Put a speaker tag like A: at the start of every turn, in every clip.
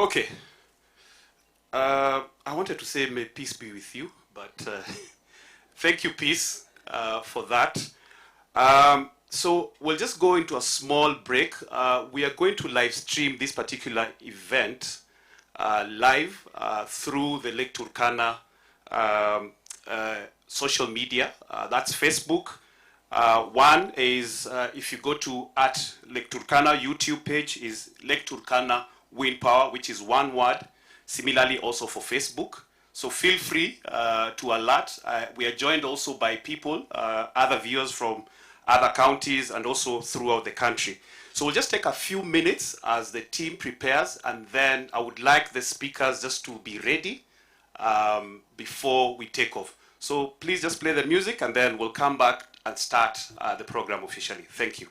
A: Okay. I wanted to say may peace be with you, but thank you, peace, for that. So we'll just go into a small break. We are going to live stream this particular event live through the Lake Turkana social media. That's Facebook. One is if you go to at Lake Turkana YouTube page is Lake Turkana Wind Power, which is one word. Similarly also for Facebook. So feel free to alert. We are joined also by people, other viewers from other counties and also throughout the country. So we'll just take a few minutes as the team prepares, and then I would like the speakers just to be ready before we take off. So please just play the music and then we'll come back and start the program officially. Thank you.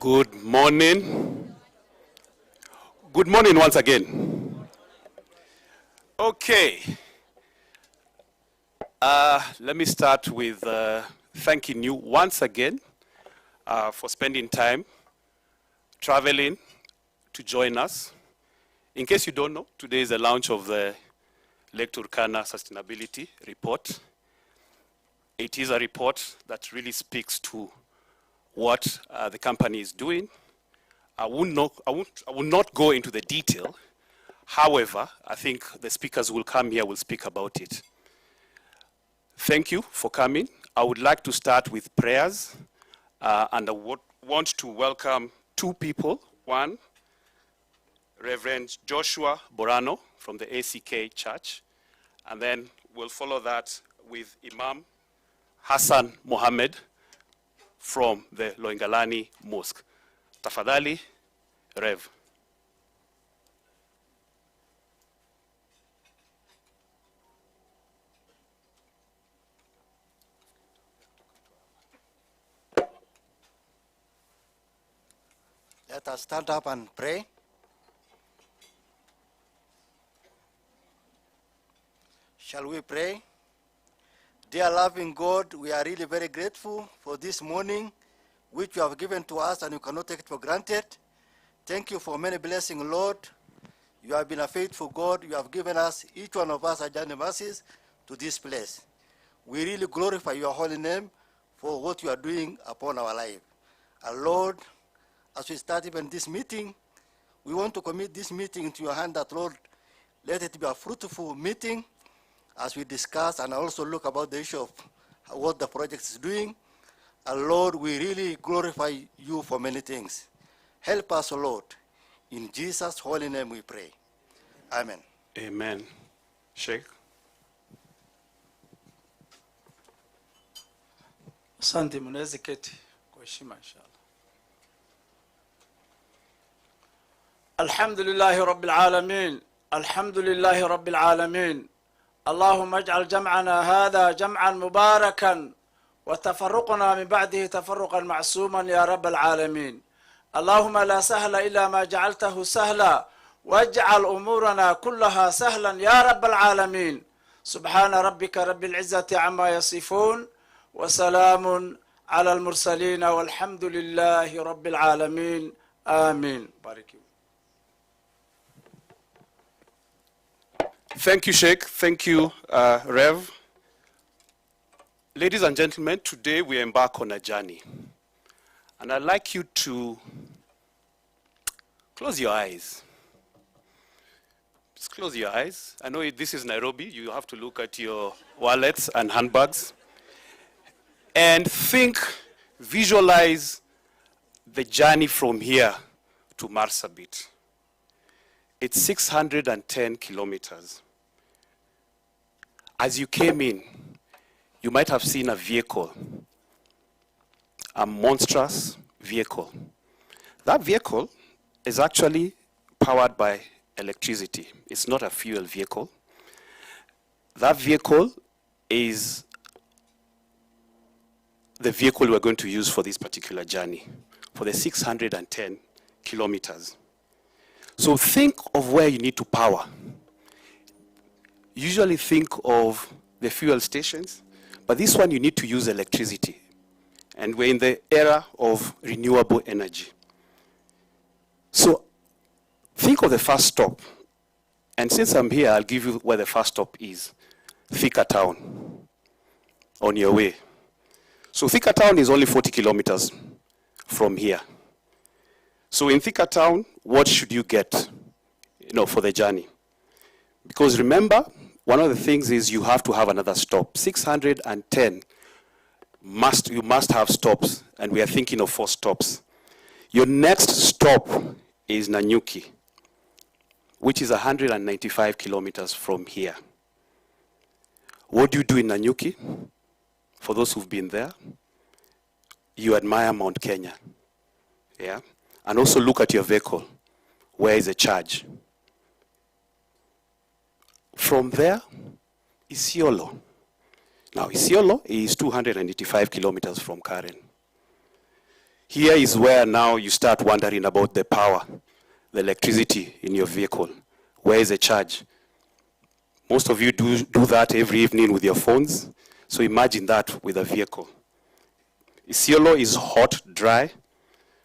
A: Good morning. Good morning once again. Okay. Let me start with thanking you once again for spending time traveling to join us. In case you don't know, today is the launch of the Lake Turkana Sustainability Report. It is a report that really speaks to what the company is doing. I will not go into the detail. However, I think the speakers who will come here will speak about it. Thank you for coming. I would like to start with prayers, and I want to welcome two people. One, Reverend Joshua Borano from the ACK Church, and then we'll follow that with Imam Hassan Mohammed from the Loingalani Mosque. Tafadhali, Rev.
B: Let us stand up and pray. Shall we pray? Dear loving God, we are really very grateful for this morning, which you have given to us and you cannot take it for granted. Thank you for many blessings, Lord. You have been a faithful God. You have given us, each one of us, a journey mercies to this place. We really glorify your holy name for what you are doing upon our life. And Lord, as we start even this meeting, we want to commit this meeting into your hand that, Lord, let it be a fruitful meeting as we discuss and also look about the issue of what the project is doing. And Lord, we really glorify you for many things. Help us, Lord. In Jesus' holy name we pray. Amen.
A: Amen. Sheikh.
C: Asante, mnaweza keti kwa heshima inshallah. Alhamdulillahi rabbil alamin. Alhamdulillahi rabbil alamin. اللهم اجعل جمعنا هذا جمعا مباركا وتفرقنا من بعده تفرقا معصوما يا رب العالمين. اللهم لا سهل إلا ما جعلته سهلا واجعل أمورنا كلها سهلا يا رب العالمين. سبحان ربك رب العزة عما يصفون وسلام على المرسلين والحمد لله رب العالمين. آمين. بارك.
A: Thank you, Sheikh. Thank you, Rev. Ladies and gentlemen, today we embark on a journey. And I'd like you to close your eyes. Just close your eyes. I know this is Nairobi. You have to look at your wallets and handbags. And think, visualize the journey from here to Marsabit. It's 610 kilometers. As you came in, you might have seen a vehicle, a monstrous vehicle. That vehicle is actually powered by electricity. It's not a fuel vehicle. That vehicle is the vehicle we're going to use for this particular journey, for the 610 kilometers. So think of where you need to power. Usually think of the fuel stations, but this one you need to use electricity. And we're in the era of renewable energy. So think of the first stop. And since I'm here, I'll give you where the first stop is. Thika Town, on your way. So Thika Town is only 40 kilometers from here. So in Thika Town, what should you get, for the journey? Because remember, one of the things is you have to have another stop. 610, you must have stops, and we are thinking of 4 stops. Your next stop is Nanyuki, which is 195 kilometers from here. What do you do in Nanyuki? For those who've been there, you admire Mount Kenya. Yeah? And also look at your vehicle. Where is the charge? From there, Isiolo. Now, Isiolo is 285 kilometers from Karen. Here is where now you start wondering about the power, the electricity in your vehicle. Where is the charge? Most of you do that every evening with your phones. So imagine that with a vehicle. Isiolo is hot, dry,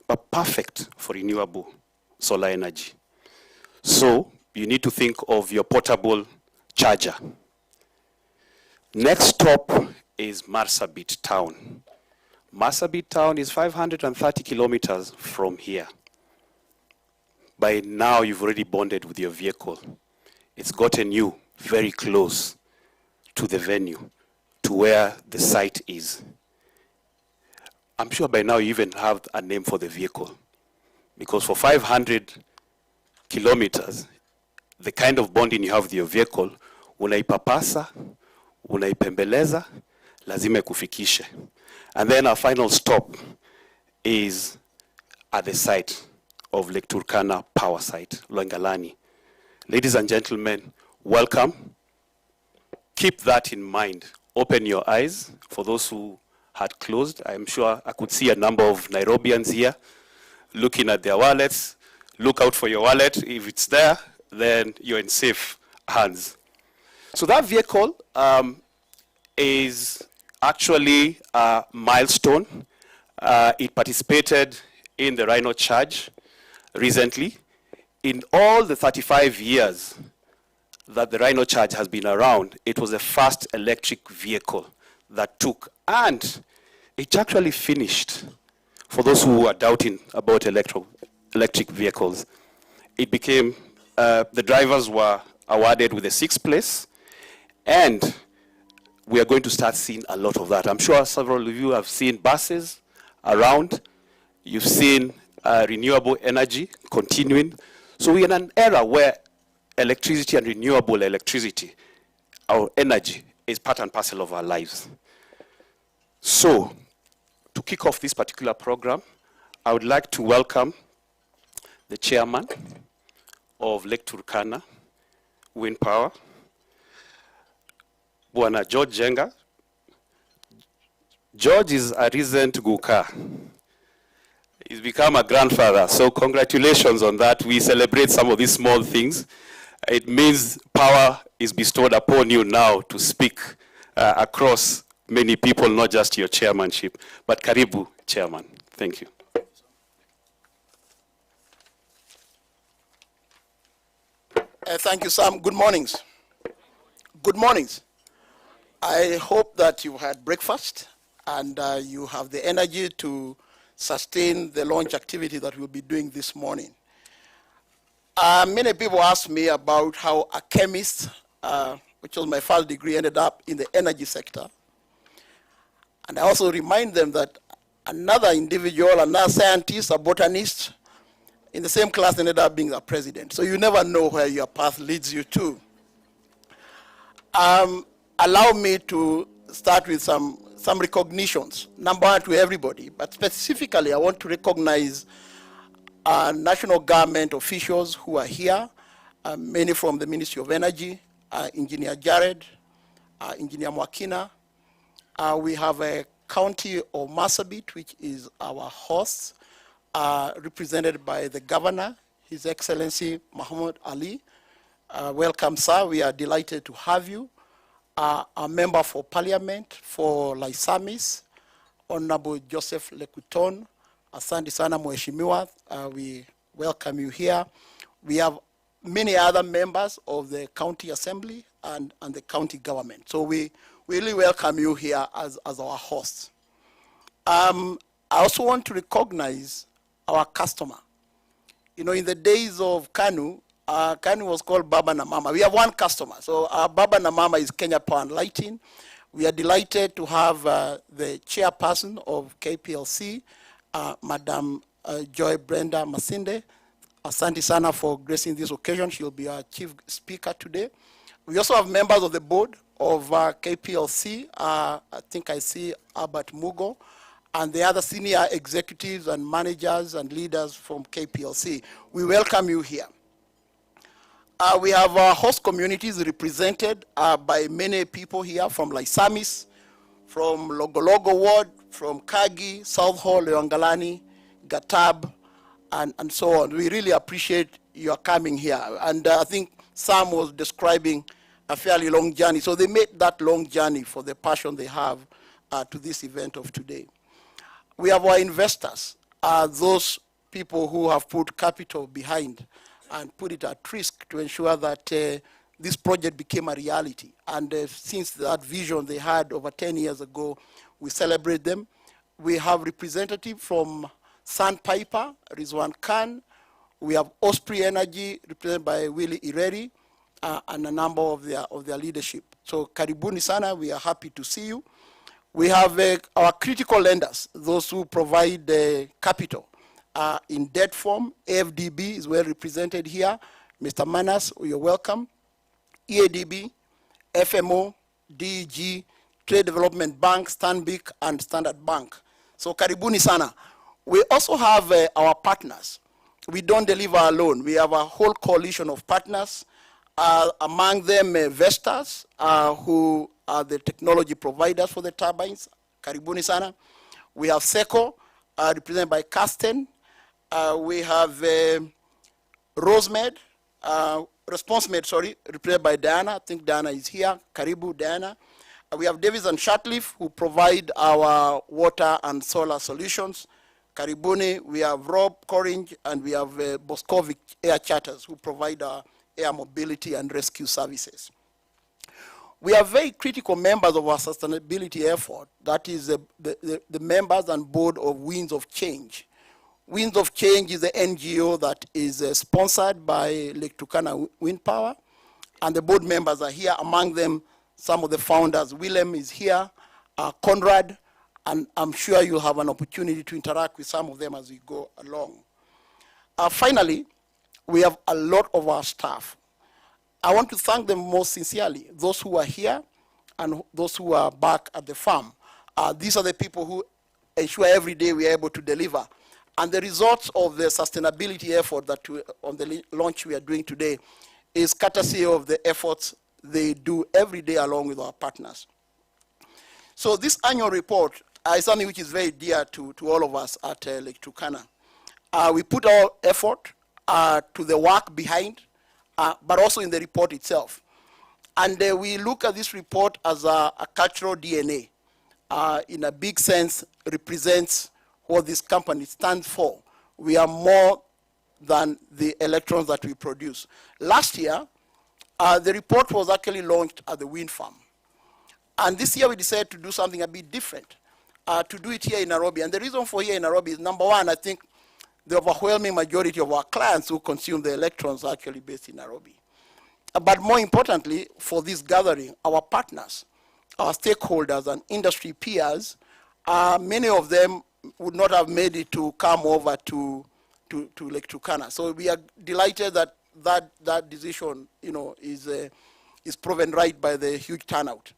A: but perfect for renewable solar energy. So you need to think of your portable charger. Next stop is Marsabit town. Marsabit town is 530 kilometers from here. By now, you've already bonded with your vehicle. It's gotten you very close to the venue, to where the site is. I'm sure by now you even have a name for the vehicle, because for 500 kilometers, the kind of bonding you have with your vehicle, unaipapasa, unaipembeleza, lazima ikufikishe. And then our final stop is at the site of Lake Turkana power site, Loengalani. Ladies and gentlemen, welcome. Keep that in mind. Open your eyes. For those who had closed, I'm sure I could see a number of Nairobians here looking at their wallets. Look out for your wallet. If it's there, then you're in safe hands. So that vehicle is actually a milestone. It participated in the Rhino Charge recently. In all the 35 years that the Rhino Charge has been around, it was the first electric vehicle that took, and it actually finished. For those who are doubting about electric vehicles, it became, the drivers were awarded with the 6th place, and we are going to start seeing a lot of that. I'm sure several of you have seen buses around. You've seen renewable energy continuing. So we're in an era where electricity and renewable electricity, our energy, is part and parcel of our lives. So, to kick off this particular program, I would like to welcome the chairman of Lake Turkana Wind Power, Bwana George Jenga. George is a recent Guka. He's become a grandfather, so congratulations on that. We celebrate some of these small things. It means power is bestowed upon you now to speak across many people, not just your chairmanship. But karibu, chairman. Thank you.
D: Thank you, Sam. Good mornings. Good mornings. I hope that you had breakfast and you have the energy to sustain the launch activity that we'll be doing this morning. Many people ask me about how a chemist, which was my first degree, ended up in the energy sector. And I also remind them that another individual, another scientist, a botanist, in the same class ended up being the president. So you never know where your path leads you to. Allow me to start with some recognitions. Number one, to everybody, but specifically I want to recognize national government officials who are here, many from the Ministry of Energy, Engineer Jared, Engineer Mwakina. We have a county of Marsabit, which is our host, represented by the governor, His Excellency Mahmoud Ali. Welcome, sir. We are delighted to have you. A member for parliament for Laisamis, Honorable Joseph Lekuton. Asante sana mheshimiwa. We welcome you here. We have many other members of the county assembly and the county government. So we really welcome you here as our hosts. I also want to recognize our customer. You know, in the days of KANU, KANU was called Baba na Mama. We have one customer. So our Baba na Mama is Kenya Power and Lighting. We are delighted to have the chairperson of KPLC, Madam Joy Brenda Masinde. Asante sana for gracing this occasion. She'll be our chief speaker today. We also have members of the board of KPLC. I think I see Albert Mugo, and the other senior executives and managers and leaders from KPLC. We welcome you here. We have our host communities represented by many people here from Laisamis, from Logologo Ward, from Kagi, South Hall, Lewangalani, Gatab, and so on. We really appreciate your coming here. And I think Sam was describing a fairly long journey. So they made that long journey for the passion they have to this event of today. We have our investors, those people who have put capital behind and put it at risk to ensure that this project became a reality. And since that vision they had over 10 years ago, we celebrate them. We have representatives from Sandpiper, Rizwan Khan. We have Osprey Energy, represented by Willie Ireri, and a number of their leadership. So karibuni sana, we are happy to see you. We have our critical lenders, those who provide capital in debt form. AFDB is well represented here. Mr. Manas, you're welcome. EADB, FMO, DEG, Trade Development Bank, Stanbic, and Standard Bank. So karibuni sana. We also have our partners. We don't deliver alone. We have a whole coalition of partners, among them Vestas, who are the technology providers for the turbines. Karibuni sana. We have SECO, represented by Carsten. We have RoseMed, ResponseMed, sorry, represented by Diana. I think Diana is here. Karibu, Diana. We have Davis and Shatliff, who provide our water and solar solutions. Karibuni. We have Rob Coringe, and we have Boskovic Air Charters, who provide our air mobility and rescue services. We are very critical members of our sustainability effort. That is the members and board of Winds of Change. Winds of Change is the NGO that is sponsored by Lake Turkana Wind Power, and the board members are here. Among them, some of the founders. Willem is here, Conrad, and I'm sure you'll have an opportunity to interact with some of them as we go along. Finally, we have a lot of our staff. I want to thank them most sincerely, those who are here and those who are back at the farm. These are the people who ensure every day we are able to deliver. And the results of the sustainability effort that on the launch we are doing today is courtesy of the efforts they do every day along with our partners. So this annual report is something which is very dear to all of us at Lake Turkana. We put our effort to the work behind, but also in the report itself. And we look at this report as a cultural DNA. In a big sense, represents what this company stands for. We are more than the electrons that we produce. Last year, the report was actually launched at the wind farm. And this year we decided to do something a bit different, to do it here in Nairobi. And the reason for here in Nairobi is, number one, I think the overwhelming majority of our clients who consume the electrons are actually based in Nairobi. But more importantly, for this gathering, our partners, our stakeholders and industry peers, many of them would not have made it to come over to Lake Turkana. So we are delighted that that decision, is proven right by the huge turnout.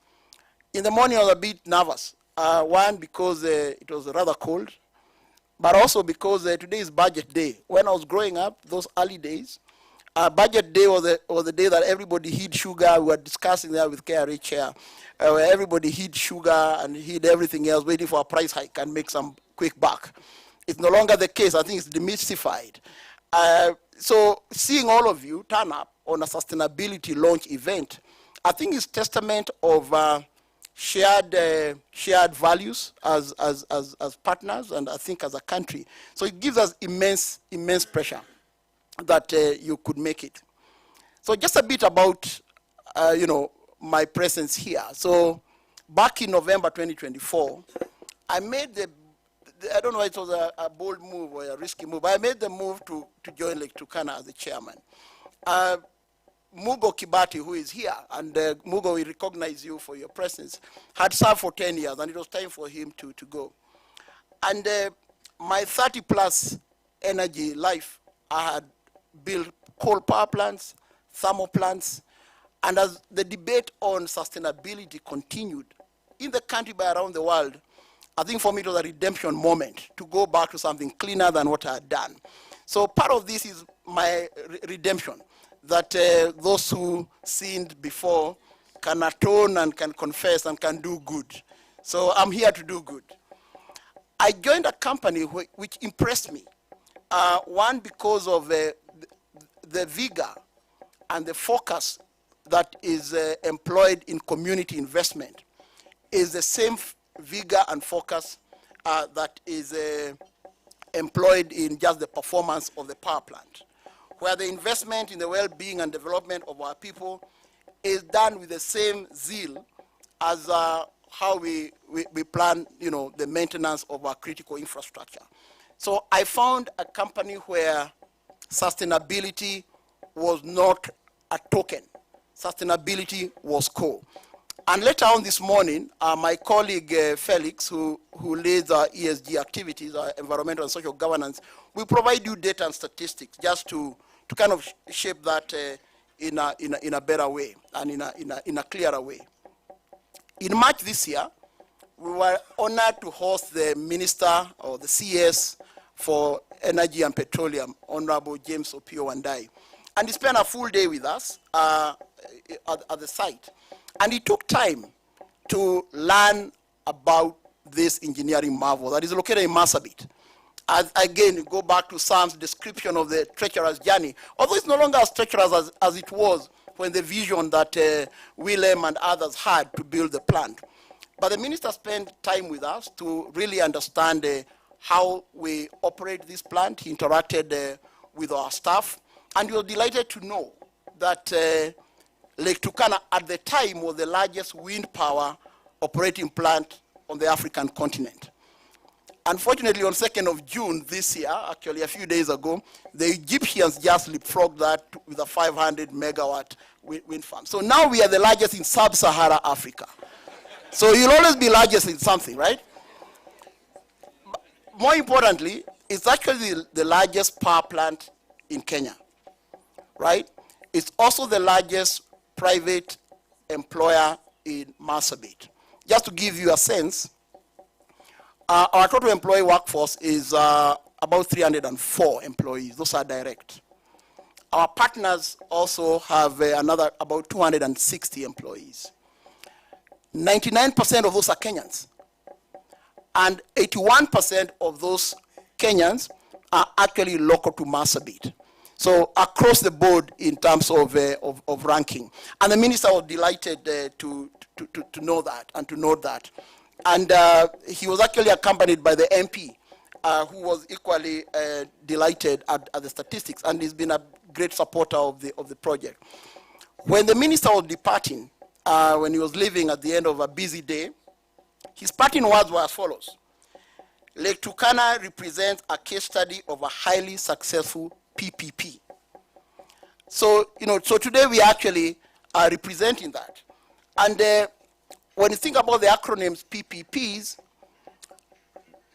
D: In the morning, I was a bit nervous. One, because it was rather cold, but also because today is budget day. When I was growing up, those early days, budget day was the day that everybody hid sugar. We were discussing that with KRA chair, where everybody hid sugar and hid everything else, waiting for a price hike and make some quick buck. It's no longer the case. I think it's demystified. So seeing all of you turn up on a sustainability launch event, I think is testament of shared values as partners, and I think as a country. So it gives us immense pressure that you could make it. So just a bit about my presence here. So back in November 2024, I made I don't know if it was a bold move or a risky move, but I made the move to join Lake Turkana as the chairman. Mugo Kibati, who is here, and Mugo, we recognize you for your presence, had served for 10 years, and it was time for him to go. And my 30-plus energy life, I had built coal power plants, thermal plants, and as the debate on sustainability continued in the country but around the world, I think for me it was a redemption moment to go back to something cleaner than what I had done. So part of this is my redemption, that those who sinned before can atone and can confess and can do good. So I'm here to do good. I joined a company which impressed me. One, because of the vigor and the focus that is employed in community investment is the same vigor and focus that is employed in just the performance of the power plant, where the investment in the well-being and development of our people is done with the same zeal as how we plan, the maintenance of our critical infrastructure. So I found a company where sustainability was not a token. Sustainability was core. And later on this morning, my colleague Felix, who leads our ESG activities, our environmental and social governance, will provide you data and statistics just to kind of shape that in a better way and in a clearer way. In March this year, we were honored to host the Minister or the CS for Energy and Petroleum, Honorable James Opio Wandai. And he spent a full day with us at the site. And he took time to learn about this engineering marvel that is located in Marsabit. Again, go back to Sam's description of the treacherous journey, although it's no longer as treacherous as it was when the vision that Willem and others had to build the plant. But the minister spent time with us to really understand how we operate this plant. He interacted with our staff, and we were delighted to know that Lake Turkana at the time was the largest wind power operating plant on the African continent. Unfortunately, on 2nd of June this year, actually a few days ago, the Egyptians just leapfrogged that with a 500 megawatt wind farm. So now we are the largest in sub-Sahara Africa. So you'll always be largest in something, right? More importantly, it's actually the largest power plant in Kenya, right? It's also the largest private employer in Marsabit. Just to give you a sense, our total employee workforce is about 304 employees. Those are direct. Our partners also have another about 260 employees. 99% of those are Kenyans. And 81% of those Kenyans are actually local to Marsabit. So across the board in terms of ranking. And the minister was delighted to know that and to note that. And he was actually accompanied by the MP, who was equally delighted at the statistics, and he's been a great supporter of the project. When the minister was departing, when he was leaving at the end of a busy day, his parting words were as follows: Lake Turkana represents a case study of a highly successful PPP. So, so today we actually are representing that. And when you think about the acronyms PPPs,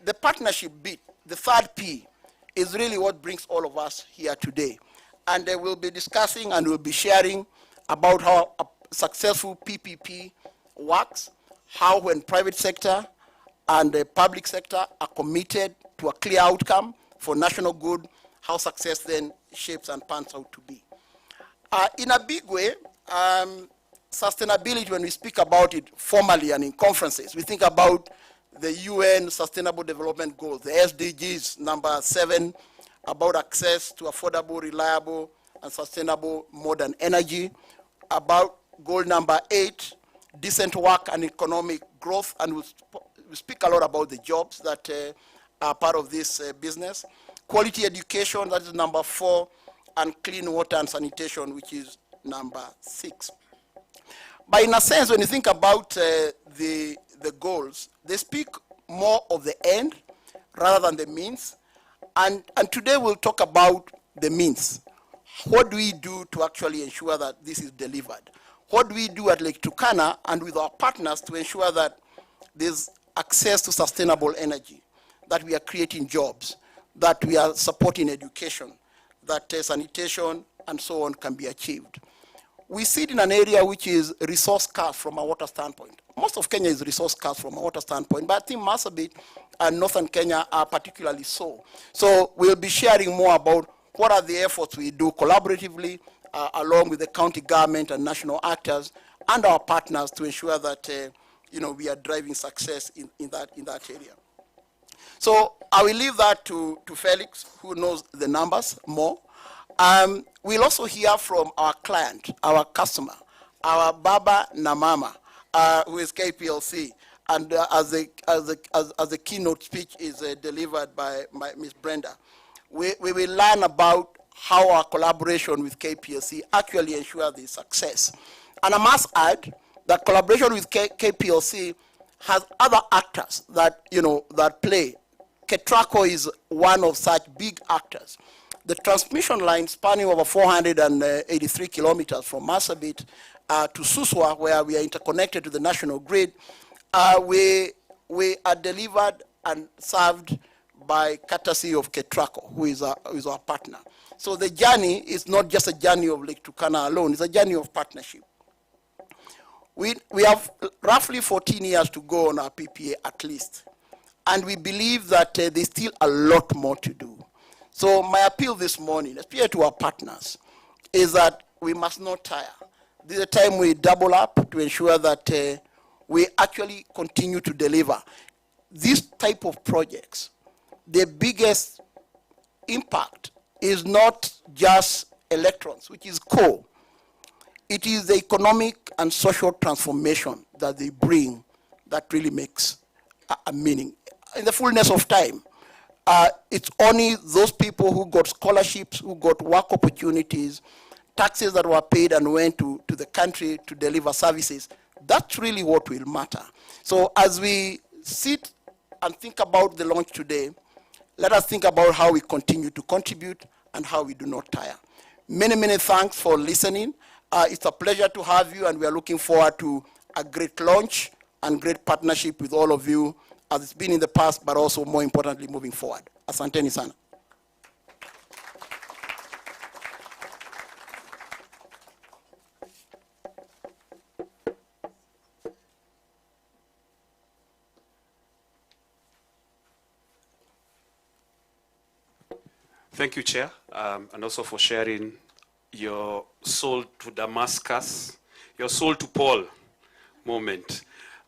D: the partnership bit, the third P, is really what brings all of us here today. And we'll be discussing and we'll be sharing about how a successful PPP works, how when private sector and the public sector are committed to a clear outcome for national good, how success then shapes and pans out to be. In a big way, sustainability, when we speak about it formally and in conferences, we think about the UN Sustainable Development Goals, the SDGs, number 7, about access to affordable, reliable, and sustainable modern energy, about goal number 8, decent work and economic growth, and we speak a lot about the jobs that are part of this business. Quality education, that is number 4, and clean water and sanitation, which is number 6. But in a sense, when you think about the goals, they speak more of the end rather than the means. And today we'll talk about the means. What do we do to actually ensure that this is delivered? What do we do at Lake Turkana and with our partners to ensure that there's access to sustainable energy, that we are creating jobs, that we are supporting education, that sanitation and so on can be achieved? We sit in an area which is resource scarce from a water standpoint. Most of Kenya is resource scarce from a water standpoint, but I think Marsabit and Northern Kenya are particularly so. So we'll be sharing more about what are the efforts we do collaboratively along with the county government and national actors and our partners to ensure that we are driving success in that area. So I will leave that to Felix, who knows the numbers more. We'll also hear from our client, our customer, our Baba Namama, who is KPLC, and as the keynote speech is delivered by Ms. Brenda. We will learn about how our collaboration with KPLC actually ensures the success. And I must add that collaboration with KPLC has other actors that, that play. KETRACO is one of such big actors. The transmission line spanning over 483 kilometers from Marsabit to Suswa, where we are interconnected to the national grid, we are delivered and served by courtesy of KETRACO, who is our partner. So the journey is not just a journey of Lake Turkana alone, it's a journey of partnership. We have roughly 14 years to go on our PPA at least. And we believe that there's still a lot more to do. So my appeal this morning, especially to our partners, is that we must not tire. This is a time we double up to ensure that we actually continue to deliver. This type of projects, the biggest impact is not just electrons, which is core. It is the economic and social transformation that they bring that really makes a meaning. In the fullness of time, it's only those people who got scholarships, who got work opportunities, taxes that were paid and went to the country to deliver services. That's really what will matter. So as we sit and think about the launch today, let us think about how we continue to contribute and how we do not tire. Many, many thanks for listening. It's a pleasure to have you, and we are looking forward to a great launch and great partnership with all of you, as it's been in the past, but also more importantly, moving forward. Asanteni sana.
A: Thank you, Chair, and also for sharing your soul to Damascus, your soul to Paul moment.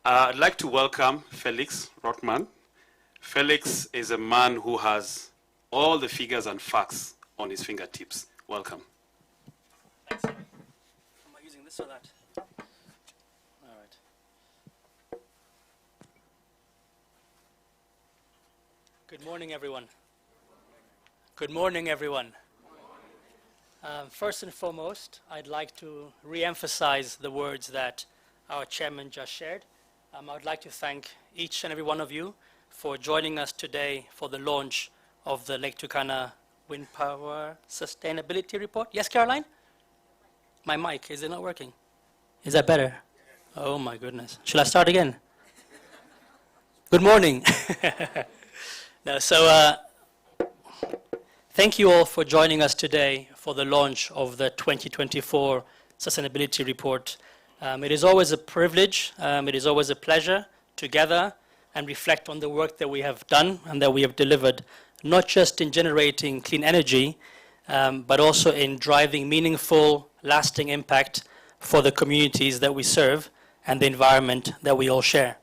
A: I'd like to welcome Felix Rothman. Felix is a man who has all the figures and facts on his fingertips. Welcome.
E: Thanks. Am I using this or that? All right. Good morning, everyone. Good morning, everyone. First and foremost, I'd like to re-emphasize the words that our chairman just shared. I would like to thank each and every one of you for joining us today for the launch of the Lake Turkana Wind Power Sustainability Report. Yes, Caroline? My mic, is it not working? Is that better? Oh my goodness. Shall I start again? Good morning. No, thank you all for joining us today for the launch of the 2024 Sustainability Report. It is always a privilege, it is always a pleasure to gather and reflect on the work that we have done and that we have delivered, not just in generating clean energy, but also in driving meaningful, lasting impact for the communities that we serve and the environment that we all share.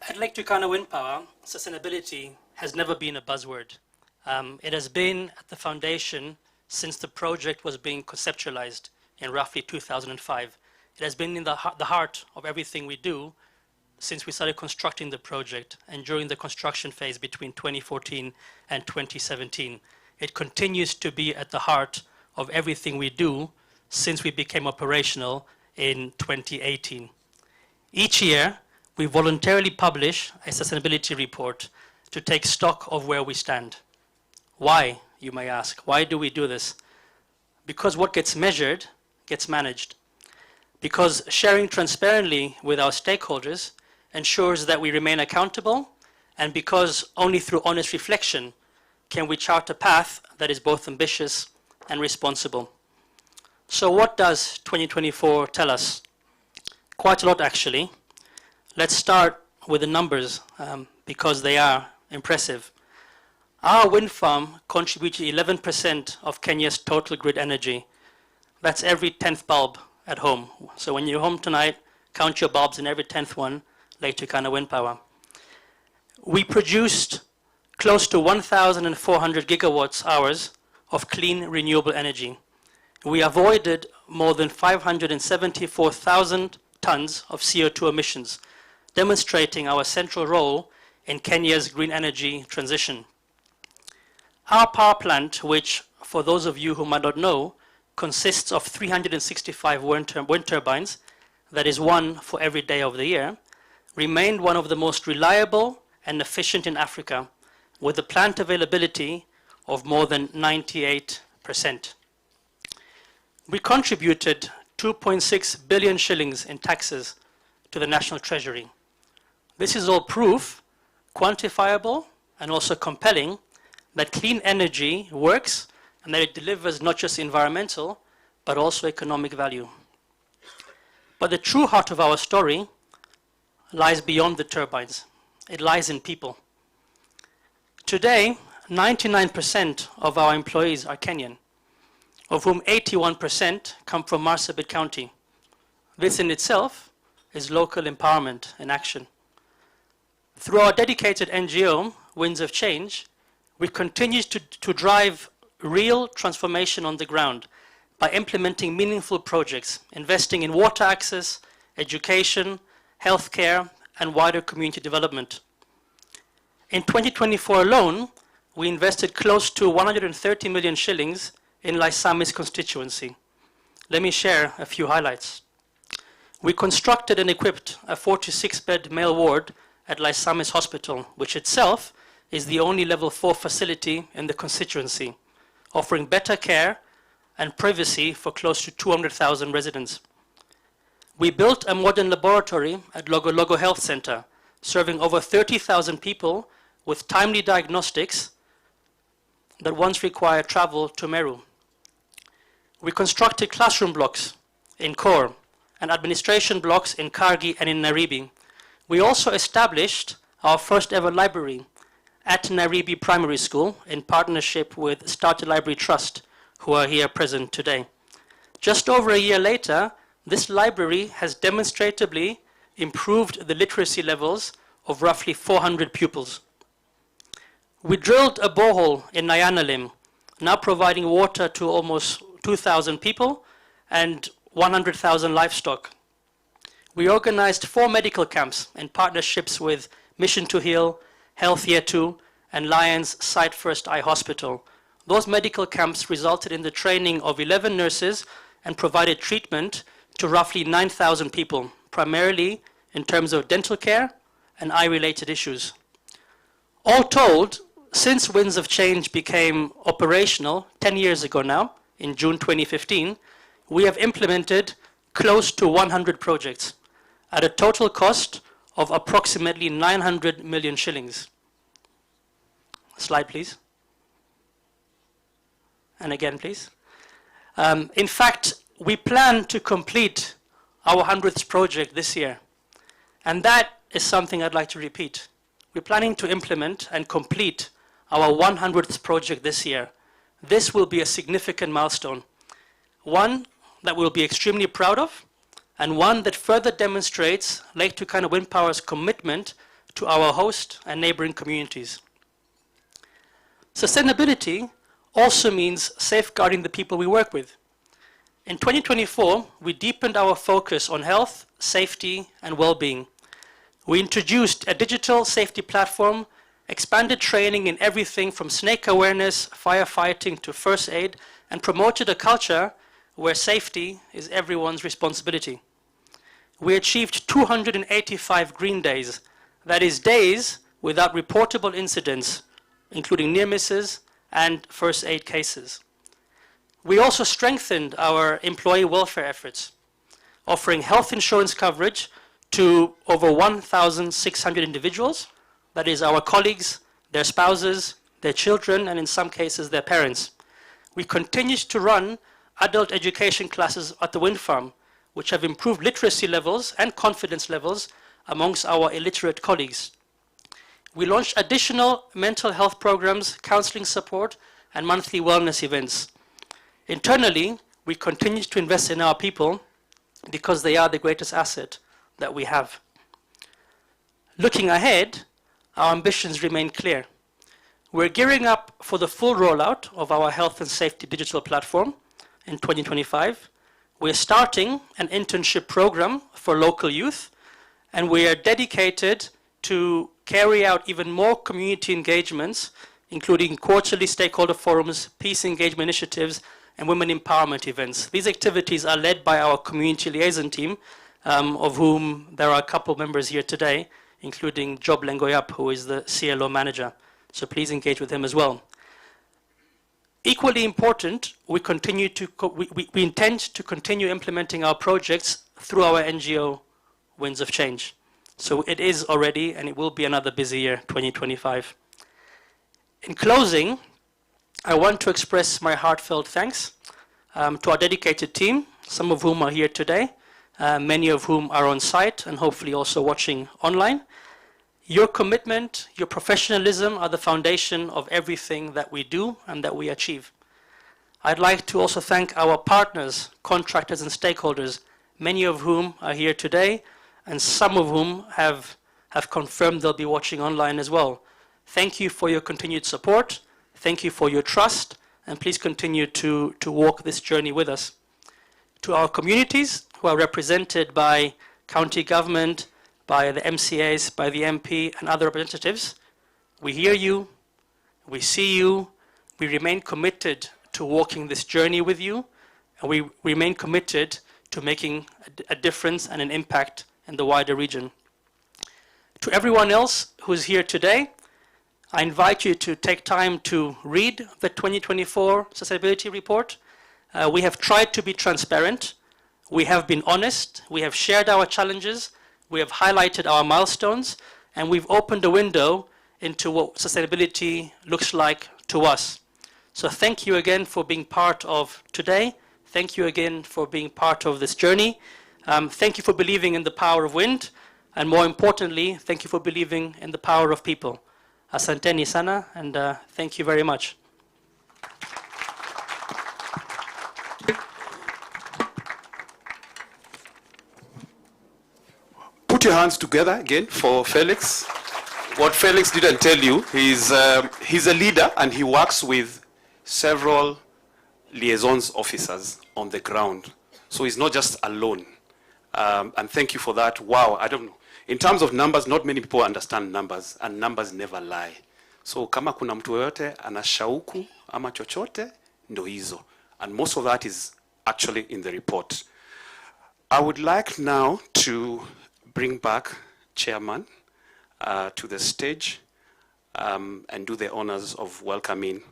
E: At Lake Turkana Wind Power, sustainability has never been a buzzword. It has been at the foundation since the project was being conceptualized in roughly 2005. It has been in the heart of everything we do since we started constructing the project and during the construction phase between 2014 and 2017. It continues to be at the heart of everything we do since we became operational in 2018. Each year, we voluntarily publish a sustainability report to take stock of where we stand. Why, you may ask? Why do we do this? Because what gets measured gets managed. Because sharing transparently with our stakeholders ensures that we remain accountable, and because only through honest reflection can we chart a path that is both ambitious and responsible. So what does 2024 tell us? Quite a lot, actually. Let's start with the numbers, because they are impressive. Our wind farm contributed 11% of Kenya's total grid energy. That's every 10th bulb at home. So when you're home tonight, count your bulbs, and every 10th one Lake Turkana wind power. We produced close to 1,400 gigawatts hours of clean renewable energy. We avoided more than 574,000 tons of CO2 emissions, demonstrating our central role in Kenya's green energy transition. Our power plant, which, for those of you who might not know, consists of 365 wind turbines, that is one for every day of the year, remained one of the most reliable and efficient in Africa, with a plant availability of more than 98%. We contributed 2.6 billion shillings in taxes to the national treasury. This is all proof, quantifiable, and also compelling that clean energy works and that it delivers not just environmental, but also economic value. But the true heart of our story lies beyond the turbines. It lies in people. Today, 99% of our employees are Kenyan, of whom 81% come from Marsabit County. This in itself is local empowerment in action. Through our dedicated NGO, Winds of Change, we continue to drive real transformation on the ground by implementing meaningful projects, investing in water access, education, healthcare, and wider community development. In 2024 alone, we invested close to 130 million shillings in Laisamis constituency. Let me share a few highlights. We constructed and equipped a 46-bed male ward at Laisamis Hospital, which itself is the only level 4 facility in the constituency, offering better care and privacy for close to 200,000 residents. We built a modern laboratory at Logo Logo Health Center, serving over 30,000 people with timely diagnostics that once required travel to Meru. We constructed classroom blocks in Kor and administration blocks in Kargi and in Nairobi. We also established our first ever library at Nairobi Primary School in partnership with Starter Library Trust, who are here present today. Just over a year later, this library has demonstratively improved the literacy levels of roughly 400 pupils. We drilled a borehole in Nyanalim, now providing water to almost 2,000 people and 100,000 livestock. We organized 4 medical camps in partnerships with Mission to Heal, Health Year 2, and Lions Sight First Eye Hospital. Those medical camps resulted in the training of 11 nurses and provided treatment to roughly 9,000 people, primarily in terms of dental care and eye-related issues. All told, since Winds of Change became operational 10 years ago now, in June 2015, we have implemented close to 100 projects at a total cost of approximately 900 million shillings. Slide, please. And again, please. In fact, we plan to complete our 100th project this year. And that is something I'd like to repeat. We're planning to implement and complete our 100th project this year. This will be a significant milestone, one that we'll be extremely proud of, and one that further demonstrates Lake Turkana Wind Power's commitment to our host and neighboring communities. Sustainability also means safeguarding the people we work with. In 2024, we deepened our focus on health, safety, and well-being. We introduced a digital safety platform, expanded training in everything from snake awareness, firefighting, to first aid, and promoted a culture where safety is everyone's responsibility. We achieved 285 green days, that is days without reportable incidents, including near misses and first aid cases. We also strengthened our employee welfare efforts, offering health insurance coverage to over 1,600 individuals, that is our colleagues, their spouses, their children, and in some cases their parents. We continued to run adult education classes at the wind farm, which have improved literacy levels and confidence levels amongst our illiterate colleagues. We launched additional mental health programs, counseling support, and monthly wellness events. Internally, we continue to invest in our people because they are the greatest asset that we have. Looking ahead, our ambitions remain clear. We're gearing up for the full rollout of our health and safety digital platform in 2025. We're starting an internship program for local youth, and we are dedicated to carry out even more community engagements, including quarterly stakeholder forums, peace engagement initiatives, and women empowerment events. These activities are led by our community liaison team, of whom there are a couple members here today, including Job Lengoyap, who is the CLO manager. So please engage with him as well. Equally important, we intend to continue implementing our projects through our NGO Winds of Change. So it is already, and it will be another busy year, 2025. In closing, I want to express my heartfelt thanks to our dedicated team, some of whom are here today, many of whom are on site and hopefully also watching online. Your commitment, your professionalism are the foundation of everything that we do and that we achieve. I'd like to also thank our partners, contractors and stakeholders, many of whom are here today and some of whom have confirmed they'll be watching online as well. Thank you for your continued support. Thank you for your trust, and please continue to walk this journey with us. To our communities who are represented by county government, by the MCAs, by the MP and other representatives, we hear you, we see you, we remain committed to walking this journey with you, and we remain committed to making a difference and an impact in the wider region. To everyone else who is here today, I invite you to take time to read the 2024 Sustainability Report. We have tried to be transparent. We have been honest. We have shared our challenges. We have highlighted our milestones. And we've opened a window into what sustainability looks like to us. So thank you again for being part of today. Thank you again for being part of this journey. Thank you for believing in the power of wind. And more importantly, thank you for believing in the power of people. Asanteni sana, and thank you very much.
A: Put your hands together again for Felix. What Felix didn't tell you, he's a leader and he works with several liaisons officers on the ground. So he's not just alone. And thank you for that. Wow, I don't know. In terms of numbers, not many people understand numbers, and numbers never lie. So kama kuna mtu yoyote ana shauku ama chochote, ndo hizo. And most of that is actually in the report. I would like now to bring back Chairman to the stage and do the honors of welcoming.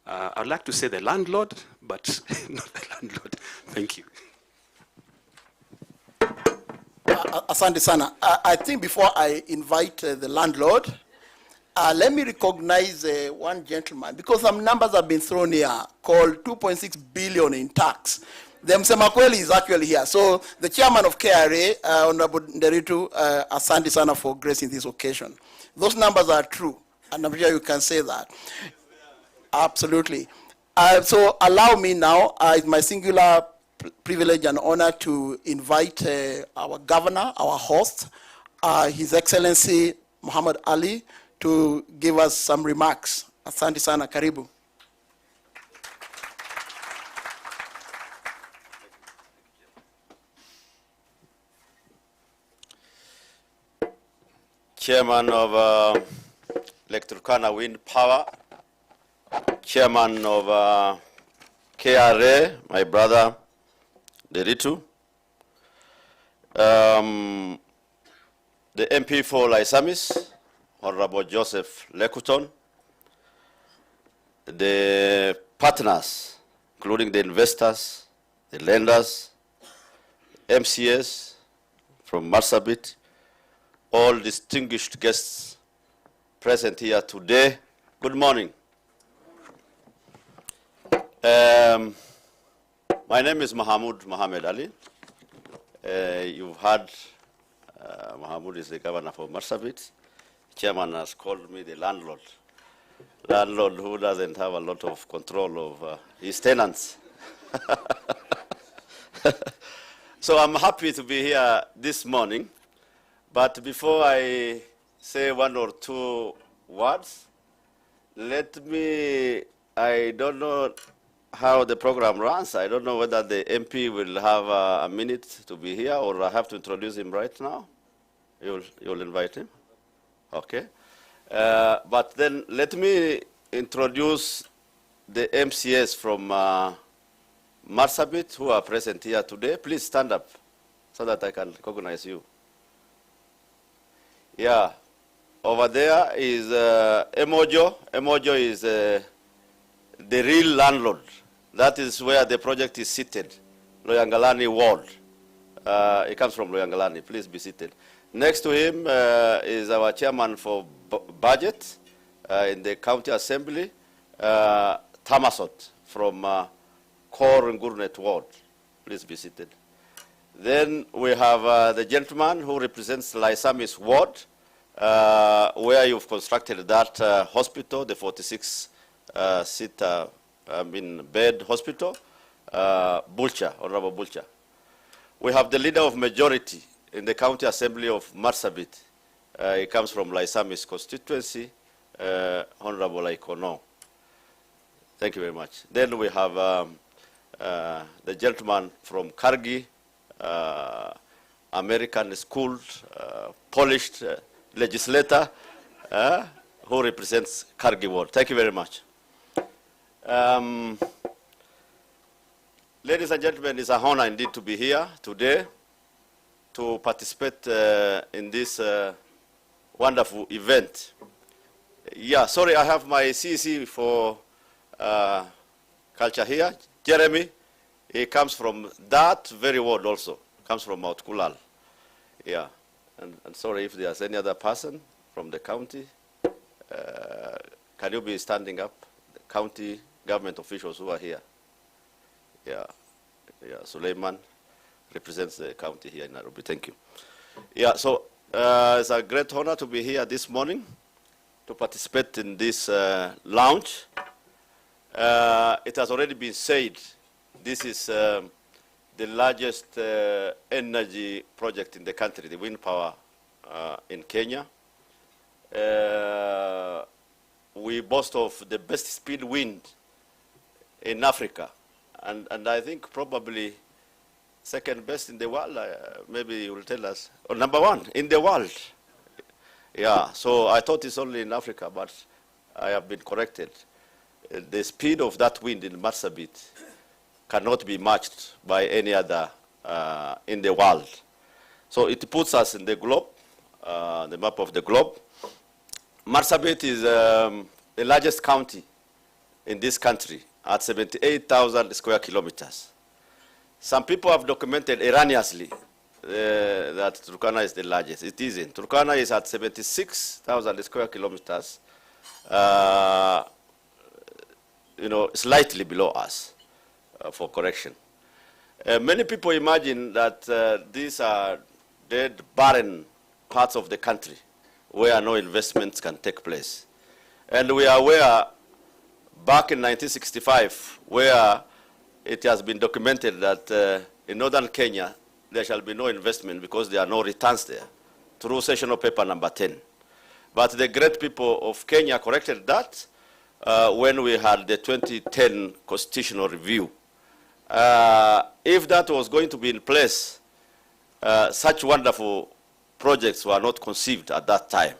A: I'd like to say the landlord, but not the landlord. Thank you.
D: Asante sana. I think before I invite the landlord, let me recognize one gentleman, because some numbers have been thrown here, called 2.6 billion in tax. The Msema Kweli is actually here. So the chairman of KRA, Honorable Nderitu, Asante sana for gracing this occasion. Those numbers are true, and I'm sure you can say that. Absolutely. So allow me now, it's my singular privilege and honor to invite our governor, our host, His Excellency Muhammad Ali, to give us some remarks. Asante sana, karibu.
F: Chairman of Lake Turkana Wind Power, Chairman of KRA, my brother Nderitu, the MP for Laisamis, Honorable Joseph Lekuton, the partners, including the investors, the lenders, MCS from Marsabit, all distinguished guests present here today, good morning. My name is Mohammed Ali. You've heard Mahmoud is the governor for Marsabit. Chairman has called me the landlord. Landlord who doesn't have a lot of control of his tenants. So I'm happy to be here this morning. But before I say one or two words. I don't know how the program runs. I don't know whether the MP will have a minute to be here, or I have to introduce him right now. You'll invite him? Okay. But then let me introduce the MCS from Marsabit who are present here today. Please stand up so that I can recognize you. Yeah. Over there is Emojo. Emojo is the real landlord. That is where the project is seated, Loyangalani Ward. He comes from Loyangalani. Please be seated. Next to him is our chairman for budget in the county assembly, Tamasot from Kor Ngurnet Ward. Please be seated. Then we have the gentleman who represents Laisamis Ward, where you've constructed that hospital, the 46-seat bed hospital, Bulcha, Honorable Bulcha. We have the leader of majority in the county assembly of Marsabit. He comes from Laisamis constituency, Honorable Aikono. Thank you very much. Then we have the gentleman from Kargi, American schooled, polished legislator, who represents Kargi Ward. Thank you very much. Ladies and gentlemen, it's an honor indeed to be here today to participate in this wonderful event. Yeah, sorry, I have my CEC for culture here. Jeremy, he comes from that very ward also, comes from Mount Kulal. Yeah, and sorry if there's any other person from the county. Can you be standing up? The county government officials who are here. Yeah, Suleiman represents the county here in Nairobi. Thank you. Yeah, so it's a great honor to be here this morning to participate in this launch. It has already been said, this is the largest energy project in the country, the wind power in Kenya. We boast of the best speed wind in Africa, and I think probably second best in the world. Maybe you will tell us, or number one in the world. Yeah, so I thought it's only in Africa, but I have been corrected. The speed of that wind in Marsabit cannot be matched by any other in the world. So it puts us in the globe, the map of the globe. Marsabit is the largest county in this country at 78,000 square kilometers. Some people have documented erroneously that Turkana is the largest. It isn't. Turkana is at 76,000 square kilometers, slightly below us, for correction. Many people imagine that these are dead, barren parts of the country where no investments can take place. And we are aware, back in 1965, where it has been documented that in northern Kenya, there shall be no investment because there are no returns there, through sessional paper number 10. But the great people of Kenya corrected that when we had the 2010 constitutional review. If that was going to be in place, such wonderful projects were not conceived at that time.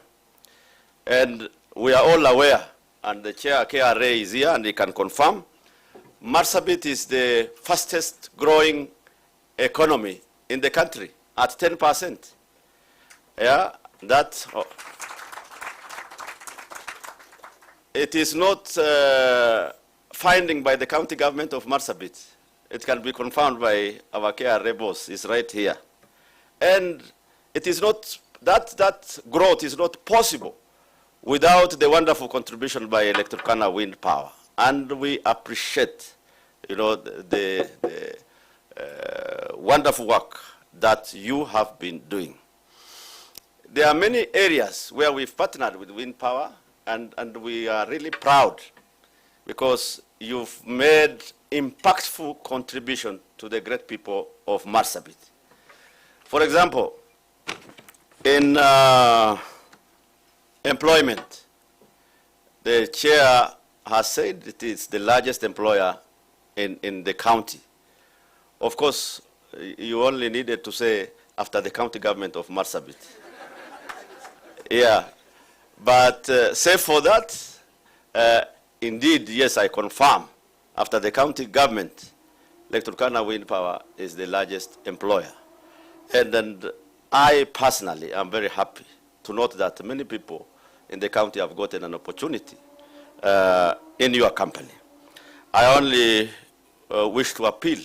F: And we are all aware, and the chair KRA is here and he can confirm, Marsabit is the fastest growing economy in the country at 10%. Yeah, that it is not finding by the county government of Marsabit. It can be confirmed by our KRA boss, is right here. And it is not, that growth is not possible without the wonderful contribution by Electrocana wind power. And we appreciate, the wonderful work that you have been doing. There are many areas where we've partnered with wind power, and we are really proud because you've made impactful contribution to the great people of Marsabit. For example, in employment. The chair has said it is the largest employer in the county. Of course, you only needed to say after the county government of Marsabit. Yeah, but save for that, indeed, yes, I confirm, after the county government, Lake Turkana Wind Power is the largest employer. And I personally am very happy to note that many people in the county have gotten an opportunity in your company. I only wish to appeal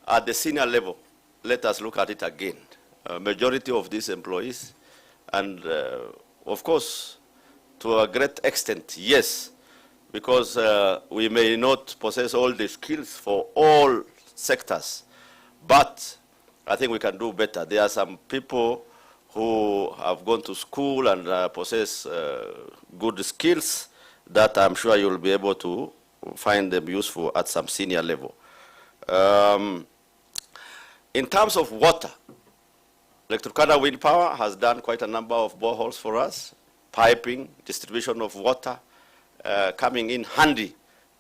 F: at the senior level, let us look at it again. Majority of these employees, and of course, to a great extent, yes, because we may not possess all the skills for all sectors, but I think we can do better. There are some people who have gone to school and possess good skills that I'm sure you'll be able to find them useful at some senior level. In terms of water, Lake Turkana Wind Power has done quite a number of boreholes for us, piping, distribution of water, coming in handy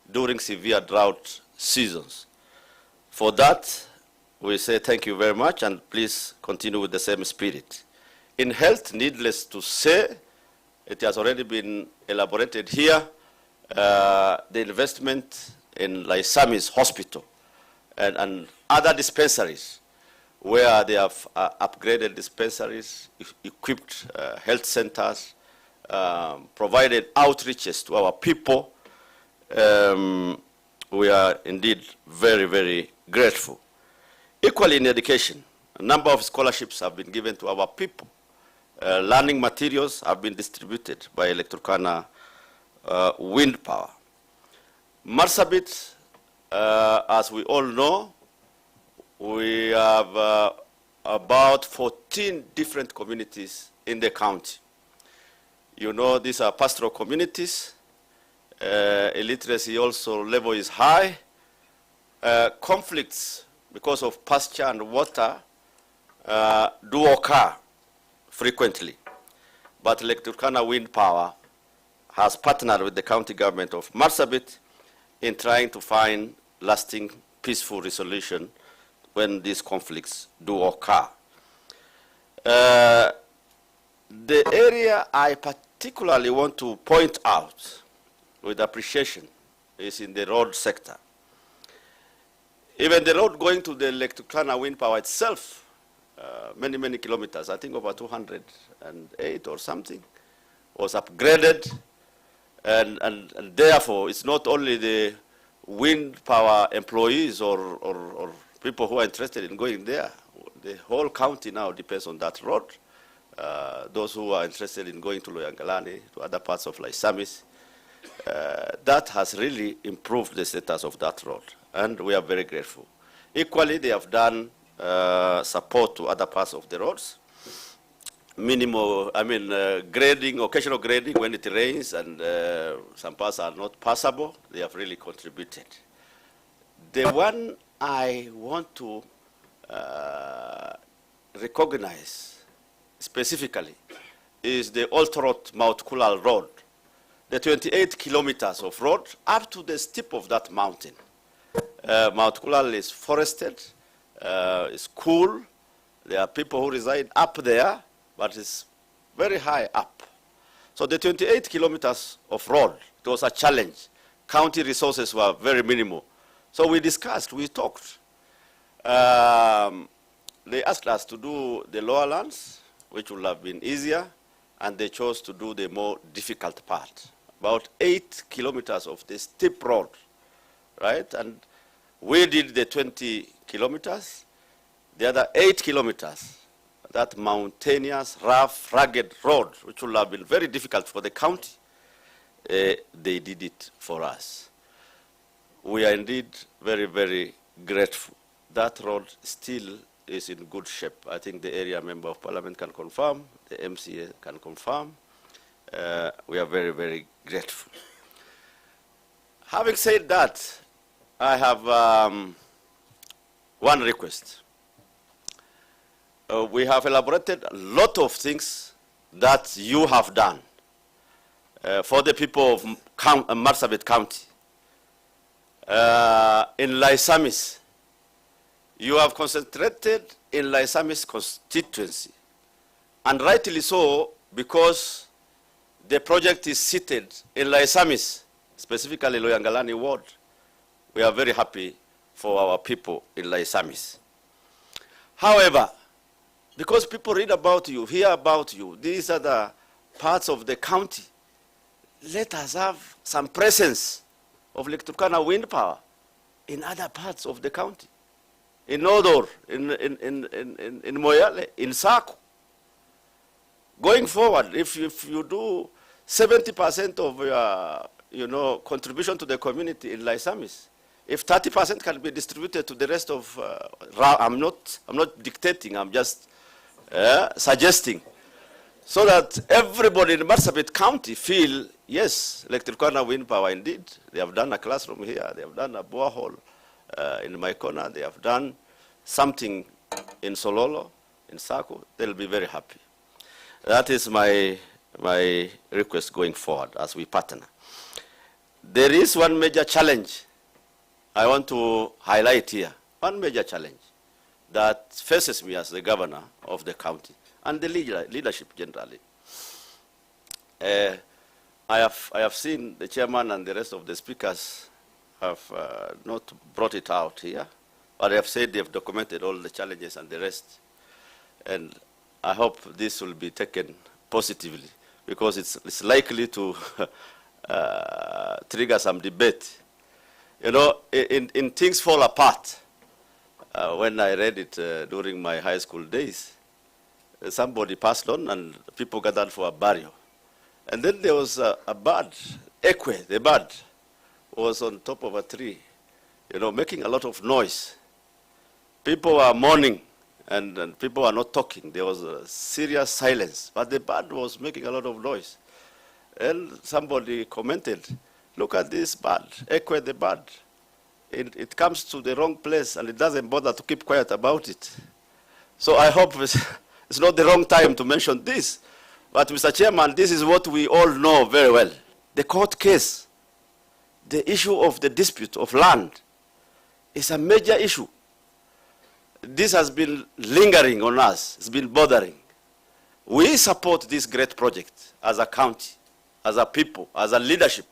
F: during severe drought seasons. For that, we say thank you very much, and please continue with the same spirit. In health, needless to say, it has already been elaborated here, the investment in Laisami's hospital and other dispensaries where they have upgraded dispensaries, equipped health centers, provided outreaches to our people. We are indeed very, very grateful. Equally in education, a number of scholarships have been given to our people. Learning materials have been distributed by Lake Turkana Wind Power. Marsabit, as we all know, we have about 14 different communities in the county. You know, these are pastoral communities. Illiteracy also level is high. Conflicts because of pasture and water do occur frequently. But Lake Turkana Wind Power has partnered with the county government of Marsabit in trying to find lasting, peaceful resolution when these conflicts do occur. The area I particularly want to point out with appreciation is in the road sector. Even the road going to the Lake Turkana Wind Power itself, many, many kilometers, I think over 208 or something, was upgraded. And therefore, it's not only the wind power employees or people who are interested in going there. The whole county now depends on that road. Those who are interested in going to Loyangalani, to other parts of Laisamis, that has really improved the status of that road, and we are very grateful. Equally, they have done support to other parts of the roads. Minimal, grading, occasional grading when it rains and some parts are not passable, they have really contributed. The one I want to recognize specifically is the Oltorot Mount Kulal Road, the 28 kilometers of road up to the steep of that mountain. Mount Kulal is forested, it's cool, there are people who reside up there, but it's very high up. So the 28 kilometers of road, it was a challenge. County resources were very minimal. So we discussed, we talked. They asked us to do the lower lands, which would have been easier, and they chose to do the more difficult part. About 8 kilometers of the steep road, right? And we did the 20 kilometers. The other 8 kilometers, that mountainous, rough, rugged road, which would have been very difficult for the county, they did it for us. We are indeed very, very grateful. That road still is in good shape. I think the area member of parliament can confirm, the MCA can confirm. We are very, very grateful. Having said that, I have one request. We have elaborated a lot of things that you have done for the people of Marsabit County. In Laisamis, you have concentrated in Laisamis constituency, and rightly so, because the project is seated in Laisamis, specifically Loyangalani ward. We are very happy for our people in Laisamis. However, because people read about you, hear about you, these are the parts of the county, let us have some presence of Lake Turkana wind power in other parts of the county. In Nodor, in Moyale, in Saku. Going forward, if you do 70% of your contribution to the community in Laisamis, if 30% can be distributed to the rest of, I'm not dictating, I'm just suggesting, so that everybody in Marsabit County feel, yes, Lake Turkana wind power indeed. They have done a classroom here, they have done a borehole in Maikona, they have done something in Sololo, in Saku. They'll be very happy. That is my request going forward as we partner. There is one major challenge I want to highlight here. One major challenge that faces me as the governor of the county and the leadership generally. I have seen the chairman and the rest of the speakers have not brought it out here, but they have said they have documented all the challenges and the rest. And I hope this will be taken positively, because it's likely to trigger some debate. You know, in things fall apart, when I read it during my high school days, somebody passed on and people gathered for a burial. And then there was a bird, Ekwe, the bird, was on top of a tree, making a lot of noise. People were mourning, and people were not talking. There was a serious silence, but the bird was making a lot of noise. And somebody commented, look at this bird, Ekwe the bird. It comes to the wrong place, and it doesn't bother to keep quiet about it. So I hope it's not the wrong time to mention this. But Mr. Chairman, this is what we all know very well. The court case, the issue of the dispute of land, is a major issue. This has been lingering on us. It's been bothering. We support this great project as a county, as a people, as a leadership.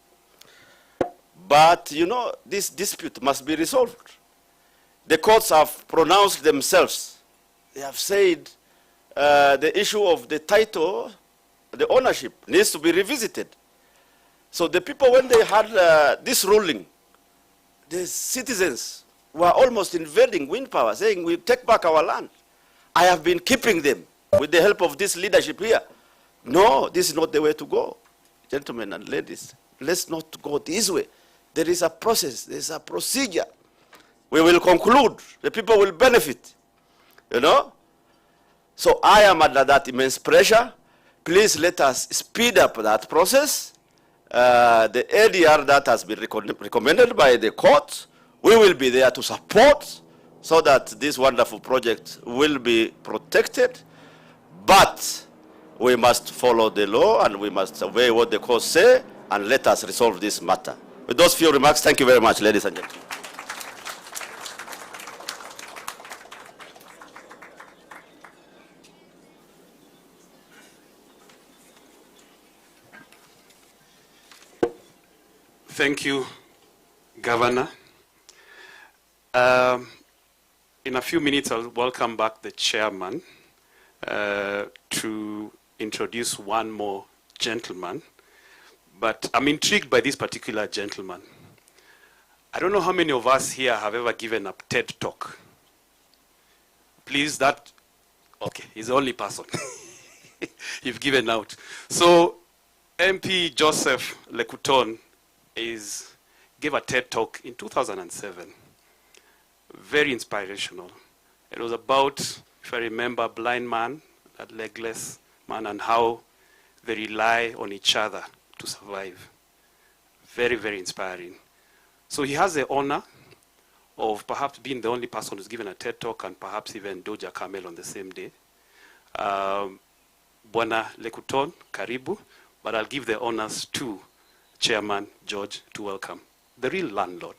F: But, this dispute must be resolved. The courts have pronounced themselves. They have said the issue of the title, the ownership, needs to be revisited. So the people, when they had this ruling, the citizens were almost invading wind power, saying, we take back our land. I have been keeping them with the help of this leadership here. No, this is not the way to go. Gentlemen and ladies, let's not go this way. There is a process, there is a procedure. We will conclude, the people will benefit, So I am under that immense pressure. Please let us speed up that process. The ADR that has been recommended by the court, we will be there to support so that this wonderful project will be protected. But we must follow the law and we must obey what the courts say, and let us resolve this matter. With those few remarks, thank you very much, ladies and gentlemen.
A: Thank you, Governor. In a few minutes, I'll welcome back the chairman to introduce one more gentleman. But I'm intrigued by this particular gentleman. I don't know how many of us here have ever given a TED talk. Please, okay, he's the only person you've given out. So MP Joseph Lekuton gave a TED talk in 2007. Very inspirational. It was about, if I remember, blind man, a legless man, and how they rely on each other to survive. Very, very inspiring. So he has the honor of perhaps being the only person who's given a TED talk, and perhaps even Doja Camel on the same day. Bwana Lekuton, karibu. but I'll give the honors to Chairman George to welcome the real landlord.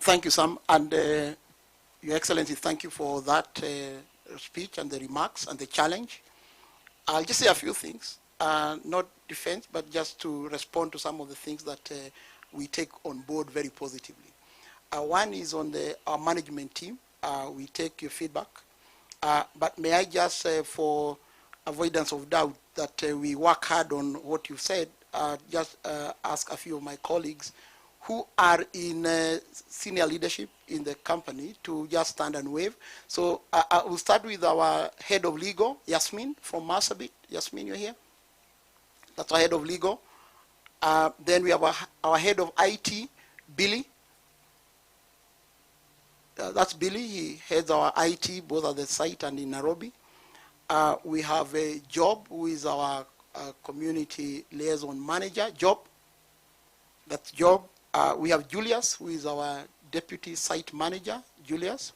D: Thank you, Sam, and Your Excellency, thank you for that speech and the remarks and the challenge. I'll just say a few things, not defense, but just to respond to some of the things that we take on board very positively. One is on our management team. We take your feedback, but may I just say, for avoidance of doubt, that we work hard on what you said, just ask a few of my colleagues who are in senior leadership in the company to just stand and wave. So I will start with our head of legal, Yasmin from Marsabit. Yasmin, you're here? That's our head of legal. Then we have our head of IT, Billy. That's Billy. He heads our IT both at the site and in Nairobi. We have Job, who is our community liaison manager. Job. That's Job. We have Julius, who is our deputy site manager, Julius.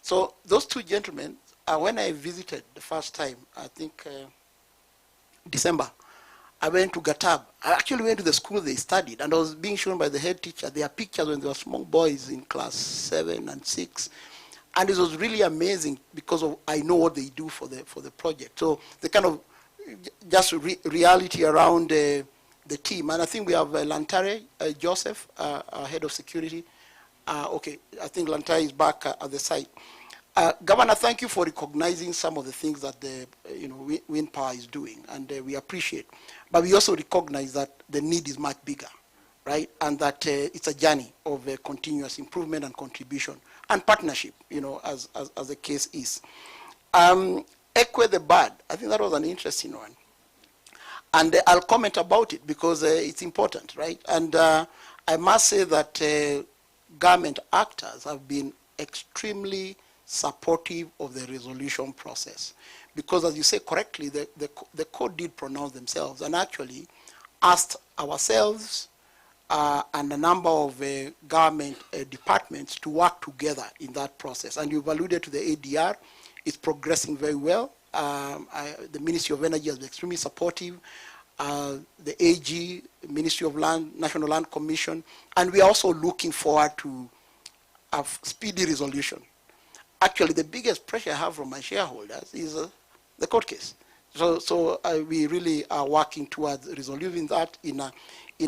D: So those two gentlemen, when I visited the first time, I think December, I went to Gatab. I actually went to the school they studied, and I was being shown by the head teacher their pictures when they were small boys in class 7 and 6. And it was really amazing because I know what they do for the project. So the kind of just reality around the team. And I think we have Lantare Joseph, our head of security. Okay, I think Lantare is back at the site. Governor, thank you for recognizing some of the things that the wind power is doing, and we appreciate. But we also recognize that the need is much bigger, right? And that it's a journey of continuous improvement and contribution and partnership, as the case is. Equa the bird, I think that was an interesting one. And I'll comment about it because it's important, right? And I must say that government actors have been extremely supportive of the resolution process. Because as you say correctly, the court did pronounce themselves and actually asked ourselves and a number of government departments to work together in that process. And you've alluded to the ADR. It's progressing very well. The Ministry of Energy has been extremely supportive. The AG, Ministry of Land, National Land Commission, and we are also looking forward to a speedy resolution. Actually, the biggest pressure I have from my shareholders is the court case. So we really are working towards resolving that in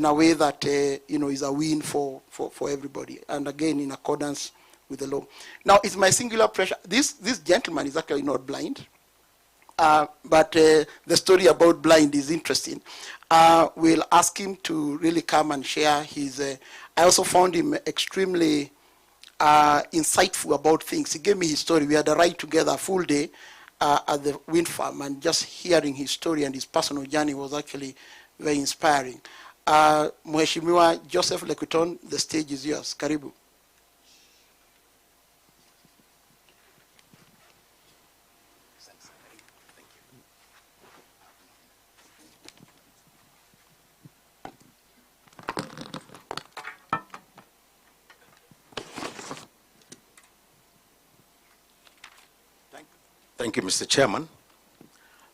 D: a way that is a win for everybody, and again in accordance with the law. Now, it's my singular pressure. This gentleman is actually not blind. But the story about blind is interesting. We'll ask him to really come and share his... I also found him extremely insightful about things. He gave me his story. We had a ride together a full day at the wind farm, and just hearing his story and his personal journey was actually very inspiring. Mheshimiwa Joseph Lekuton, the stage is yours. Karibu.
G: Thank you, Mr. Chairman,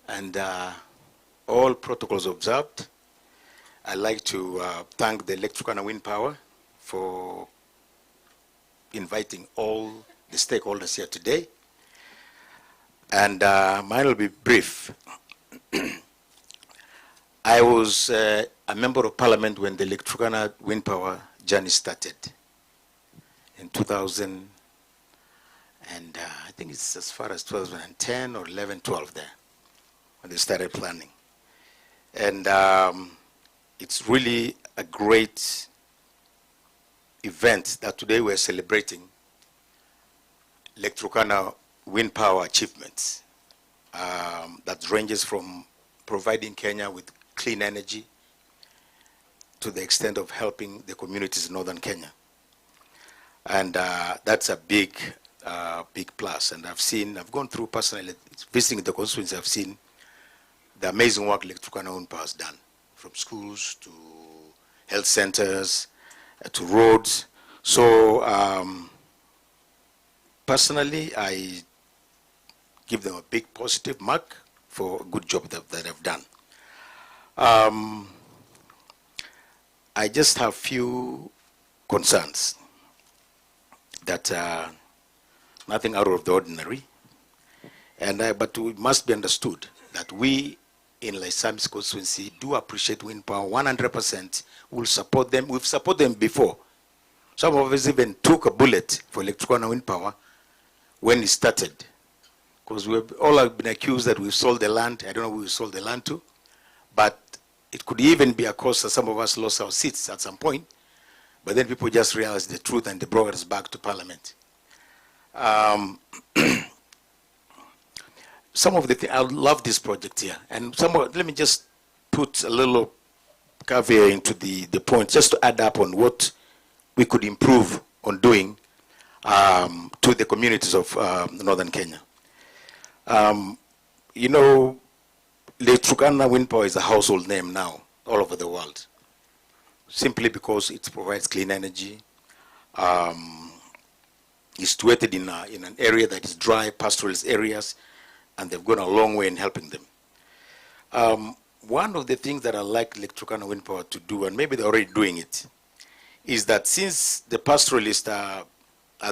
G: and all protocols observed. I'd like to thank the Electrical Wind Power for inviting all the stakeholders here today. And mine will be brief. I was a member of Parliament when the Electrical Wind Power journey started in 2000. And I think it's as far as 2010 or 11, 12 there, when they started planning. And it's really a great event that today we're celebrating Electrical wind power achievements that ranges from providing Kenya with clean energy to the extent of helping the communities in northern Kenya. And that's a big plus, and I've gone through personally, visiting the constituency, I've seen the amazing work Electrical Wind Power has done, from schools to health centers to roads. So personally, I give them a big positive mark for a good job that they've done. I just have few concerns that are nothing out of the ordinary, but it must be understood that we in Laisam's constituency do appreciate wind power 100%. We'll support them. We've supported them before. Some of us even took a bullet for Electricana wind power when it started, because we've all have been accused that we've sold the land. I don't know who we sold the land to, but it could even be a cause that some of us lost our seats at some point. But then people just realized the truth and they brought us back to Parliament. Some of the things, I love this project here. And let me just put a little caveat into the point, just to add up on what we could improve on doing to the communities of northern Kenya. You know, Legislator wind power is a household name now all over the world, simply because it provides clean energy. It's situated in an area that is dry, pastoralist areas, and they've gone a long way in helping them. One of the things that I like Legislator wind power to do, and maybe they're already doing it, is that since the pastoralists are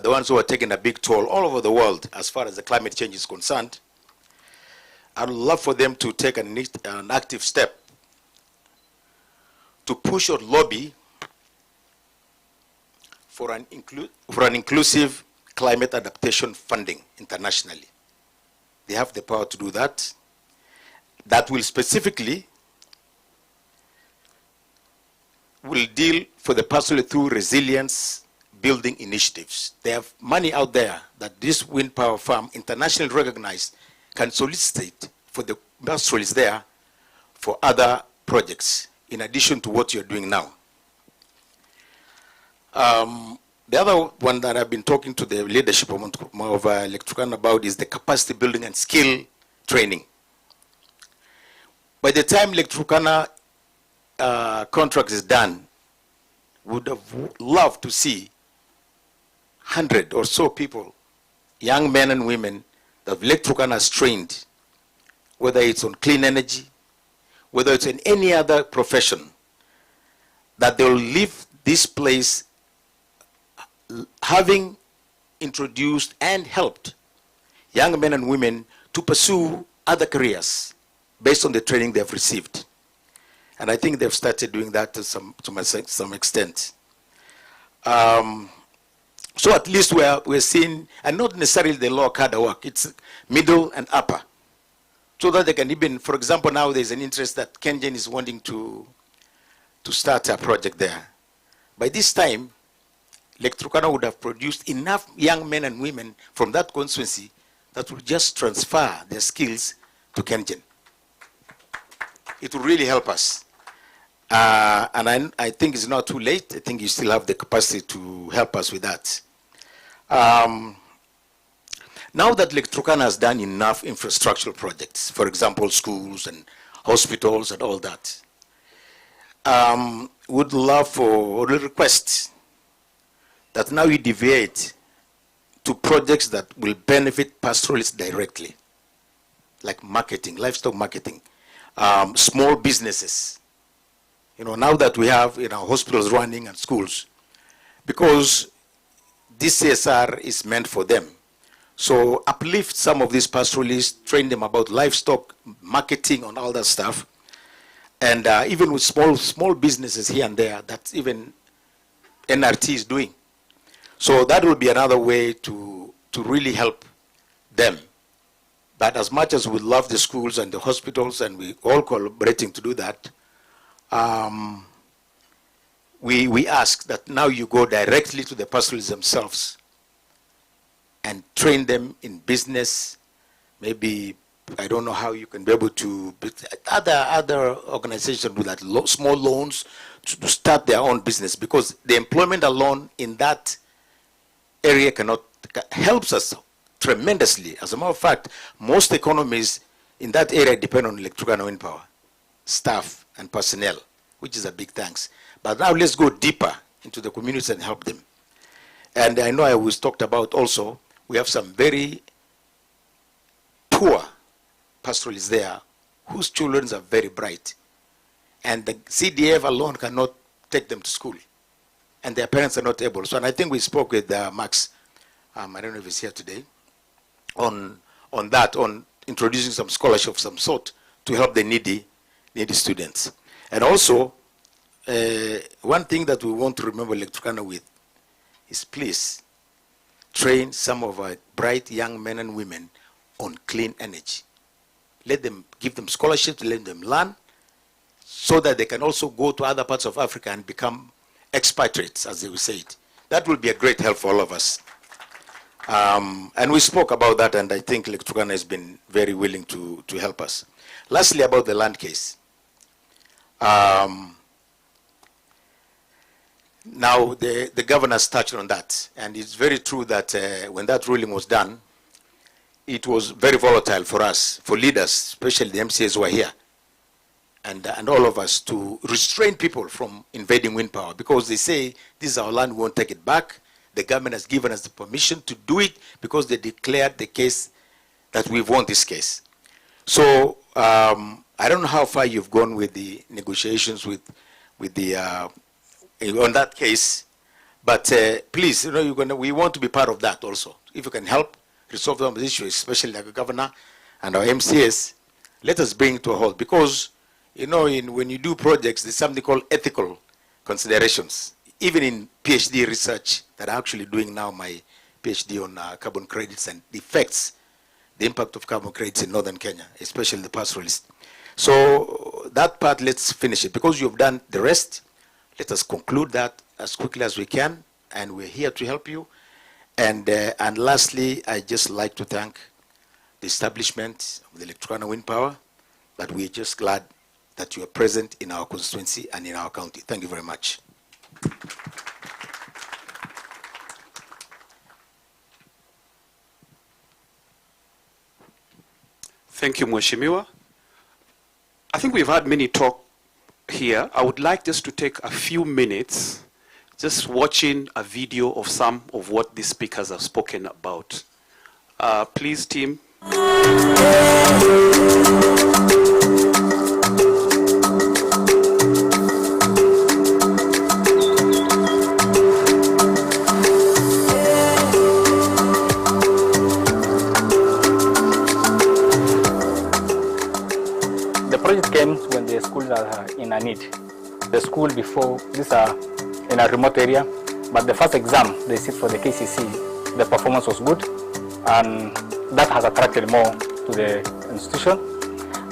G: the ones who are taking a big toll all over the world as far as the climate change is concerned, I'd love for them to take an active step to push or lobby for an inclusive climate adaptation funding internationally. They have the power to do that. That will specifically deal for the pastoral through resilience building initiatives. They have money out there that this wind power farm, internationally recognized, can solicit for the pastoralists there for other projects, in addition to what you're doing now. The other one that I've been talking to the leadership of Electricana about is the capacity building and skill training. By the time Electricana contract is done, would have loved to see 100 or so people, young men and women, that Electricana has trained, whether it's on clean energy, whether it's in any other profession, that they'll leave this place having introduced and helped young men and women to pursue other careers based on the training they've received. And I think they've started doing that to some extent. So at least we're seeing, and not necessarily the lower cadre work, it's middle and upper. So that they can even, for example, now there's an interest that Kengen is wanting to start a project there. By this time, Electricana would have produced enough young men and women from that constituency that would just transfer their skills to Kengen. It will really help us. And I think it's not too late. I think you still have the capacity to help us with that. Now that Electricana has done enough infrastructural projects, for example, schools and hospitals and all that, would love for, or request that now you deviate to projects that will benefit pastoralists directly, like marketing, livestock marketing, small businesses. You know, now that we have hospitals running and schools, because this CSR is meant for them. So uplift some of these pastoralists, train them about livestock marketing and all that stuff, and even with small businesses here and there that even NRT is doing. So that will be another way to really help them. But as much as we love the schools and the hospitals, and we all collaborating to do that, we ask that now you go directly to the pastoralists themselves and train them in business. Maybe, I don't know how you can be able to, other organizations do that, small loans to start their own business, because the employment alone in that area helps us tremendously. As a matter of fact, most economies in that area depend on Electricana wind power, staff and personnel, which is a big thanks. But now let's go deeper into the communities and help them. And I know I was talked about also, we have some very poor pastoralists there whose children are very bright, and the CDF alone cannot take them to school, and their parents are not able. So, and I think we spoke with Max, I don't know if he's here today, on that, on introducing some scholarship of some sort to help the needy students. And also, one thing that we want to remember Electrocana with is please train some of our bright young men and women on clean energy. Let them, give them scholarships, let them learn, so that they can also go to other parts of Africa and become expatriates, as they will say it. That will be a great help for all of us. And we spoke about that, and I think Electrocana has been very willing to help us. Lastly, about the land case. Now, the governor's touched on that, and it's very true that when that ruling was done, it was very volatile for us, for leaders, especially the MCAs who are here, and all of us, to restrain people from invading wind power, because they say, this is our land, we won't take it back. The government has given us the permission to do it because they declared the case that we've won this case. So I don't know how far you've gone with the negotiations with the on that case, but please, we want to be part of that also. If you can help resolve some of the issues, especially like the governor and our MCAs, let us bring it to a halt, because when you do projects, there's something called ethical considerations. Even in PhD research that I'm actually doing now, my PhD on carbon credits and the effects, the impact of carbon credits in northern Kenya, especially the pastoralists. So that part, let's finish it. Because you've done the rest, let us conclude that as quickly as we can, and we're here to help you. And lastly, I'd just like to thank the establishment of the Electrocana Wind Power, that we're just glad that you are present in our constituency and in our county. Thank you very much.
A: Thank you, Mheshimiwa. I think we've had many talk here. I would like just to take a few minutes just watching a video of some of what the speakers have spoken about. Please, team.
H: The project came when the schools are in a need. The school before, these are in a remote area, but the first exam they sit for the KCC, the performance was good, and that has attracted more to the institution.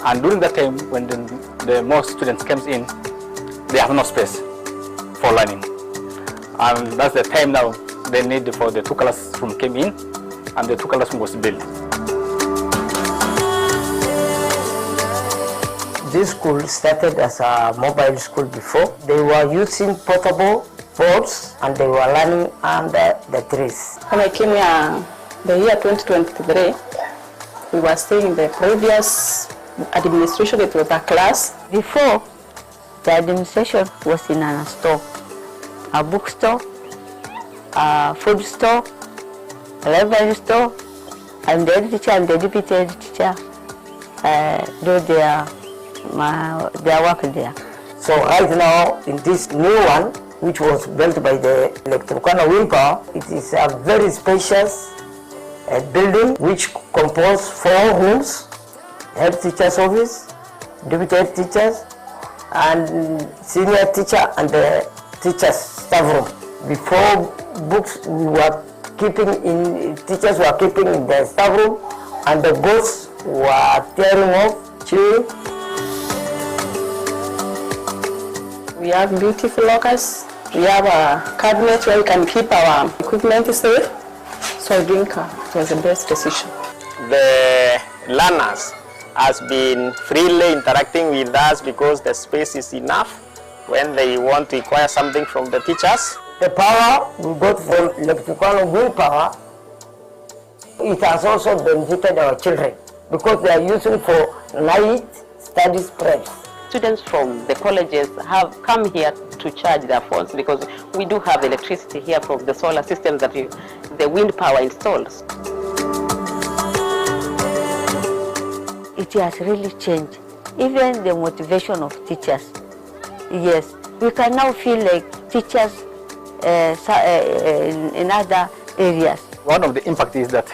H: And during that time, when the more students came in, they have no space for learning. And that's the time now they need for the 2 classroom came in, and the 2 classroom was built.
I: This school started as a mobile school before. They were using portable boards and they were learning under the trees.
J: When I came here, the year 2023, we were staying in the previous administration. It was a class.
K: Before, the administration was in a store, a bookstore, a food store, a library store, and the head teacher and the deputy head teacher do their work there.
I: So right now, in this new one, which was built by the Electrocana Wind Power, it is a very spacious building which composed 4 rooms, head teacher's office, deputy head teachers, and senior teacher and the teacher's staff room. Before, books we were keeping in, teachers were keeping in the staff room, and the books were tearing off, chewing.
J: We have beautiful lockers. We have a cabinet where we can keep our equipment safe. So I think it was the best decision.
L: The learners has been freely interacting with us because the space is enough when they want to acquire something from the teachers.
I: The power we got from Electrocana Wind Power, it has also benefited our children because they are using for night study spreads.
M: Students from the colleges have come here to charge their phones because we do have electricity here from the solar system that the wind power installs.
K: has really changed. Even the motivation of teachers. Yes, we can now feel like teachers in other areas.
H: One of the impact is that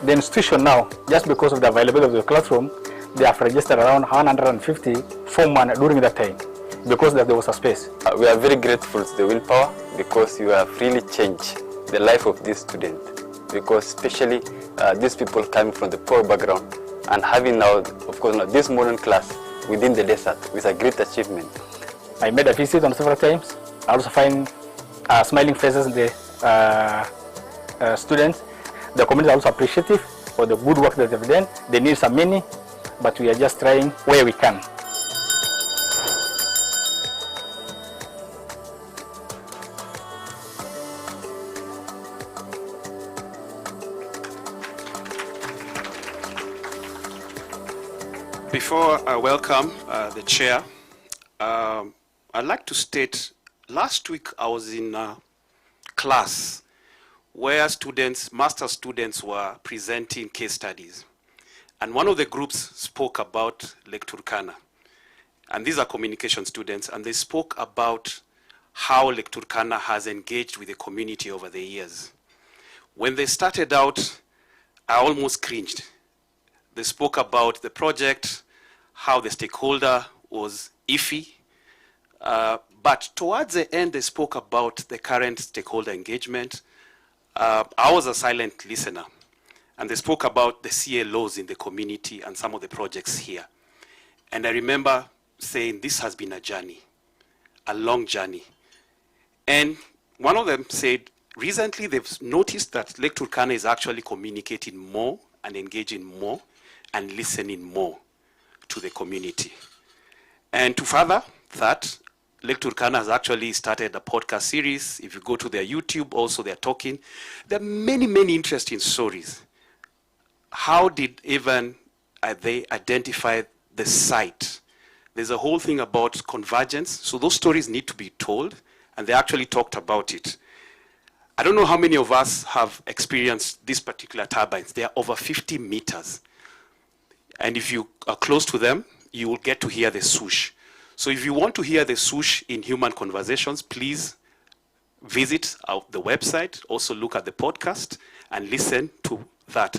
H: the institution now, just because of the availability of the classroom, they have registered around 150 foremen during that time, because there was a space.
N: We are very grateful to the Willpower because you have really changed the life of this student. Because especially these people coming from the poor background and having now, of course, now this modern class within the desert is a great achievement.
H: I made a visit on several times. I also find smiling faces in the students. The community is also appreciative for the good work that they've done. They need some money, but we are just trying where we can.
A: Before I welcome the chair, I'd like to state, last week I was in a class where students, master students, were presenting case studies. And one of the groups spoke about Lake Turkana. And these are communication students, and they spoke about how Lake Turkana has engaged with the community over the years. When they started out, I almost cringed. They spoke about the project, how the stakeholder was iffy. But towards the end, they spoke about the current stakeholder engagement. I was a silent listener. And they spoke about the CLOs in the community and some of the projects here. And I remember saying, this has been a journey, a long journey. And one of them said, recently they've noticed that Lake Turkana is actually communicating more and engaging more and listening more to the community. And to further that, Lake Turkana has actually started a podcast series. If you go to their YouTube, also they're talking. There are many, many interesting stories. How did even they identify the site? There's a whole thing about convergence. So those stories need to be told, and they actually talked about it. I don't know how many of us have experienced these particular turbines. They are over 50 meters. And if you are close to them, you will get to hear the swoosh. So if you want to hear the swoosh in human conversations, please visit the website, also look at the podcast and listen to that.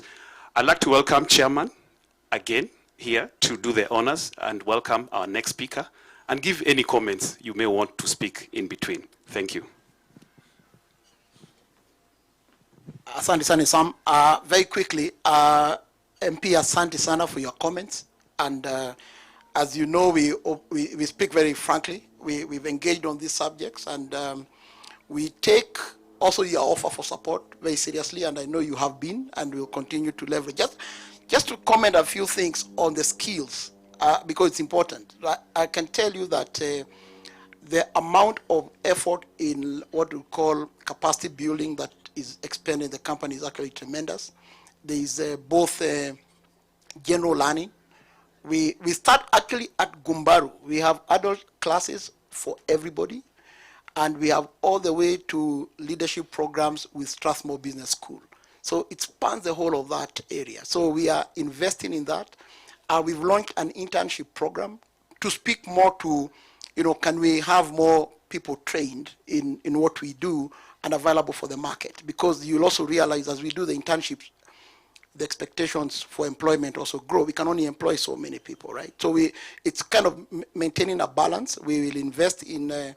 A: I'd like to welcome Chairman again here to do the honors and welcome our next speaker and give any comments you may want to speak in between. Thank you.
D: Asante sana Sam. Very quickly, MP Asante sana for your comments. And as you know, we speak very frankly. We've engaged on these subjects, and we take also your offer for support very seriously, and I know you have been and will continue to leverage. Just to comment a few things on the skills, because it's important. I can tell you that the amount of effort in what we call capacity building that is expended in the company is actually tremendous. There is both general learning. We start actually at Gumbaru. We have adult classes for everybody, and we have all the way to leadership programs with Strathmore Business School. So it spans the whole of that area. So we are investing in that. We've launched an internship program to speak more to, can we have more people trained in what we do and available for the market? Because you'll also realize as we do the internships, the expectations for employment also grow. We can only employ so many people, right? So it's kind of maintaining a balance. We will invest in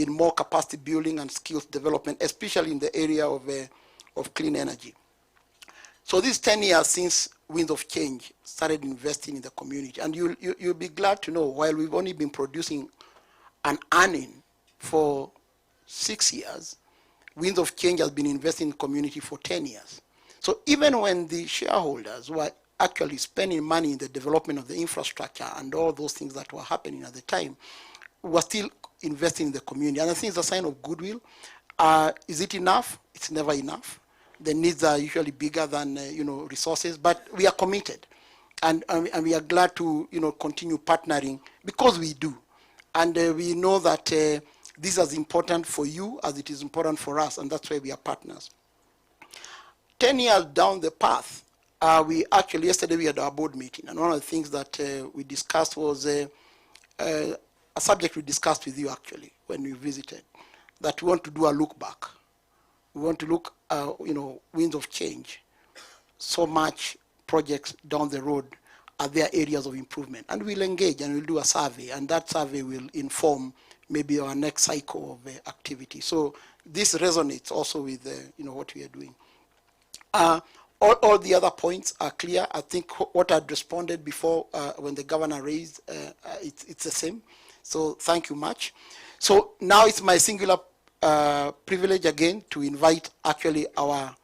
D: more capacity building and skills development, especially in the area of clean energy. So this 10 years since Winds of Change started investing in the community, and you'll be glad to know, while we've only been producing an earning for 6 years, Winds of Change has been investing in the community for 10 years. So even when the shareholders were actually spending money in the development of the infrastructure and all those things that were happening at the time, we were still investing in the community. And I think it's a sign of goodwill. Is it enough? It's never enough. The needs are usually bigger than resources, but we are committed. And we are glad to continue partnering because we do. And we know that this is as important for you as it is important for us, and that's why we are partners. 10 years down the path, yesterday we had our board meeting, and one of the things that we discussed was a subject we discussed with you actually when we visited, that we want to do a look back. We want to look, winds of change. So much projects down the road, are there areas of improvement? And we'll engage and we'll do a survey, and that survey will inform maybe our next cycle of activity. So this resonates also with what we are doing. All the other points are clear. I think what I'd responded before when the governor raised, it's the same. So thank you much. So now it's my singular privilege again to invite actually our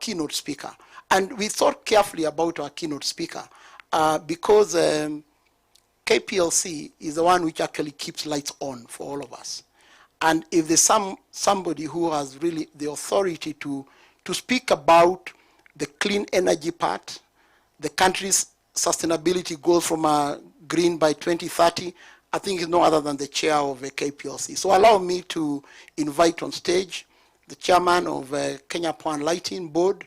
D: keynote speaker. And we thought carefully about our keynote speaker because KPLC is the one which actually keeps lights on for all of us. And if there's somebody who has really the authority to speak about the clean energy part, the country's sustainability goals from green by 2030, I think it's no other than the chair of KPLC. So allow me to invite on stage the chairman of Kenya Power and Lighting Board,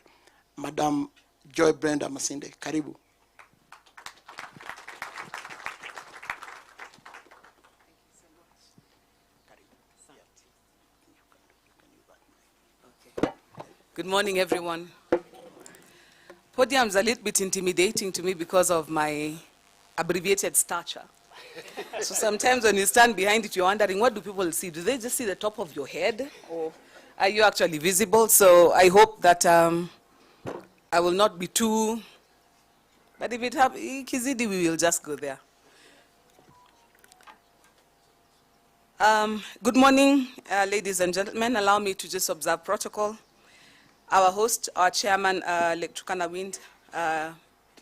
D: Madam Joy Brenda Masinde. Karibu.
O: Good morning, everyone. Podium's a little bit intimidating to me because of my abbreviated stature. So sometimes when you stand behind it, you're wondering, what do people see? Do they just see the top of your head? Or are you actually visible? So I hope that I will not be too, but if it happens, Kizidi, we will just go there. Good morning, ladies and gentlemen. Allow me to just observe protocol. Our host, our chairman, Lake Turkana Wind, Mr.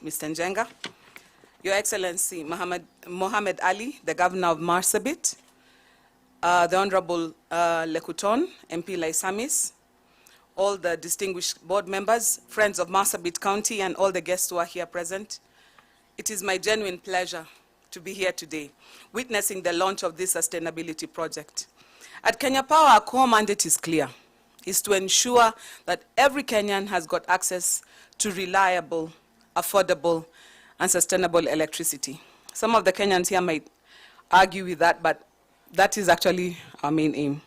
O: Njenga. Your Excellency, Mohammed Ali, the Governor of Marsabit, the Honorable Lekuton, MP Laisamis, all the distinguished board members, friends of Marsabit County, and all the guests who are here present. It is my genuine pleasure to be here today, witnessing the launch of this sustainability project. At Kenya Power, our core mandate is clear, is to ensure that every Kenyan has got access to reliable, affordable, and sustainable electricity. Some of the Kenyans here might argue with that, but that is actually our main aim.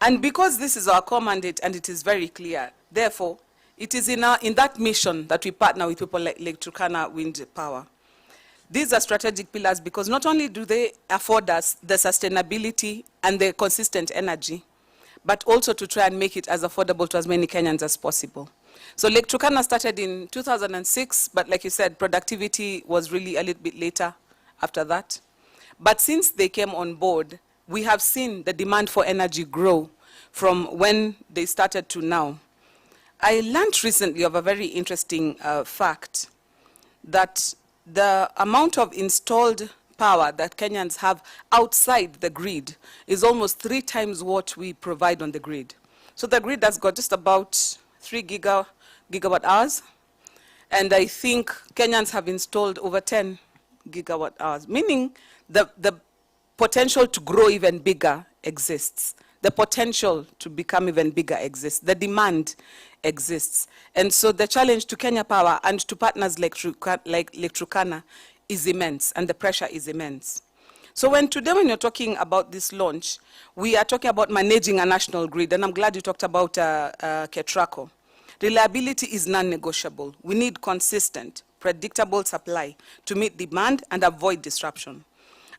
O: And because this is our core mandate and it is very clear, therefore, it is in that mission that we partner with people like Lake Turkana Wind Power. These are strategic pillars because not only do they afford us the sustainability and the consistent energy, but also to try and make it as affordable to as many Kenyans as possible. So Lake Turkana started in 2006, but like you said, productivity was really a little bit later after that. But since they came on board, we have seen the demand for energy grow from when they started to now. I learned recently of a very interesting fact that the amount of installed power that Kenyans have outside the grid is almost 3 times what we provide on the grid. So the grid has got just about 3 gigawatt hours, and I think Kenyans have installed over 10 gigawatt hours, meaning the potential to grow even bigger exists. The potential to become even bigger exists. The demand exists. And so the challenge to Kenya Power and to partners like Lake Turkana is immense, and the pressure is immense. So today when you're talking about this launch, we are talking about managing a national grid, and I'm glad you talked about KETRACO. Reliability is non-negotiable. We need consistent, predictable supply to meet demand and avoid disruption.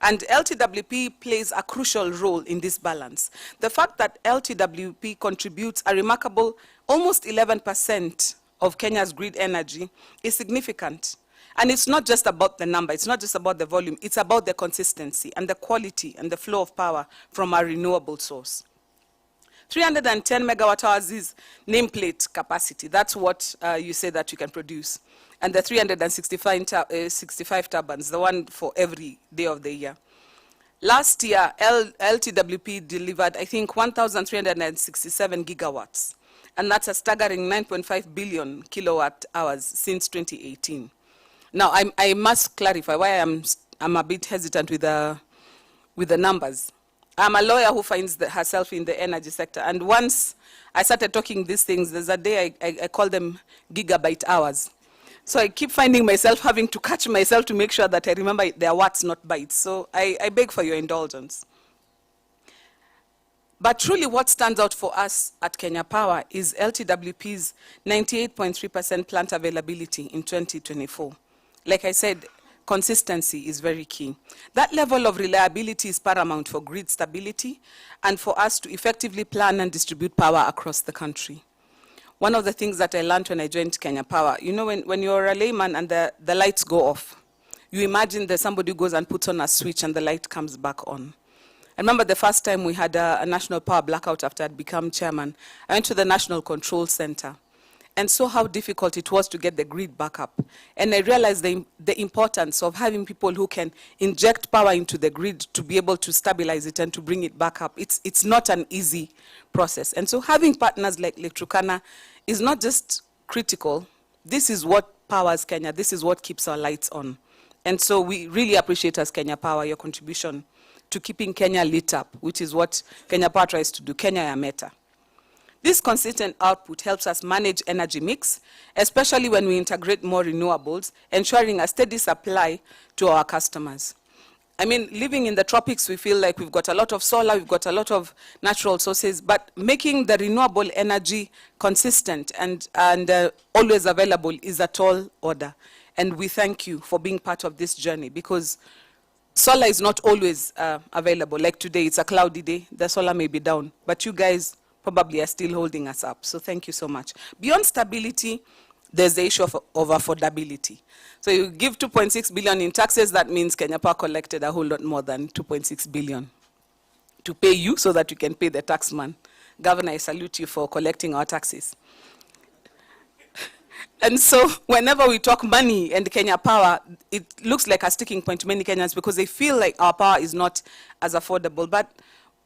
O: And LTWP plays a crucial role in this balance. The fact that LTWP contributes a remarkable almost 11% of Kenya's grid energy is significant. And it's not just about the number, it's not just about the volume, it's about the consistency and the quality and the flow of power from a renewable source. 310 megawatt hours is nameplate capacity. That's what you say that you can produce. And the 365 turbines, the one for every day of the year. Last year, LTWP delivered, I think, 1,367 gigawatts. And that's a staggering 9.5 billion kilowatt hours since 2018. Now, I must clarify why I'm a bit hesitant with the numbers. I'm a lawyer who finds herself in the energy sector. And once I started talking these things, there's a day I call them gigabyte hours. So I keep finding myself having to catch myself to make sure that I remember they are watts, not bytes. So I beg for your indulgence. But truly what stands out for us at Kenya Power is LTWP's 98.3% plant availability in 2024. Like I said, consistency is very key. That level of reliability is paramount for grid stability and for us to effectively plan and distribute power across the country. One of the things that I learned when I joined Kenya Power, you know, when you're a layman and the lights go off, you imagine that somebody goes and puts on a switch and the light comes back on. I remember the first time we had a national power blackout after I'd become chairman. I went to the National Control Center and saw how difficult it was to get the grid back up. And I realized the importance of having people who can inject power into the grid to be able to stabilize it and to bring it back up. It's not an easy process. And so having partners like Electrocana is not just critical. This is what powers Kenya. This is what keeps our lights on. And so we really appreciate as Kenya Power your contribution to keeping Kenya lit up, which is what Kenya Power tries to do, Kenya ya Meta. This consistent output helps us manage energy mix, especially when we integrate more renewables, ensuring a steady supply to our customers. I mean, living in the tropics, we feel like we've got a lot of solar, we've got a lot of natural sources, but making the renewable energy consistent and always available is a tall order. And we thank you for being part of this journey, because solar is not always available. Like today, it's a cloudy day, the solar may be down, but you guys probably are still holding us up. So thank you so much. Beyond stability, there's the issue of affordability. So you give 2.6 billion in taxes, that means Kenya Power collected a whole lot more than 2.6 billion to pay you so that you can pay the taxman. Governor, I salute you for collecting our taxes. And so whenever we talk money and Kenya Power, it looks like a sticking point to many Kenyans because they feel like our power is not as affordable. But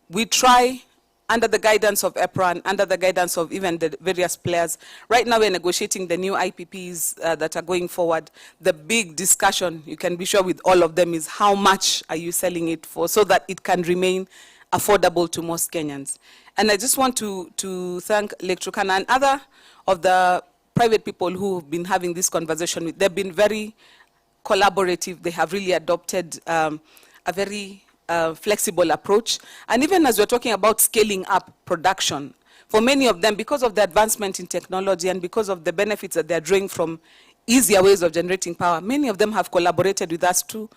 O: we try, under the guidance of EPRA, under the guidance of even the various players. Right now we're negotiating the new IPPs that are going forward. The big discussion, you can be sure with all of them, is how much are you selling it for so that it can remain affordable to most Kenyans. And I just want to thank Electrocana and other of the private people who've been having this conversation with. They've been very collaborative. They have really adopted a very flexible approach. And even as we're talking about scaling up production, for many of them, because of the advancement in technology and because of the benefits that they're drawing from easier ways of generating power, many of them have collaborated with us to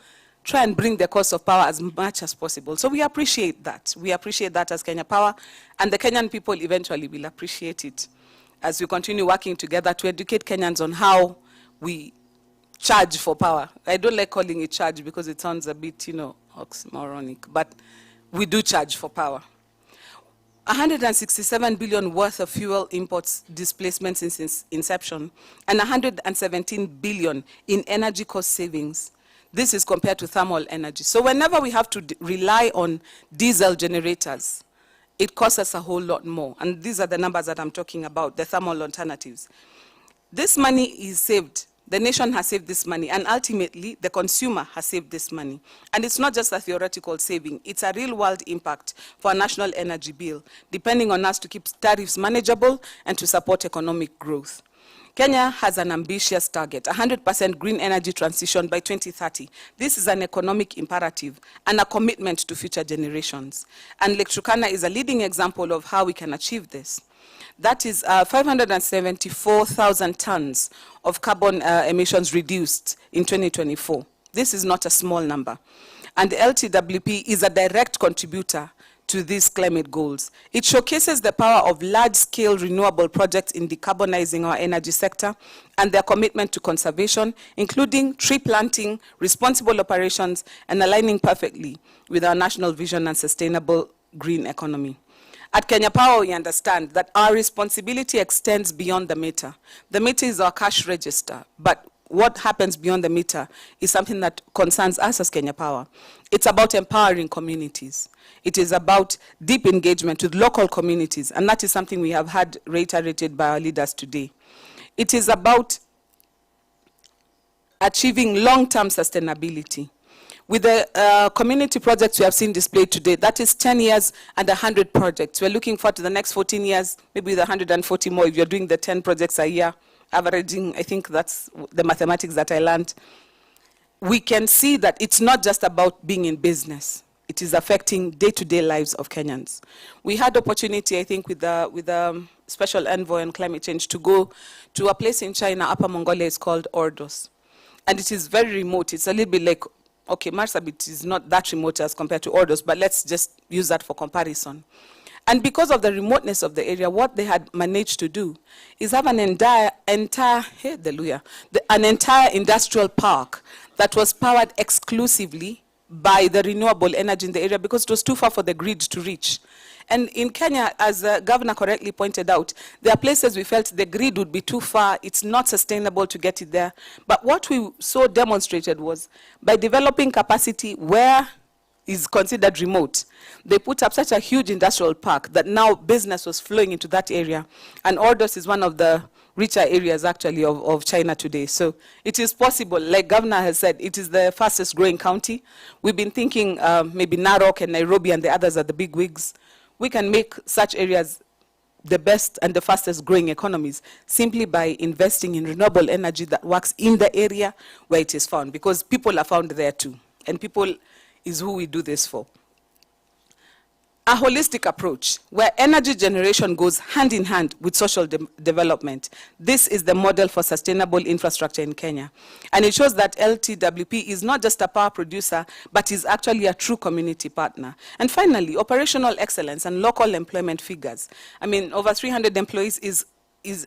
O: try and bring the cost of power as much as possible. So we appreciate that. We appreciate that as Kenya Power, and the Kenyan people eventually will appreciate it as we continue working together to educate Kenyans on how we charge for power. I don't like calling it charge because it sounds a bit, oxymoronic, but we do charge for power. 167 billion worth of fuel imports displacements since inception, and 117 billion in energy cost savings. This is compared to thermal energy. So whenever we have to rely on diesel generators, it costs us a whole lot more. And these are the numbers that I'm talking about, the thermal alternatives. This money is saved. The nation has saved this money, and ultimately, the consumer has saved this money. And it's not just a theoretical saving. It's a real-world impact for a national energy bill, depending on us to keep tariffs manageable and to support economic growth. Kenya has an ambitious target, 100% green energy transition by 2030. This is an economic imperative and a commitment to future generations. And Electrocana is a leading example of how we can achieve this. That is 574,000 tons of carbon emissions reduced in 2024. This is not a small number. And the LTWP is a direct contributor to these climate goals. It showcases the power of large-scale renewable projects in decarbonizing our energy sector and their commitment to conservation, including tree planting, responsible operations, and aligning perfectly with our national vision and sustainable green economy. At Kenya Power, we understand that our responsibility extends beyond the meter. The meter is our cash register, but what happens beyond the meter is something that concerns us as Kenya Power. It's about empowering communities. It is about deep engagement with local communities, and that is something we have had reiterated by our leaders today. It is about achieving long-term sustainability. With the community projects we have seen displayed today, that is 10 years and 100 projects. We're looking forward to the next 14 years, maybe with 140 more if you're doing the 10 projects a year, averaging, I think that's the mathematics that I learned. We can see that it's not just about being in business. It is affecting day-to-day lives of Kenyans. We had opportunity, I think, with the special envoy on climate change to go to a place in China, Upper Mongolia, it's called Ordos. And it is very remote. It's a little bit like, okay, Marsabit is not that remote as compared to Ordos, but let's just use that for comparison. And because of the remoteness of the area, what they had managed to do is have an entire industrial park that was powered exclusively by the renewable energy in the area because it was too far for the grid to reach. And in Kenya, as the governor correctly pointed out, there are places we felt the grid would be too far, it's not sustainable to get it there. But what we saw demonstrated was by developing capacity where is considered remote, they put up such a huge industrial park that now business was flowing into that area. And Ordos is one of the richer areas actually of China today. So it is possible, like Governor has said, it is the fastest growing county. We've been thinking maybe Narok and Nairobi and the others are the big wigs. We can make such areas the best and the fastest growing economies simply by investing in renewable energy that works in the area where it is found, because people are found there too. And people is who we do this for. A holistic approach where energy generation goes hand in hand with social development. This is the model for sustainable infrastructure in Kenya. And it shows that LTWP is not just a power producer, but is actually a true community partner. And finally, operational excellence and local employment figures. I mean, over 300 employees is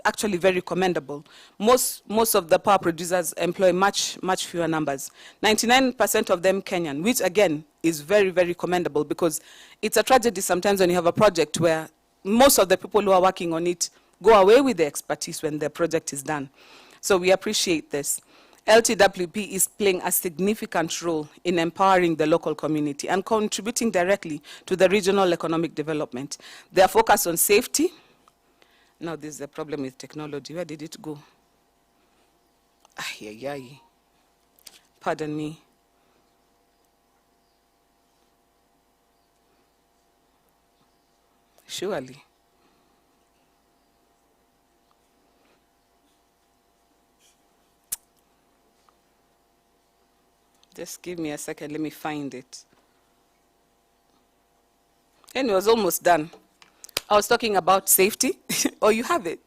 O: actually very commendable. Most of the power producers employ much fewer numbers. 99% of them Kenyan, which again is very, very commendable, because it's a tragedy sometimes when you have a project where most of the people who are working on it go away with the expertise when the project is done. So we appreciate this. LTWP is playing a significant role in empowering the local community and contributing directly to the regional economic development. Their focus on safety. Now there's a problem with technology. Where did it go? Pardon me. Surely. Just give me a second, let me find it. And it was almost done. I was talking about safety. Oh, you have it?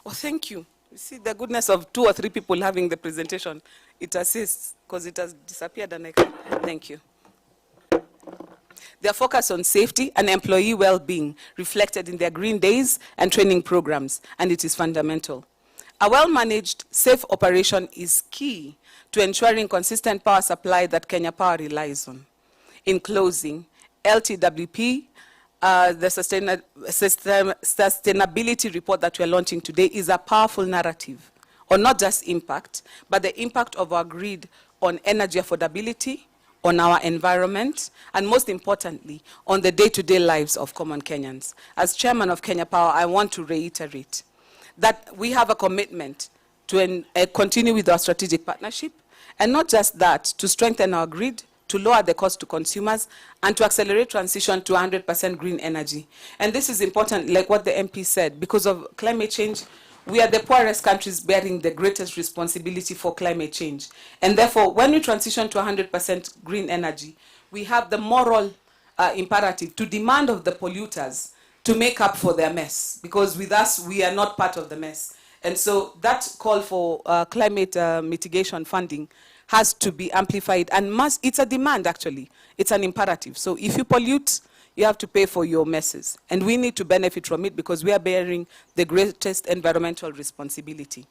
O: Oh, thank you. You see the goodness of 2 or 3 people having the presentation. It assists, because it has disappeared and I can't. Thank you. Their focus on safety and employee well-being reflected in their green days and training programs, and it is fundamental. A well-managed, safe operation is key to ensuring consistent power supply that Kenya Power relies on. In closing, LTWP, the sustainability report that we are launching today is a powerful narrative on not just impact, but the impact of our grid on energy affordability, on our environment, and most importantly, on the day-to-day lives of common Kenyans. As chairman of Kenya Power, I want to reiterate that we have a commitment to continue with our strategic partnership, and not just that, to strengthen our grid, to lower the cost to consumers, and to accelerate transition to 100% green energy. And this is important, like what the MP said, because of climate change, we are the poorest countries bearing the greatest responsibility for climate change. And therefore, when we transition to 100% green energy, we have the moral imperative to demand of the polluters to make up for their mess, because with us, we are not part of the mess. And so that call for climate mitigation funding has to be amplified, and it's a demand actually, it's an imperative. So if you pollute, you have to pay for your messes. And we need to benefit from it because we are bearing the greatest environmental responsibility.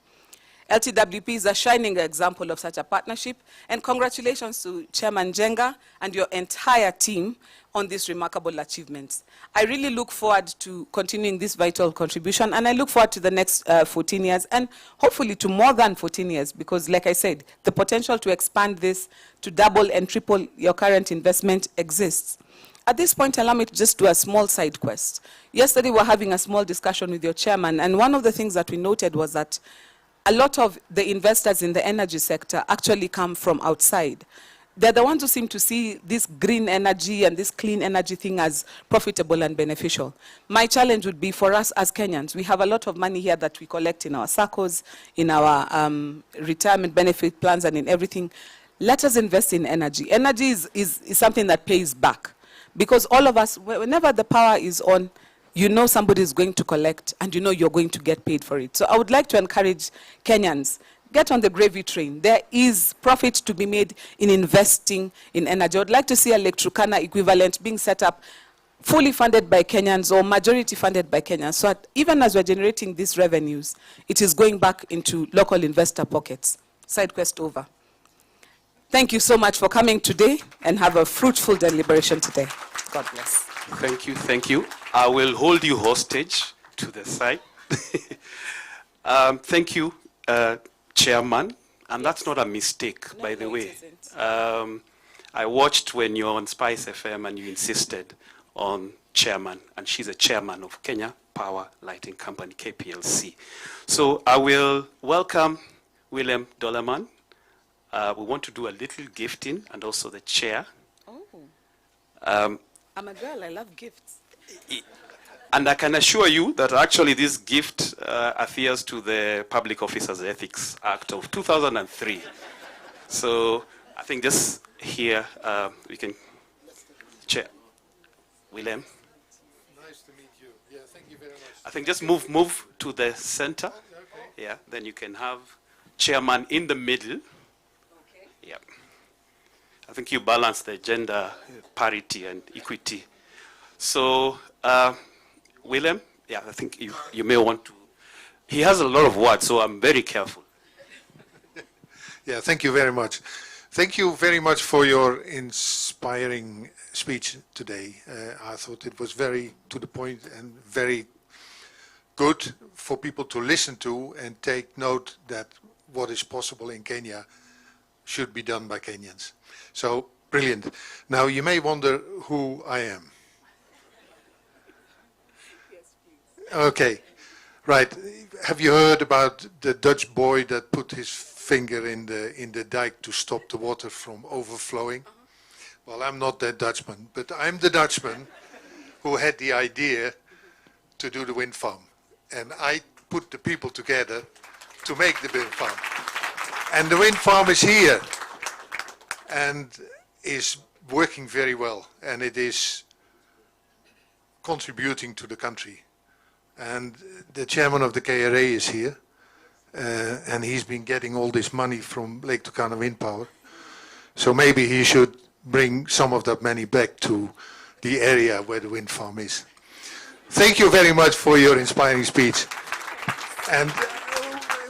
O: LTWP is a shining example of such a partnership, and congratulations to Chairman Jenga and your entire team on these remarkable achievements. I really look forward to continuing this vital contribution, and I look forward to the next 14 years, and hopefully to more than 14 years, because like I said, the potential to expand this to double and triple your current investment exists. At this point, allow me to just do a small side quest. Yesterday, we were having a small discussion with your chairman, and one of the things that we noted was that a lot of the investors in the energy sector actually come from outside. they're the ones who seem to see this green energy and this clean energy thing as profitable and beneficial. My challenge would be for us as Kenyans. We have a lot of money here that we collect in our SACCOs, in our retirement benefit plans, and in everything. Let us invest in energy. Energy is something that pays back. Because all of us, whenever the power is on, you know somebody is going to collect, and you know you're going to get paid for it. So I would like to encourage Kenyans, get on the gravy train. There is profit to be made in investing in energy. I would like to see a Lake Turkana equivalent being set up, fully funded by Kenyans or majority funded by Kenyans. So even as we're generating these revenues, it is going back into local investor pockets. Side quest over. Thank you so much for coming today, and have a fruitful deliberation today. God bless.
A: Thank you, thank you. I will hold you hostage to the side. Thank you, Chairman. And that's not a mistake, by the way. I watched when you were on Spice FM and you insisted on chairman, and she's a chairman of Kenya Power Lighting Company, KPLC. So I will welcome William Dollerman. We want to do a little gifting, and also the chair.
O: I'm a girl, I love gifts.
A: And I can assure you that actually this gift adheres to the Public Officers Ethics Act of 2003. So I think just here we can chair. William.
P: Nice to meet you. Yeah, thank you very much.
A: I think just move to the center. Okay. Yeah, then you can have chairman in the middle. Okay. Yeah. I think you balance the gender parity and equity. So, William, yeah, I think you may want to. He has a lot of words, so I'm very careful.
P: Yeah, thank you very much. Thank you very much for your inspiring speech today. I thought it was very to the point and very good for people to listen to and take note that what is possible in Kenya should be done by Kenyans. So, brilliant. Now, you may wonder who I am. Okay, right. Have you heard about the Dutch boy that put his finger in the dike to stop the water from overflowing? Well, I'm not that Dutchman, but I'm the Dutchman who had the idea to do the wind farm. And I put the people together to make the wind farm. And the wind farm is here and is working very well, and it is contributing to the country. And the chairman of the KRA is here, and he's been getting all this money from Lake Turkana Wind Power. So maybe he should bring some of that money back to the area where the wind farm is. Thank you very much for your inspiring speech. And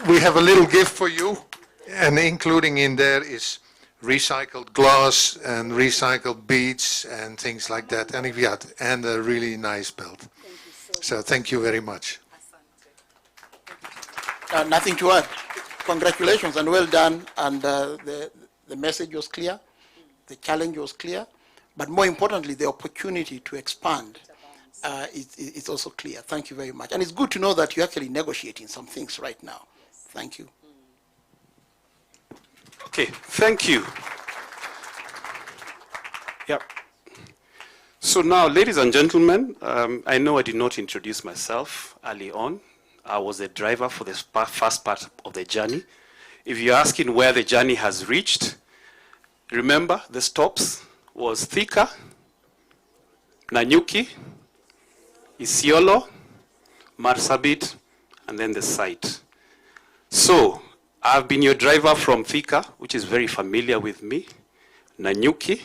P: we have a little gift for you, and including in there is recycled glass and recycled beads and things like that, and a really nice belt. So thank you very much.
D: Nothing to add. Congratulations and well done. And the message was clear, the challenge was clear, but more importantly, the opportunity to expand is also clear. Thank you very much. And it's good to know that you're actually negotiating some things right now. Thank you.
A: Okay, thank you. Yep. So now, ladies and gentlemen, I know I did not introduce myself early on. I was a driver for the first part of the journey. If you're asking where the journey has reached, remember the stops was Thika, Nanyuki, Isiolo, Marsabit, and then the site. So I've been your driver from Thika, which is very familiar with me, Nanyuki,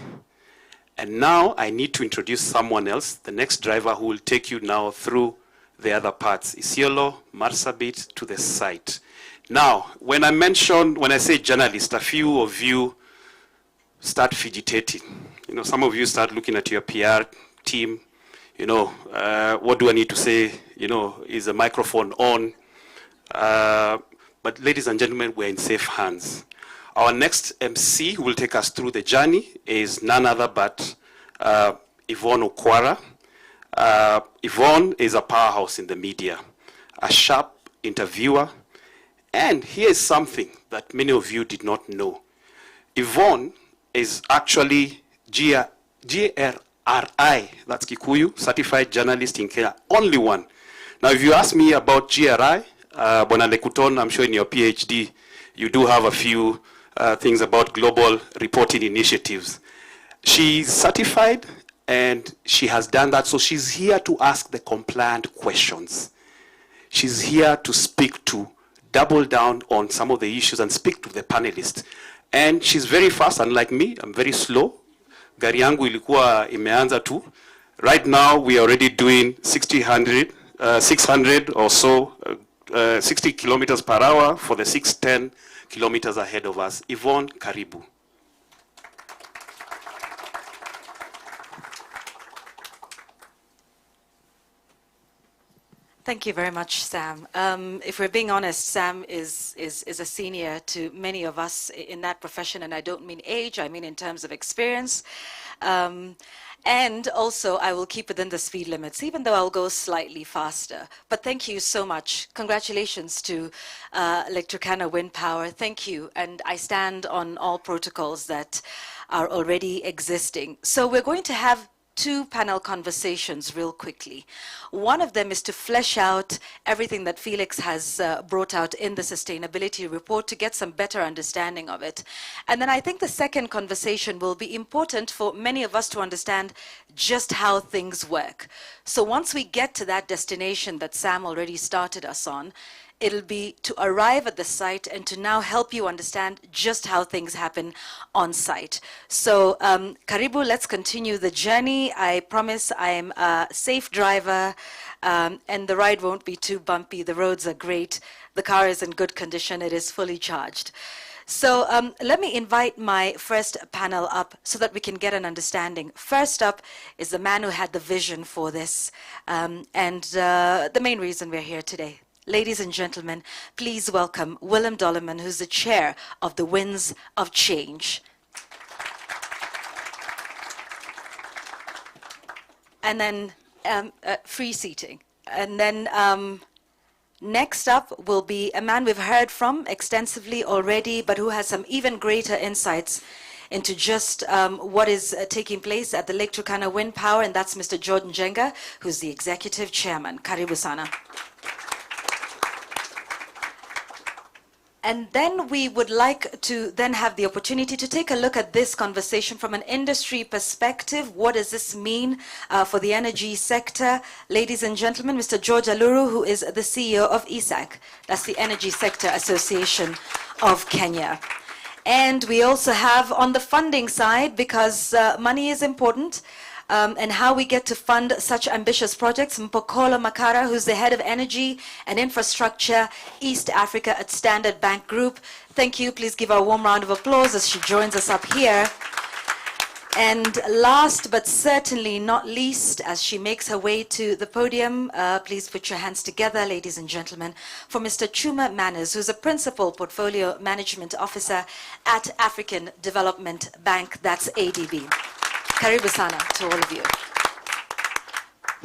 A: and now I need to introduce someone else, the next driver who will take you now through the other parts, Isiolo, Marsabit, to the site. Now, when I say journalist, a few of you start fidgetating. You know, some of you start looking at your PR team. You know, what do I need to say? You know, is the microphone on? But ladies and gentlemen, we're in safe hands. Our next MC who will take us through the journey is none other but Yvonne Okwara. Yvonne is a powerhouse in the media, a sharp interviewer, and here's something that many of you did not know. Yvonne is actually GRRI, that's Kikuyu, Certified Journalist in Kenya, only one. Now, if you ask me about GRI, Bwana Lekuton, I'm sure in your PhD, you do have a few things about global reporting initiatives. She's certified and she has done that, so she's here to ask the compliant questions. She's here to speak to, double down on some of the issues and speak to the panelists. And she's very fast, unlike me, I'm very slow. Gari yangu ilikuwa imeanza tu. Right now, we are already doing 600 or so, 60 kilometers per hour for the 610 kilometers ahead of us. Yvonne, karibu.
Q: Thank you very much, Sam. If we're being honest, Sam is a senior to many of us in that profession, and I don't mean age, I mean in terms of experience. And also, I will keep within the speed limits, even though I'll go slightly faster. But thank you so much. Congratulations to Lake Turkana Wind Power. Thank you. And I stand on all protocols that are already existing. So we're going to have two panel conversations real quickly. One of them is to flesh out everything that Felix has brought out in the sustainability report to get some better understanding of it. And then I think the second conversation will be important for many of us to understand just how things work. So once we get to that destination that Sam already started us on, it'll be to arrive at the site and to now help you understand just how things happen on site. So, Karibu, let's continue the journey. I promise I am a safe driver and the ride won't be too bumpy. The roads are great. The car is in good condition. It is fully charged. So let me invite my first panel up so that we can get an understanding. First up is the man who had the vision for this and the main reason we're here today. Ladies and gentlemen, please welcome Willem Dolleman, who's the chair of the Winds of Change. And then free seating. And then next up will be a man we've heard from extensively already, but who has some even greater insights into just what is taking place at the Lake Turkana Wind Power, and that's Mr. Jordan Jenga, who's the executive chairman. Karibu sana. And then we would like to then have the opportunity to take a look at this conversation from an industry perspective. What does this mean for the energy sector? Ladies and gentlemen, Mr. George Aluru, who is the CEO of ESAC, that's the Energy Sector Association of Kenya. And we also have on the funding side, because money is important, and how we get to fund such ambitious projects. Mpokolo Makara, who's the head of energy and infrastructure, East Africa at Standard Bank Group. Thank you. Please give her a warm round of applause as she joins us up here. And last but certainly not least, as she makes her way to the podium, please put your hands together, ladies and gentlemen, for Mr. Chuma Manners, who's a Principal Portfolio Management Officer at African Development Bank, that's ADB. Karibu sana to all of you.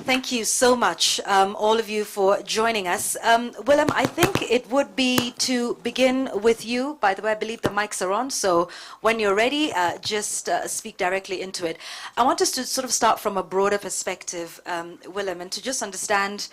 Q: Thank you so much, all of you, for joining us. Willem, I think it would be to begin with you. By the way, I believe the mics are on, so when you're ready, just speak directly into it. I want us to sort of start from a broader perspective, Willem, and to just understand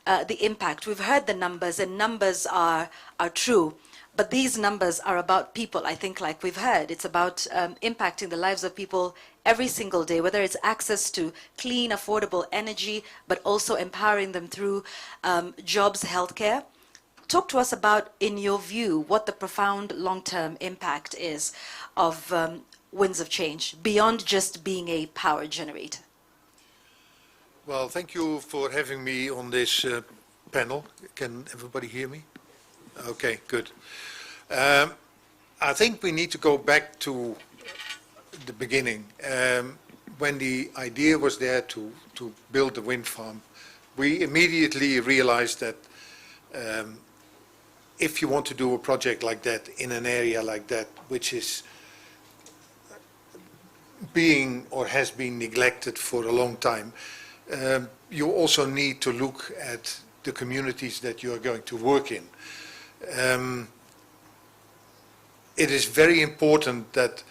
Q: the impact. We've heard the numbers, and numbers are true. But these numbers are about people, I think, like we've heard. It's about impacting the lives of people every single day, whether it's access to clean, affordable energy, but also empowering them through jobs, healthcare. Talk to us about, in your view, what the profound long-term impact is of Winds of Change, beyond just being a power generator.
P: Well, thank you for having me on this panel. Can everybody hear me? Okay, good. I think we need to go back to the beginning. When the idea was there to build the wind farm, we immediately realized that if you want to do a project like that in an area like that, which is being or has been neglected for a long time, you also need to look at the communities that you are going to work in. It is very important that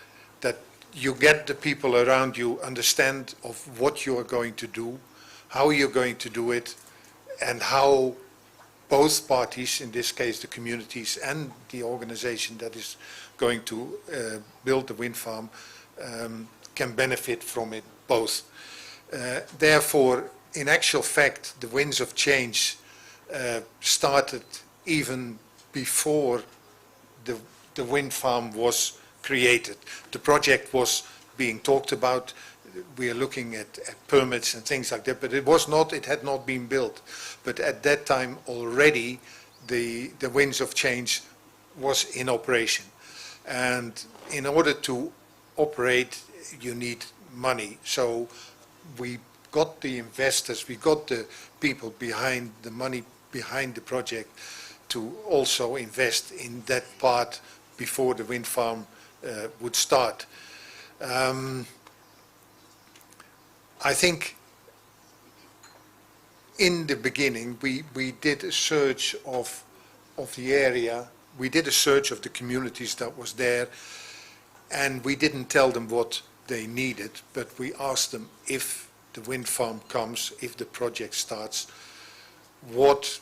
P: you get the people around you understand of what you are going to do, how you're going to do it, and how both parties, in this case the communities and the organization that is going to build the wind farm, can benefit from it both. Therefore, in actual fact, the winds of change started even before the wind farm was created. The project was being talked about. We are looking at permits and things like that, but it had not been built. But at that time already, the winds of change was in operation. And in order to operate, you need money. So we got the investors, we got the people behind the money behind the project to also invest in that part before the wind farm would start. I think in the beginning we did a search of the area, we did a search of the communities that was there, and we didn't tell them what they needed, but we asked them, if the wind farm comes, if the project starts, what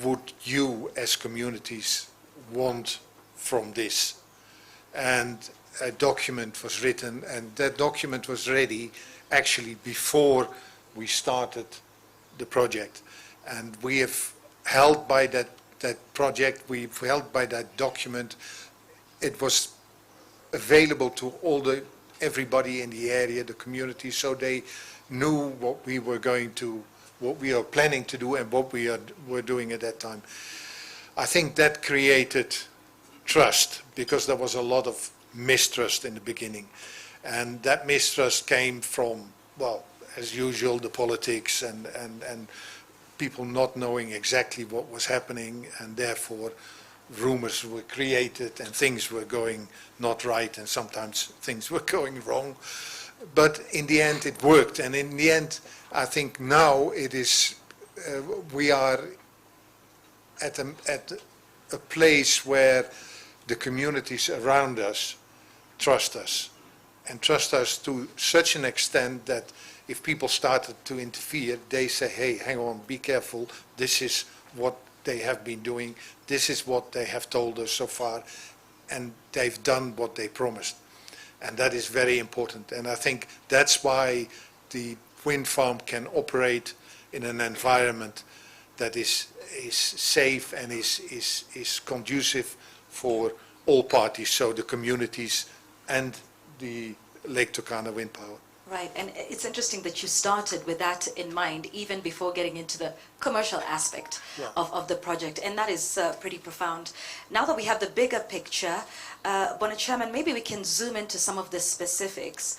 P: would you as communities want from this? And a document was written, and that document was ready actually before we started the project. And we have held by that project, we've held by that document. It was available to everybody in the area, the community, so they knew what we were what we are planning to do and what we were doing at that time. I think that created trust, because there was a lot of mistrust in the beginning. And that mistrust came from, well, as usual, the politics and people not knowing exactly what was happening, and therefore rumors were created and things were going not right, and sometimes things were going wrong. But in the end it worked, and in the end I think now it is, we are at a place where the communities around us trust us, and trust us to such an extent that if people started to interfere, they say, hey, hang on, be careful, this is what they have been doing, this is what they have told us so far, and they've done what they promised. And that is very important, and I think that's why the wind farm can operate in an environment that is safe and is conducive for all parties, so the communities and the Lake Turkana wind power.
Q: Right, and it's interesting that you started with that in mind even before getting into the commercial aspect of the project, and that is pretty profound. Now that we have the bigger picture, Bonnet Chairman, maybe we can zoom into some of the specifics.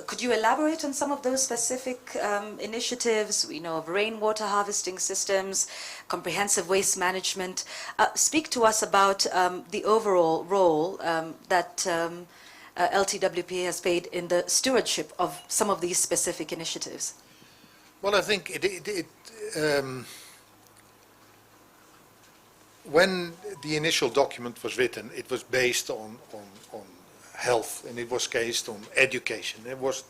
Q: Could you elaborate on some of those specific initiatives? We know of rainwater harvesting systems, comprehensive waste management. Speak to us about the overall role that LTWP has played in the stewardship of some of these specific initiatives.
P: Well, I think when the initial document was written, it was based on health, and it was based on education, it was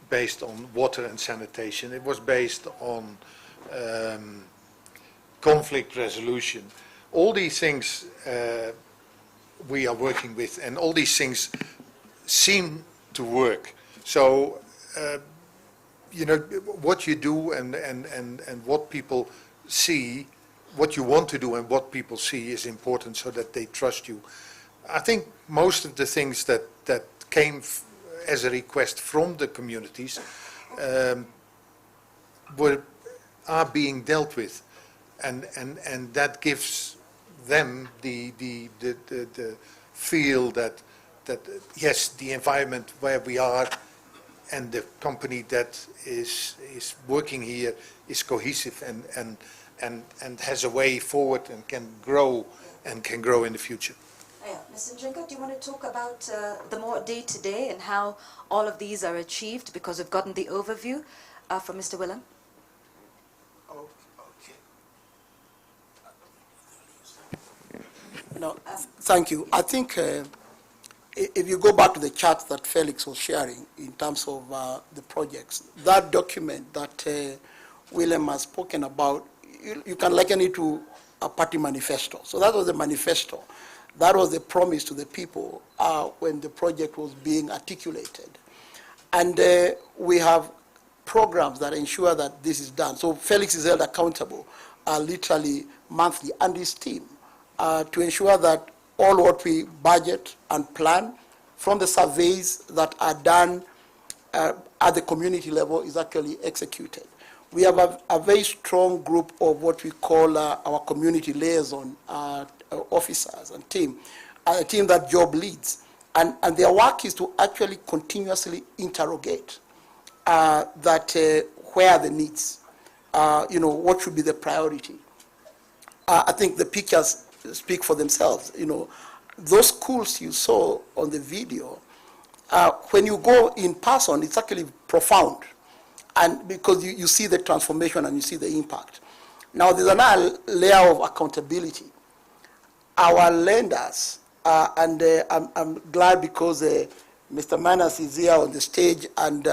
P: based on water and sanitation, it was based on conflict resolution. All these things we are working with, and all these things seem to work. So you know, what you do and what people see, what you want to do and what people see is important, so that they trust you. I think most of the things that came as a request from the communities are being dealt with, and that gives them the feel that yes, the environment where we are and the company that is working here is cohesive and has a way forward and can grow in the future.
Q: Yeah. Mr. Njinga, do you want to talk about the more day-to-day and how all of these are achieved? Because we've gotten the overview from Mr. Willem.
D: No, thank you. I think if you go back to the chart that Felix was sharing in terms of the projects, that document that William has spoken about, you can liken it to a party manifesto. So that was the manifesto. That was the promise to the people when the project was being articulated. And we have programs that ensure that this is done. So Felix is held accountable literally monthly, and his team, to ensure that all what we budget and plan from the surveys that are done at the community level is actually executed. We have a very strong group of what we call our community liaison officers and team, a team that job leads. And their work is to actually continuously interrogate where are the needs, what should be the priority. I think the pictures speak for themselves. Those schools you saw on the video, when you go in person, it's actually profound. And because you see the transformation and you see the impact. Now, there's another layer of accountability. Our lenders, and I'm glad because Mr. Manas is here on the stage, and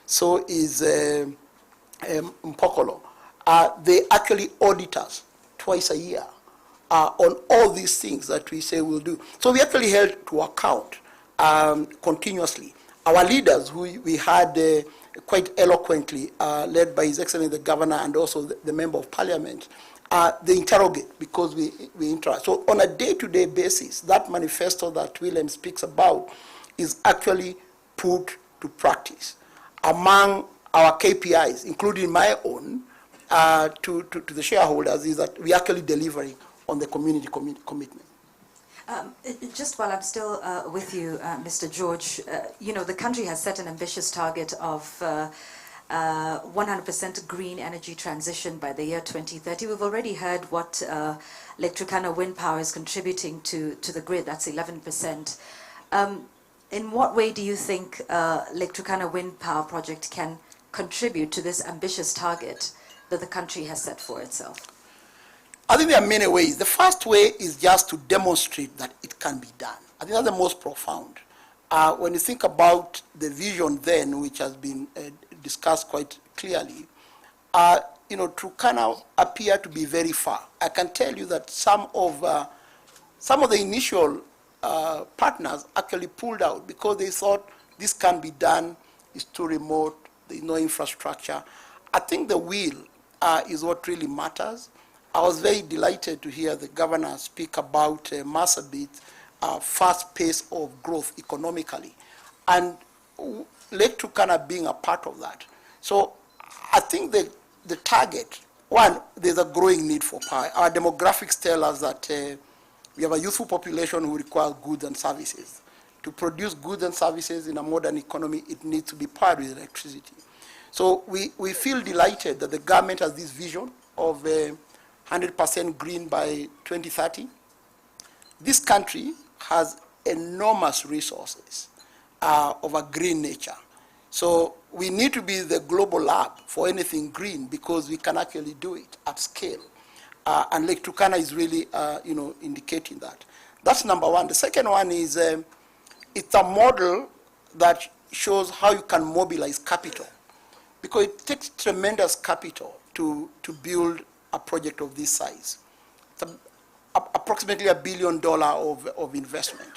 D: so is Mpokolo. They actually audit us twice a year on all these things that we say we'll do. So we actually held to account continuously. Our leaders, who we had quite eloquently, led by His Excellency the Governor and also the Member of Parliament, they interrogate because we interact. So on a day-to-day basis, that manifesto that William speaks about is actually put to practice. Among our KPIs, including my own, to the shareholders, is that we're actually delivering on the community commitment.
Q: Just while I'm still with you, Mr. George, the country has set an ambitious target of 100% green energy transition by the year 2030. We've already heard what Lake Turkana wind power is contributing to the grid. That's 11%. In what way do you think Lake Turkana wind power project can contribute to this ambitious target that the country has set for itself?
D: I think there are many ways. The first way is just to demonstrate that it can be done. I think that's the most profound. When you think about the vision then, which has been discussed quite clearly, Turkana appear to be very far. I can tell you that some of the initial partners actually pulled out because they thought this can be done, it's too remote, there's no infrastructure. I think the will is what really matters. I was very delighted to hear the governor speak about Marsabit's fast pace of growth economically, and Lake Turkana being a part of that. So I think the target, one, there's a growing need for power. Our demographics tell us that we have a youthful population who requires goods and services. To produce goods and services in a modern economy, it needs to be powered with electricity. So we feel delighted that the government has this vision of 100% green by 2030. This country has enormous resources of a green nature. So we need to be the global lab for anything green because we can actually do it at scale. And Lake Turkana is really, indicating that. That's number one. The second one is it's a model that shows how you can mobilize capital, because it takes tremendous capital to build a project of this size. It's approximately $1 billion of investment,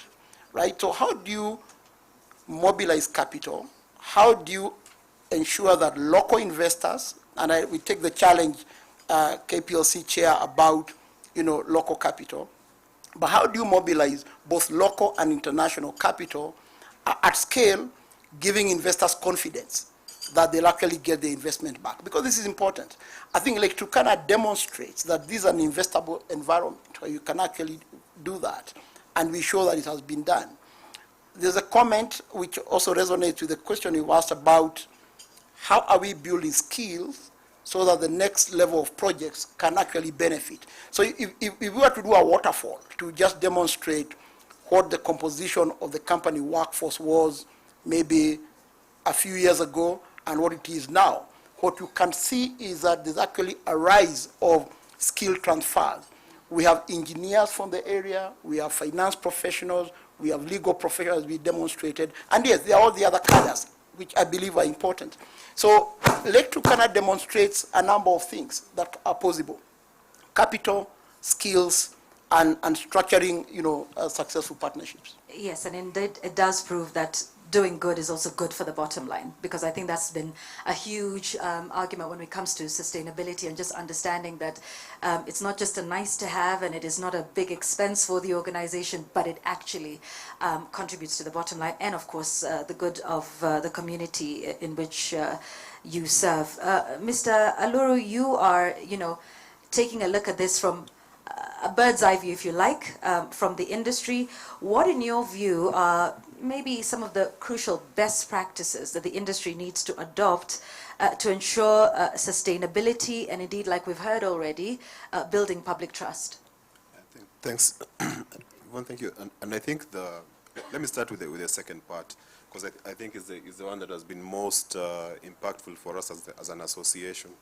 D: right? So how do you mobilize capital? How do you ensure that local investors, and we take the challenge, KPLC chair, about local capital, but how do you mobilize both local and international capital at scale, giving investors confidence that they'll actually get the investment back? Because this is important. I think Lake Turkana demonstrates that this is an investable environment where you can actually do that, and we show that it has been done. There's a comment which also resonates with the question you asked about how are we building skills so that the next level of projects can actually benefit. So if we were to do a waterfall to just demonstrate what the composition of the company workforce was maybe a few years ago and what it is now, what you can see is that there's actually a rise of skill transfer. We have engineers from the area, we have finance professionals, we have legal professionals we demonstrated, and yes, there are all the other cadres, which I believe are important. So Lake Turkana demonstrates a number of things that are possible: capital, skills, and structuring, successful partnerships.
Q: Yes, and indeed it does prove that doing good is also good for the bottom line, because I think that's been a huge argument when it comes to sustainability, and just understanding that it's not just a nice to have, and it is not a big expense for the organization, but it actually contributes to the bottom line, and of course the good of the community in which you serve. Mr. Aluru, you are, taking a look at this from a bird's eye view, if you like, from the industry. What, in your view, are maybe some of the crucial best practices that the industry needs to adopt to ensure sustainability and, indeed, like we've heard already, building public trust?
R: Thanks. Well, thank you. And I think let me start with the second part, because I think is the one that has been most impactful for us as an association.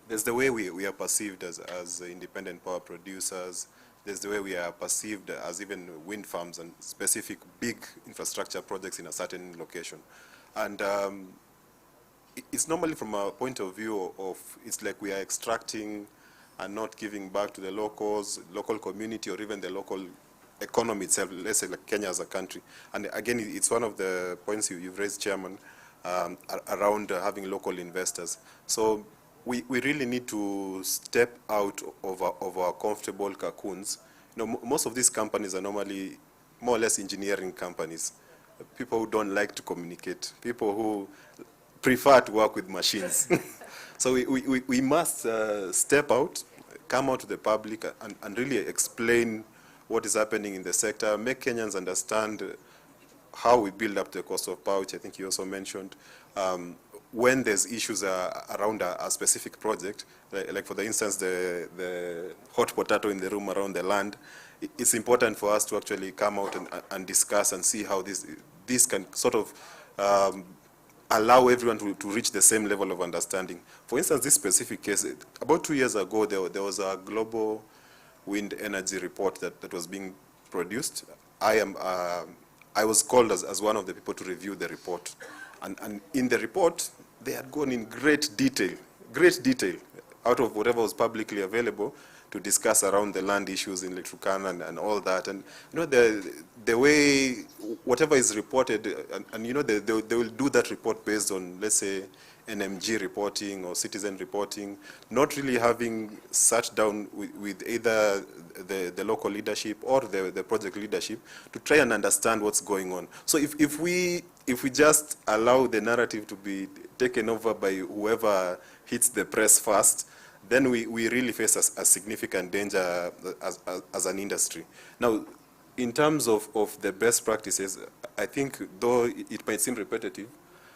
R: There's the way we are perceived as independent power producers. There's the way we are perceived as even wind farms and specific big infrastructure projects in a certain location. And it's normally from a point of view of, it's like we are extracting and not giving back to the locals, local community, or even the local economy itself, let's say like Kenya as a country. And again, it's one of the points you've raised, Chairman, around having local investors. So we really need to step out of our comfortable cocoons. Most of these companies are normally more or less engineering companies, people who don't like to communicate, people who prefer to work with machines. So we must step out, come out to the public, and really explain what is happening in the sector, make Kenyans understand how we build up the cost of power, which I think you also mentioned. When there's issues around a specific project, like for the instance, the hot potato in the room around the land, it's important for us to actually come out and discuss and see how this can sort of allow everyone to reach the same level of understanding. For instance, this specific case, about 2 years ago, there was a global wind energy report that was being produced. I was called as one of the people to review the report. And in the report, they had gone in great detail, out of whatever was publicly available, to discuss around the land issues in Lake Turkana and all that. And the way whatever is reported, and they will do that report based on, let's say, NMG reporting or citizen reporting, not really having sat down with either the local leadership or the project leadership to try and understand what's going on. So if we just allow the narrative to be taken over by whoever hits the press first, then we really face a significant danger as an industry. Now, in terms of the best practices, I think, though it might seem repetitive,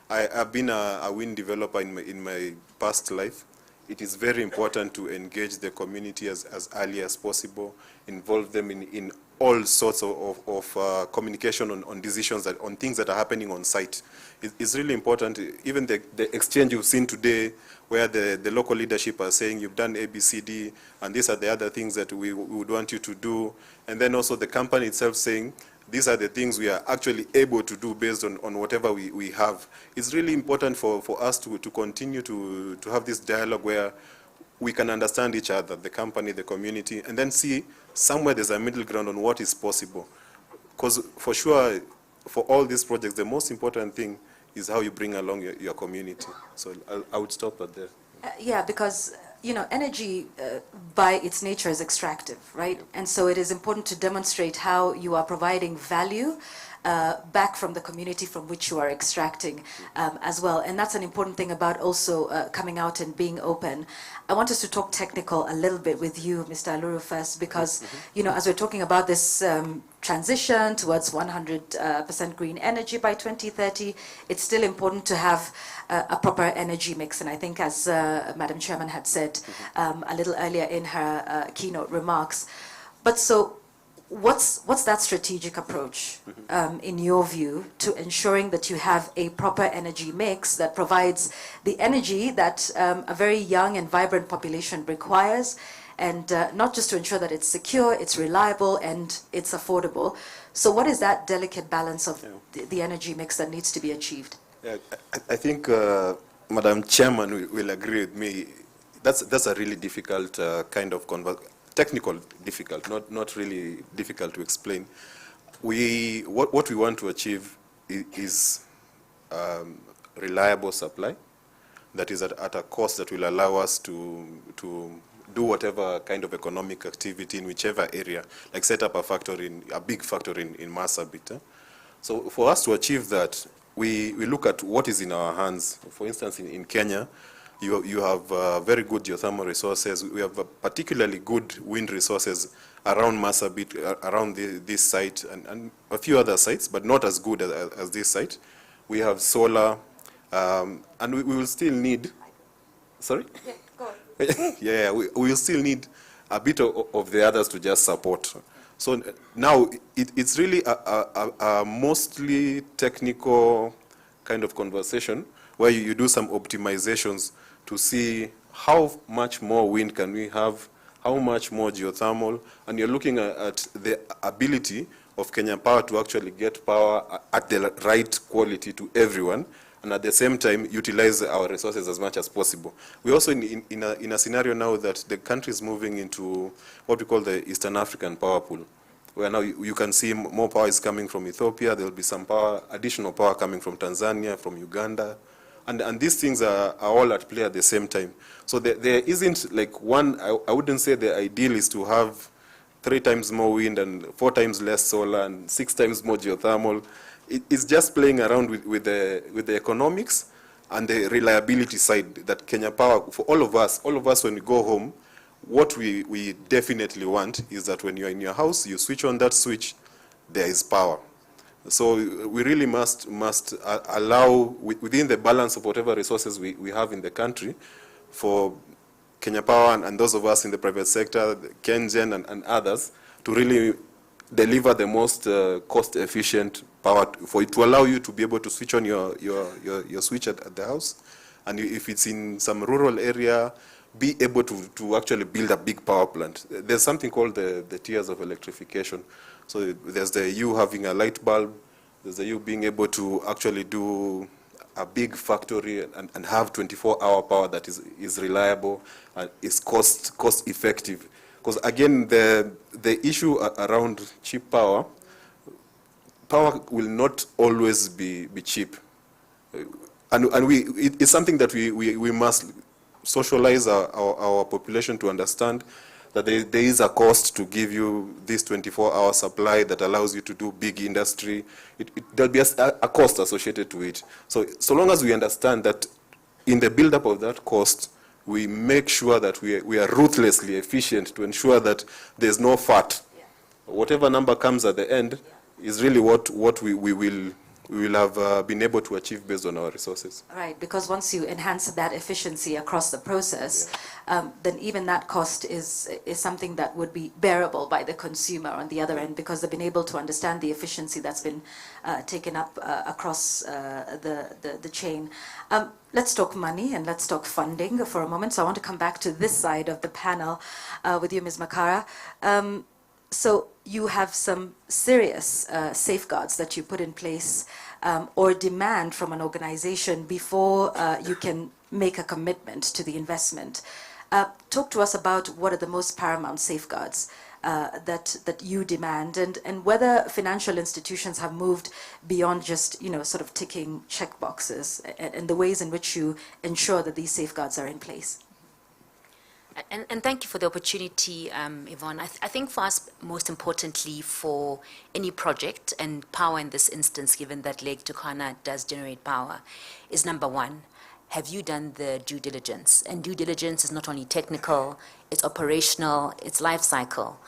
R: I've been a wind developer in my past life. It is very important to engage the community as early as possible, involve them in all sorts of communication on decisions, on things that are happening on site. It's really important. Even the exchange you've seen today, where the local leadership are saying, you've done A, B, C, D, and these are the other things that we would want you to do. And then also the company itself saying, these are the things we are actually able to do based on whatever we have. It's really important for us to continue to have this dialogue where we can understand each other, the company, the community, and then see somewhere there's a middle ground on what is possible. Because for sure, for all these projects, the most important thing is how you bring along your community. So I would stop at there.
Q: Yeah, because energy by its nature is extractive, right? And so it is important to demonstrate how you are providing value back from the community from which you are extracting as well. And that's an important thing about also coming out and being open. I want us to talk technical a little bit with you, Mr. Aluru, first, because, as we're talking about this transition towards 100% green energy by 2030, it's still important to have a proper energy mix. And I think, as Madam Chairman had said a little earlier in her keynote remarks. But so, what's that strategic approach, in your view, to ensuring that you have a proper energy mix that provides the energy that a very young and vibrant population requires, and not just to ensure that it's secure, it's reliable, and it's affordable, So what is that delicate balance of the energy mix that needs to be achieved?
R: Yeah, I think Madam Chairman will agree with me. That's a really difficult kind of technical difficult, not really difficult to explain. What we want to achieve is reliable supply that is at a cost that will allow us to do whatever kind of economic activity in whichever area, like set up a big factory in Marsabit. So for us to achieve that, we look at what is in our hands. For instance, in Kenya, you have very good geothermal resources. We have particularly good wind resources around Marsabit, around this site, and a few other sites, but not as good as this site. We have solar, and we will still need, sorry?
Q: Yeah, go on.
R: Yeah, we will still need a bit of the others to just support. So now it's really a mostly technical kind of conversation where you do some optimizations to see how much more wind can we have, how much more geothermal, and you're looking at the ability of Kenya Power to actually get power at the right quality to everyone, and at the same time utilize our resources as much as possible. We're also in a scenario now that the country is moving into what we call the Eastern African power pool, where now you can see more power is coming from Ethiopia. There will be some additional power coming from Tanzania, from Uganda, and these things are all at play at the same time. So there isn't like one. I wouldn't say the ideal is to have 3 times more wind and 4 times less solar and 6 times more geothermal. It's just playing around with the economics and the reliability side that Kenya Power, for all of us when we go home, what we definitely want is that when you're in your house, you switch on that switch, there is power. So we really must allow, within the balance of whatever resources we have in the country, for Kenya Power and those of us in the private sector, KenGen and others, to really deliver the most cost-efficient power to allow you to be able to switch on your switch at the house. And if it's in some rural area, be able to actually build a big power plant. There's something called the tiers of electrification. So there's you having a light bulb, there's you being able to actually do a big factory and have 24-hour power that is reliable and is cost effective. Because again, the issue around cheap power will not always be cheap. And it's something that we must socialize our population to understand that there is a cost to give you this 24-hour supply that allows you to do big industry. There'll be a cost associated to it. So long as we understand that in the build-up of that cost, we make sure that we are ruthlessly efficient to ensure that there's no fat. Yeah. Whatever number comes at the end is really what we will have been able to achieve based on our resources.
Q: Right, because once you enhance that efficiency across the process, then even that cost is something that would be bearable by the consumer on the other end, because they've been able to understand the efficiency that's been taken up across the chain. Let's talk money and let's talk funding for a moment. So I want to come back to this side of the panel with you, Ms. Makara. So you have some serious safeguards that you put in place or demand from an organization before you can make a commitment to the investment. Talk to us about what are the most paramount safeguards that you demand, and whether financial institutions have moved beyond just, sort of ticking check boxes, and the ways in which you ensure that these safeguards are in place.
S: And thank you for the opportunity, Yvonne. I think for us, most importantly, for any project, and power in this instance, given that Lake Turkana does generate power, is number one, have you done the due diligence? And due diligence is not only technical, it's operational, it's life cycle.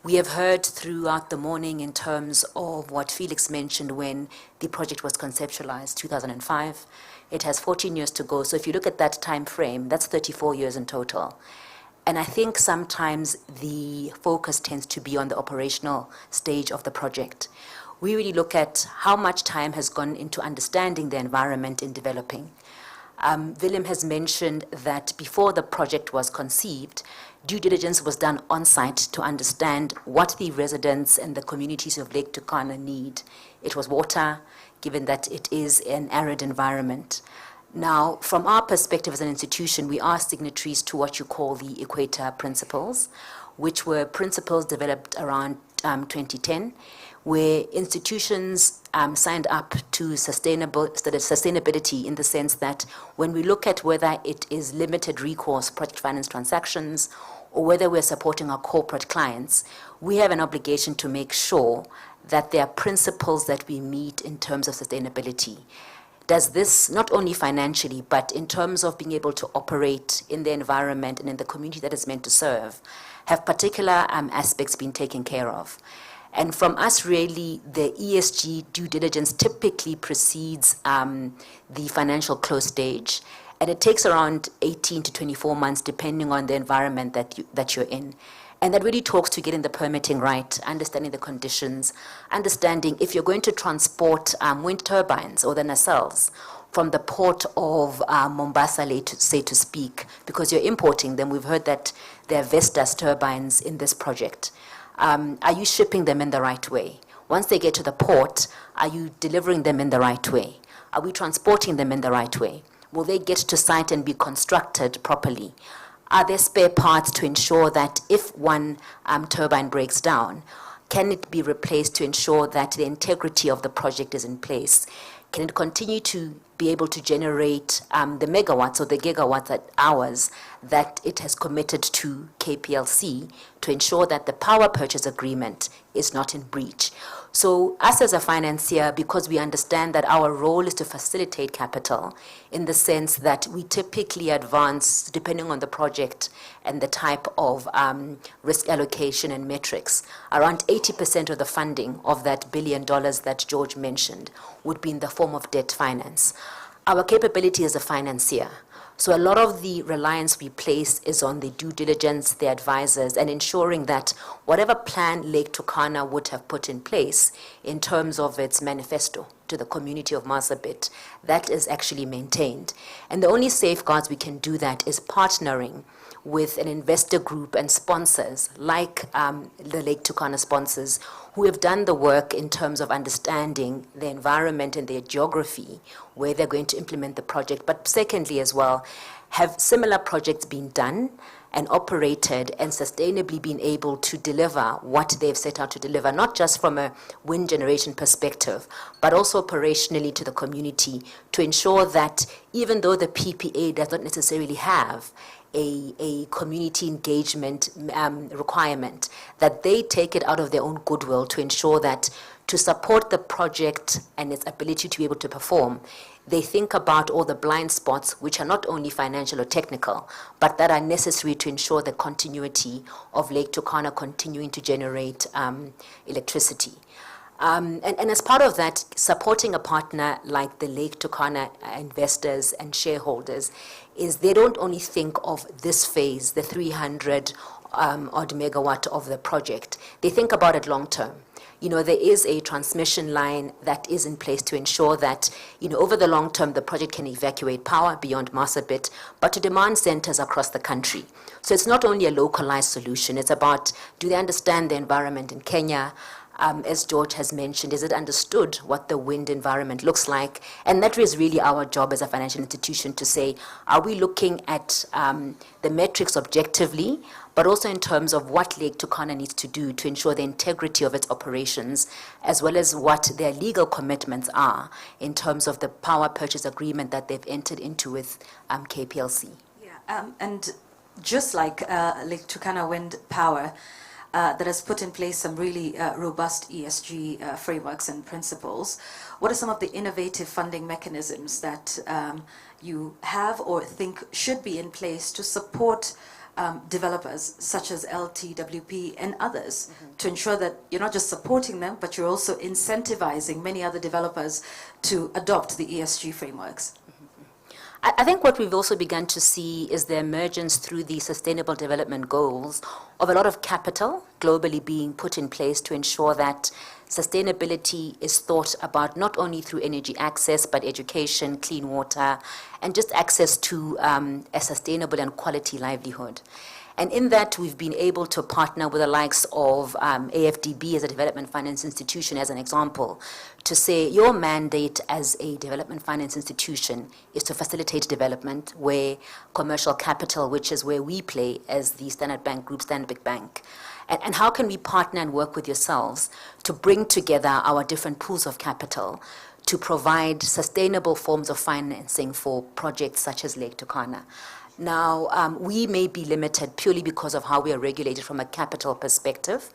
S: We have heard throughout the morning in terms of what Felix mentioned when the project was conceptualized, 2005. It has 14 years to go. So if you look at that time frame, that's 34 years in total. And I think sometimes the focus tends to be on the operational stage of the project. We really look at how much time has gone into understanding the environment in developing. Willem has mentioned that before the project was conceived, due diligence was done on-site to understand what the residents and the communities of Lake Turkana need. It was water, given that it is an arid environment. Now, from our perspective as an institution, we are signatories to what you call the Equator Principles, which were principles developed around 2010, where institutions signed up to sustainability in the sense that when we look at whether it is limited recourse project finance transactions or whether we're supporting our corporate clients, we have an obligation to make sure that there are principles that we meet in terms of sustainability. Does this, not only financially, but in terms of being able to operate in the environment and in the community that is meant to serve, have particular aspects been taken care of? And from us, really, the ESG due diligence typically precedes the financial close stage, and it takes around 18 to 24 months, depending on the environment that you're in. And that really talks to getting the permitting right, understanding the conditions, understanding if you're going to transport wind turbines or the nacelles from the port of Mombasa, say to speak, because you're importing them. We've heard that there are Vestas turbines in this project. Are you shipping them in the right way? Once they get to the port, are you delivering them in the right way? Are we transporting them in the right way? Will they get to site and be constructed properly? Are there spare parts to ensure that if one turbine breaks down, can it be replaced to ensure that the integrity of the project is in place? Can it continue to be able to generate the megawatts or the gigawatts hours that it has committed to KPLC to ensure that the power purchase agreement is not in breach? So us as a financier, because we understand that our role is to facilitate capital in the sense that we typically advance, depending on the project and the type of risk allocation and metrics, around 80% of the funding of that $1 billion that George mentioned would be in the form of debt finance. Our capability as a financier, so a lot of the reliance we place is on the due diligence, the advisors, and ensuring that whatever plan Lake Turkana would have put in place in terms of its manifesto to the community of Marsabit, that is actually maintained. And the only safeguards we can do that is partnering with an investor group and sponsors like the Lake Turkana sponsors who have done the work in terms of understanding the environment and their geography where they're going to implement the project. But secondly as well, have similar projects been done and operated and sustainably been able to deliver what they've set out to deliver, not just from a wind generation perspective, but also operationally to the community to ensure that even though the PPA does not necessarily have a community engagement requirement, that they take it out of their own goodwill to ensure that to support the project and its ability to be able to perform, they think about all the blind spots, which are not only financial or technical, but that are necessary to ensure the continuity of Lake Turkana continuing to generate electricity. And as part of that, supporting a partner like the Lake Turkana investors and shareholders is they don't only think of this phase, the 300 odd megawatt of the project. They think about it long term. You know, there is a transmission line that is in place to ensure that, you know, over the long term, the project can evacuate power beyond Marsabit, but to demand centers across the country. So it's not only a localized solution, it's about, do they understand the environment in Kenya? As George has mentioned, is it understood what the wind environment looks like? And that is really our job as a financial institution to say, are we looking at the metrics objectively, but also in terms of what Lake Turkana needs to do to ensure the integrity of its operations, as well as what their legal commitments are in terms of the power purchase agreement that they've entered into with KPLC.
Q: Yeah, and just like Lake Turkana Wind Power, that has put in place some really robust ESG frameworks and principles. What are some of the innovative funding mechanisms that you have or think should be in place to support developers such as LTWP and others to ensure that you're not just supporting them, but you're also incentivizing many other developers to adopt the ESG frameworks?
S: I think what we've also begun to see is the emergence through the Sustainable Development Goals of a lot of capital globally being put in place to ensure that sustainability is thought about not only through energy access, but education, clean water, and just access to a sustainable and quality livelihood. And in that, we've been able to partner with the likes of AFDB as a development finance institution, as an example, to say your mandate as a development finance institution is to facilitate development where commercial capital, which is where we play as the Standard Bank Group, Stanbic Bank. And how can we partner and work with yourselves to bring together our different pools of capital to provide sustainable forms of financing for projects such as Lake Turkana? Now, we may be limited purely because of how we are regulated from a capital perspective,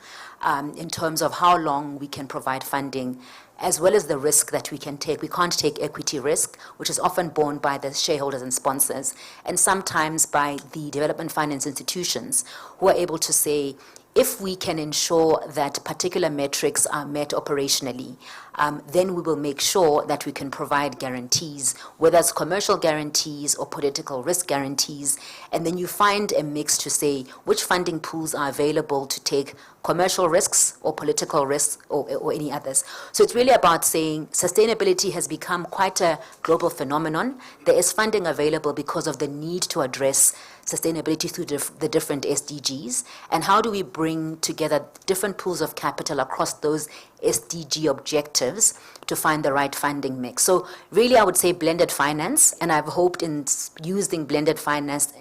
S: in terms of how long we can provide funding, as well as the risk that we can take. We can't take equity risk, which is often borne by the shareholders and sponsors, and sometimes by the development finance institutions, who are able to say, if we can ensure that particular metrics are met operationally, then we will make sure that we can provide guarantees, whether it's commercial guarantees or political risk guarantees. And then you find a mix to say which funding pools are available to take commercial risks or political risks or any others. So it's really about saying sustainability has become quite a global phenomenon. There is funding available because of the need to address sustainability through the different SDGs, and how do we bring together different pools of capital across those SDG objectives to find the right funding mix. So really, I would say blended finance, and I've hoped in using blended finance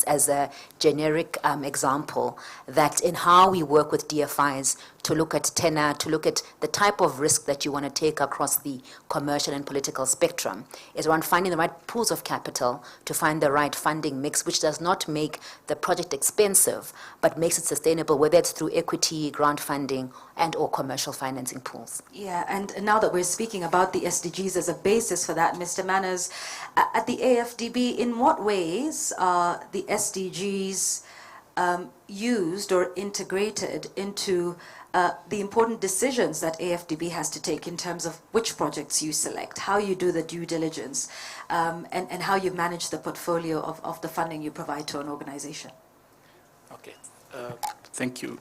S: as a generic example, that in how we work with DFIs to look at tenor, to look at the type of risk that you want to take across the commercial and political spectrum, is around finding the right pools of capital to find the right funding mix, which does not make the project expensive, but makes it sustainable, whether it's through equity, grant funding, and or commercial financing pools.
Q: Yeah, and now that we're speaking about the SDGs as a basis for that, Mr. Manners, at the AFDB, in what ways are the SDGs used or integrated into the important decisions that AFDB has to take in terms of which projects you select, how you do the due diligence, and how you manage the portfolio of the funding you provide to an organization?
T: Okay. Thank you,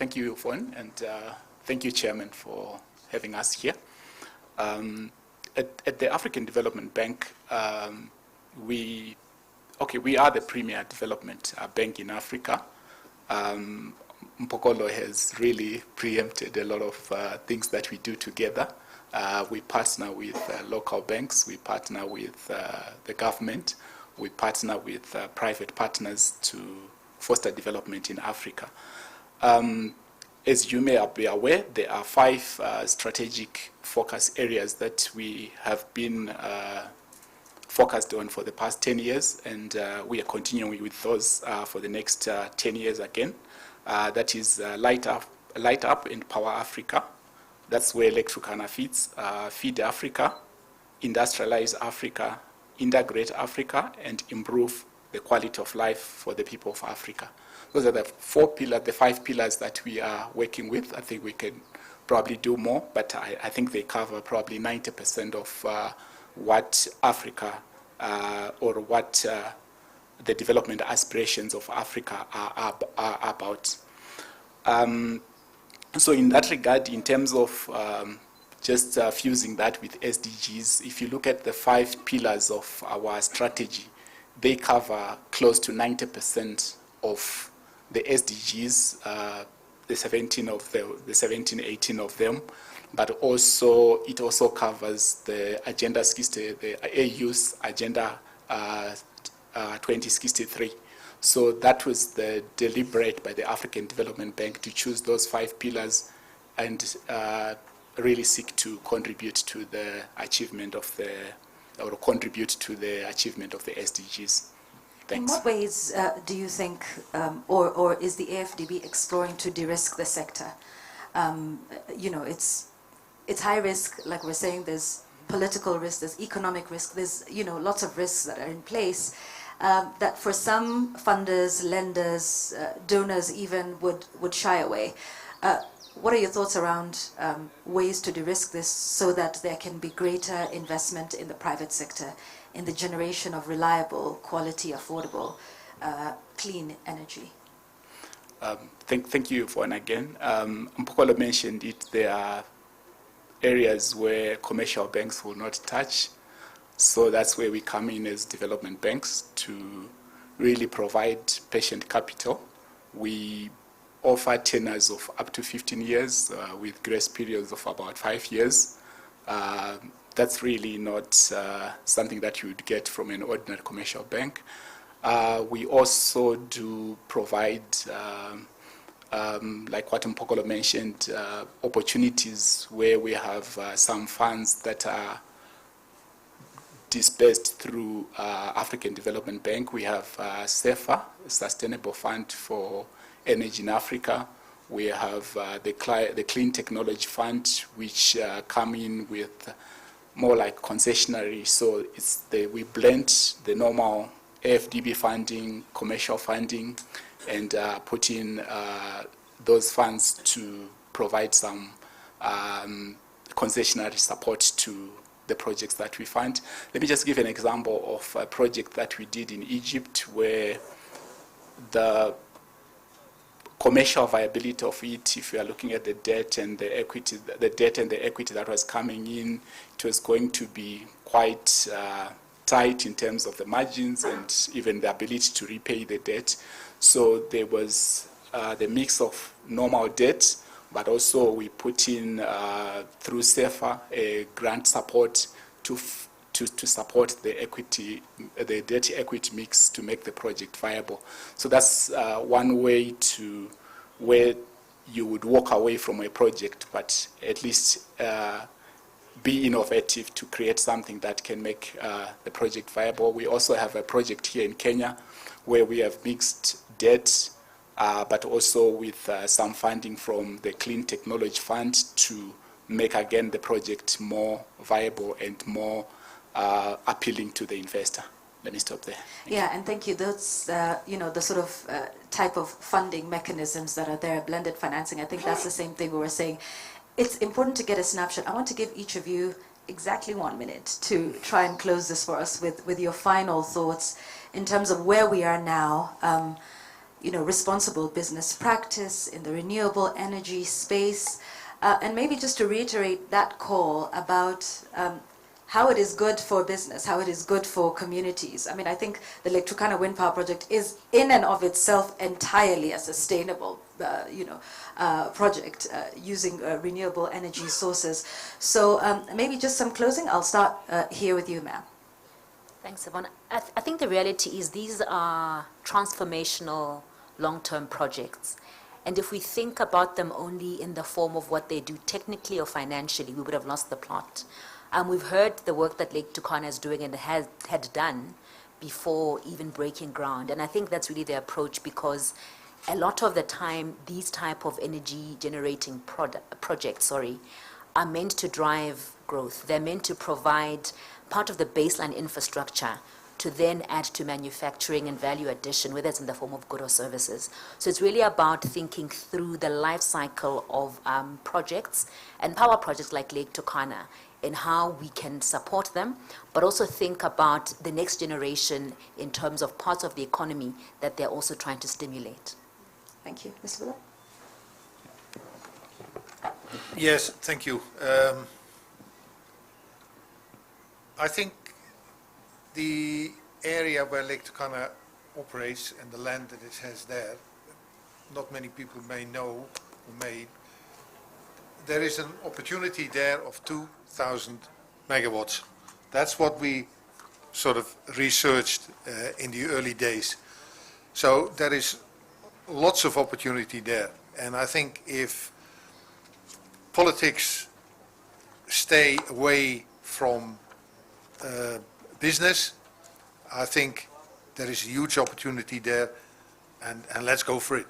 T: Yvonne, and thank you, Chairman, for having us here. At the African Development Bank, we are the premier development bank in Africa. Mpokolo has really preempted a lot of things that we do together. We partner with local banks, we partner with the government, we partner with private partners to foster development in Africa. As you may be aware, there are 5 strategic focus areas that we have been focused on for the past 10 years, and we are continuing with those for the next 10 years again. That is Light Up and Power Africa. That's where Lake Turkana fits. Feed Africa, Industrialize Africa, Integrate Africa, and Improve the quality of life for the people of Africa. Those are the 5 pillars that we are working with. I think we can probably do more, but I think they cover probably 90% of what Africa or what the development aspirations of Africa are about. So in that regard, in terms of just fusing that with SDGs, if you look at the 5 pillars of our strategy, they cover close to 90% of the SDGs, the 17, 18 of them, but also it also covers the Agenda 60, the AU's Agenda 2063. So that was the deliberate by the African Development Bank to choose those 5 pillars and really seek to contribute to the achievement of the SDGs. Thanks.
Q: In what ways do you think, or is the AFDB exploring to de-risk the sector? It's high risk, like we're saying. There's political risk, there's economic risk, there's lots of risks that are in place that for some funders, lenders, donors even would shy away. What are your thoughts around ways to de-risk this so that there can be greater investment in the private sector in the generation of reliable, quality, affordable, clean energy?
T: Thank you, Yvonne, again. Mpokolo mentioned it. There are areas where commercial banks will not touch. So that's where we come in as development banks to really provide patient capital. We offer tenors of up to 15 years with grace periods of about 5 years. That's really not something that you would get from an ordinary commercial bank. We also do provide, like what Mpokolo mentioned, opportunities where we have some funds that are dispersed through African Development Bank. We have SEFA, Sustainable Fund for Energy in Africa. We have the Clean Technology Fund, which come in with more like concessionary. So we blend the normal AFDB funding, commercial funding, and put in those funds to provide some concessionary support to the projects that we fund. Let me just give an example of a project that we did in Egypt where the commercial viability of it, if you are looking at the debt and the equity, that was coming in, it was going to be quite tight in terms of the margins and even the ability to repay the debt. So there was the mix of normal debt, but also we put in through SEFA a grant support to support the equity, the debt equity mix to make the project viable. So that's one way to where you would walk away from a project, but at least be innovative to create something that can make the project viable. We also have a project here in Kenya where we have mixed debt, but also with some funding from the Clean Technology Fund to make again the project more viable and more appealing to the investor. Let me stop there.
Q: And thank you. Those, the sort of type of funding mechanisms that are there, blended financing, I think that's the same thing we were saying. It's important to get a snapshot. I want to give each of you exactly 1 minute to try and close this for us with your final thoughts in terms of where we are now, responsible business practice in the renewable energy space, and maybe just to reiterate that call about how it is good for business, how it is good for communities. I mean, I think the Lake Turkana Wind Power Project is in and of itself entirely a sustainable, project using renewable energy sources. So maybe just some closing. I'll start here with you, ma'am.
S: Thanks, Yvonne. I think the reality is these are transformational long-term projects. And if we think about them only in the form of what they do technically or financially, we would have lost the plot. We've heard the work that Lake Turkana is doing and had done before even breaking ground. And I think that's really the approach, because a lot of the time, these type of energy generating projects are meant to drive growth. They're meant to provide part of the baseline infrastructure to then add to manufacturing and value addition, whether it's in the form of goods or services. So it's really about thinking through the life cycle of projects and power projects like Lake Turkana and how we can support them, but also think about the next generation in terms of parts of the economy that they're also trying to stimulate.
Q: Thank you. Mr. Willa?
P: Yes, thank you. I think the area where Lake Turkana operates and the land that it has there, not many people may know, there is an opportunity there of 2,000 megawatts. That's what we sort of researched in the early days. So there is lots of opportunity there. And I think if politics stay away from business, I think there is a huge opportunity there, and let's go for it.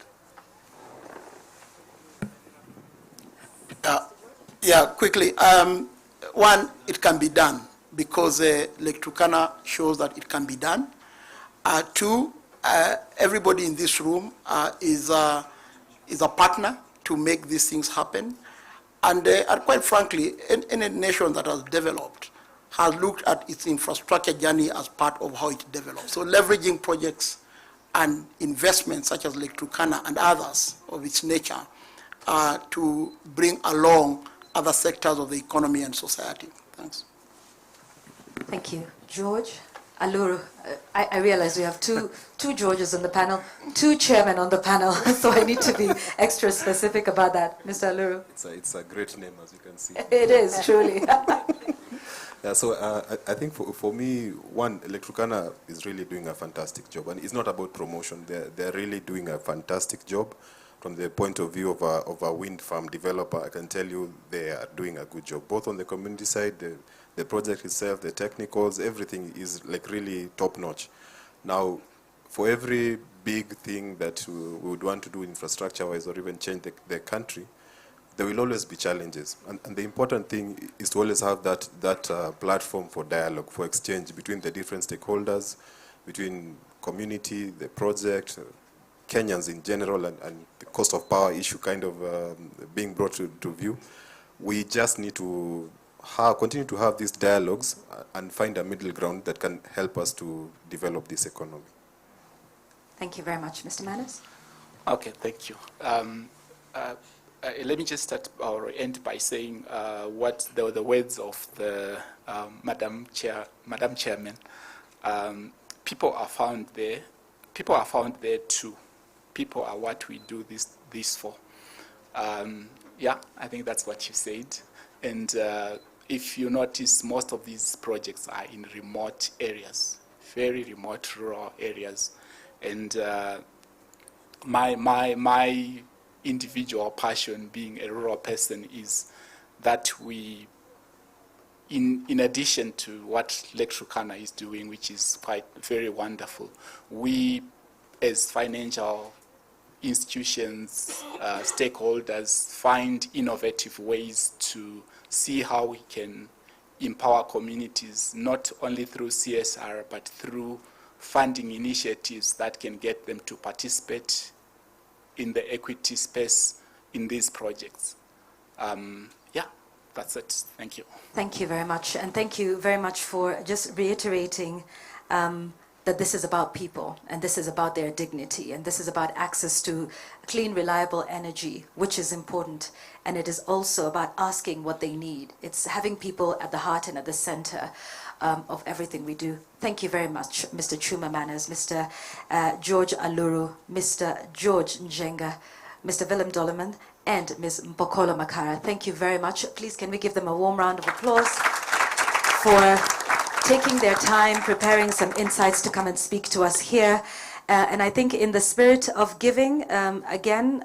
D: Quickly. One, it can be done because Lake Turkana shows that it can be done. Two, everybody in this room is a partner to make these things happen. And quite frankly, any nation that has developed has looked at its infrastructure journey as part of how it develops. So leveraging projects and investments such as Lake Turkana and others of its nature to bring along other sectors of the economy and society. Thanks.
Q: Thank you. George Aluru, I realize we have two Georges on the panel, two chairmen on the panel, so I need to be extra specific about that. Mr. Aluru.
R: It's a great name, as you can see.
Q: It is, truly.
R: Yeah, so I think for me, one, Lake Turkana is really doing a fantastic job. And it's not about promotion. They're really doing a fantastic job. From the point of view of a wind farm developer, I can tell you they are doing a good job, both on the community side, the project itself, the technicals, everything is like really top-notch. Now, for every big thing that we would want to do infrastructure-wise or even change the country, there will always be challenges. And the important thing is to always have that platform for dialogue, for exchange between the different stakeholders, between community, the project, Kenyans in general, and the cost of power issue kind of being brought to view. We just need to continue to have these dialogues and find a middle ground that can help us to develop this economy.
Q: Thank you very much. Mr. Manners?
T: Okay, thank you. Let me just start or end by saying what the words of the Madam Chairman. People are found there. People are found there too. People are what we do this for. Yeah, I think that's what you said. And if you notice, most of these projects are in remote areas, very remote rural areas. And my individual passion, being a rural person, is that we, in addition to what Lake Turkana is doing, which is quite very wonderful, we as financial institutions, stakeholders, find innovative ways to see how we can empower communities, not only through CSR, but through funding initiatives that can get them to participate in the equity space in these projects. Yeah, that's it. Thank you.
Q: Thank you very much. And thank you very much for just reiterating that this is about people, and this is about their dignity, and this is about access to clean, reliable energy, which is important. And it is also about asking what they need. It's having people at the heart and at the center of everything we do. Thank you very much, Mr. Chuma Manners, Mr. George Aluru, Mr. George Njenga, Mr. Willem Dolleman, and Ms. Mpokolo Makara. Thank you very much. Please, can we give them a warm round of applause for taking their time, preparing some insights to come and speak to us here. And I think in the spirit of giving, again,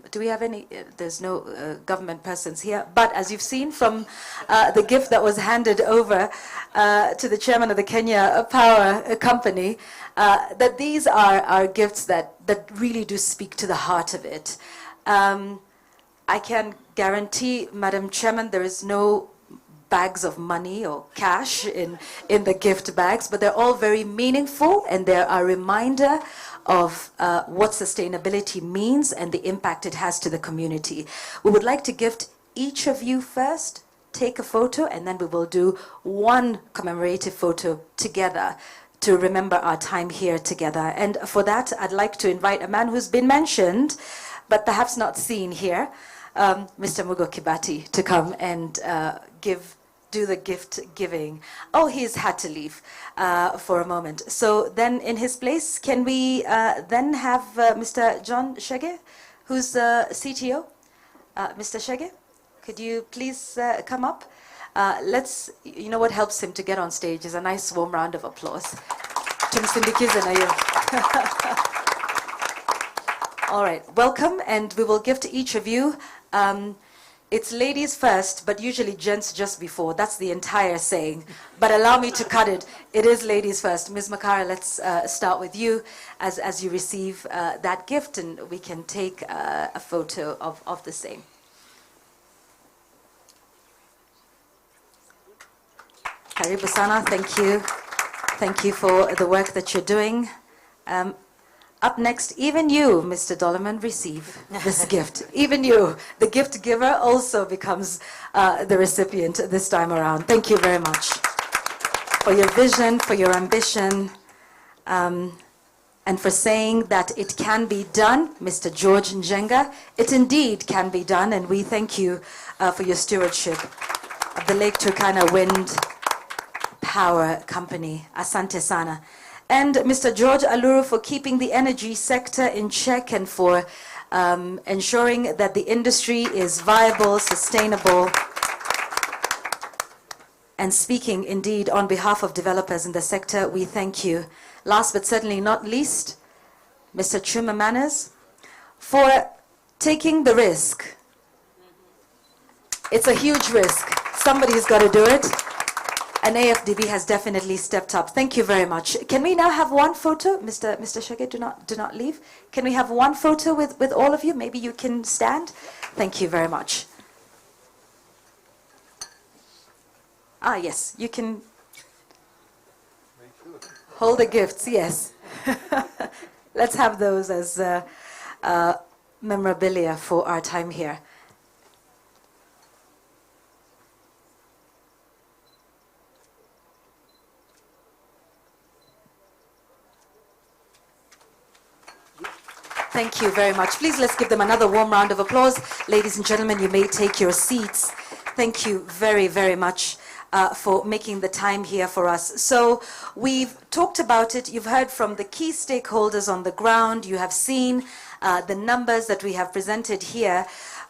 Q: do we have any, there's no government persons here, but as you've seen from the gift that was handed over to the chairman of the Kenya Power Company, that these are gifts that really do speak to the heart of it. I can guarantee, Madam Chairman, there is no bags of money or cash in the gift bags, but they're all very meaningful, and they're a reminder of what sustainability means and the impact it has to the community. We would like to gift each of you first, take a photo, and then we will do one commemorative photo together to remember our time here together. And for that, I'd like to invite a man who's been mentioned, but perhaps not seen here, Mr. Mugo Kibati, to come and do the gift giving. Oh, he's had to leave for a moment. So then in his place, can we then have Mr. John Shege, who's CTO? Mr. Shege, could you please come up? You know what helps him to get on stage is a nice warm round of applause. All right, welcome, and we will give to each of you. It's ladies first, but usually gents just before. That's the entire saying. But allow me to cut it. It is ladies first. Ms. Makara, let's start with you as you receive that gift, and we can take a photo of the same. Karibu sana, thank you. Thank you for the work that you're doing. Up next, even you, Mr. Dolleman, receive this gift. Even you, the gift giver, also becomes the recipient this time around. Thank you very much for your vision, for your ambition. and for saying that it can be done, Mr. George Njenga. It indeed can be done, and we thank you for your stewardship of the Lake Turkana Wind Power Company. Asante sana. And Mr. George Aluru for keeping the energy sector in check and for ensuring that the industry is viable, sustainable, and speaking indeed on behalf of developers in the sector, we thank you. Last but certainly not least, Mr. Chuma Manners, for taking the risk. It's a huge risk. Somebody's got to do it. And AFDB has definitely stepped up. Thank you very much. Can we now have one photo? Mr. Shege, do not leave. Can we have one photo with all of you? Maybe you can stand. Thank you very much. Ah, yes, you can hold the gifts, yes. Let's have those as memorabilia for our time here. Thank you very much. Please, let's give them another warm round of applause. Ladies and gentlemen, you may take your seats. Thank you very, very much for making the time here for us. So we've talked about it. You've heard from the key stakeholders on the ground. You have seen the numbers that we have presented here.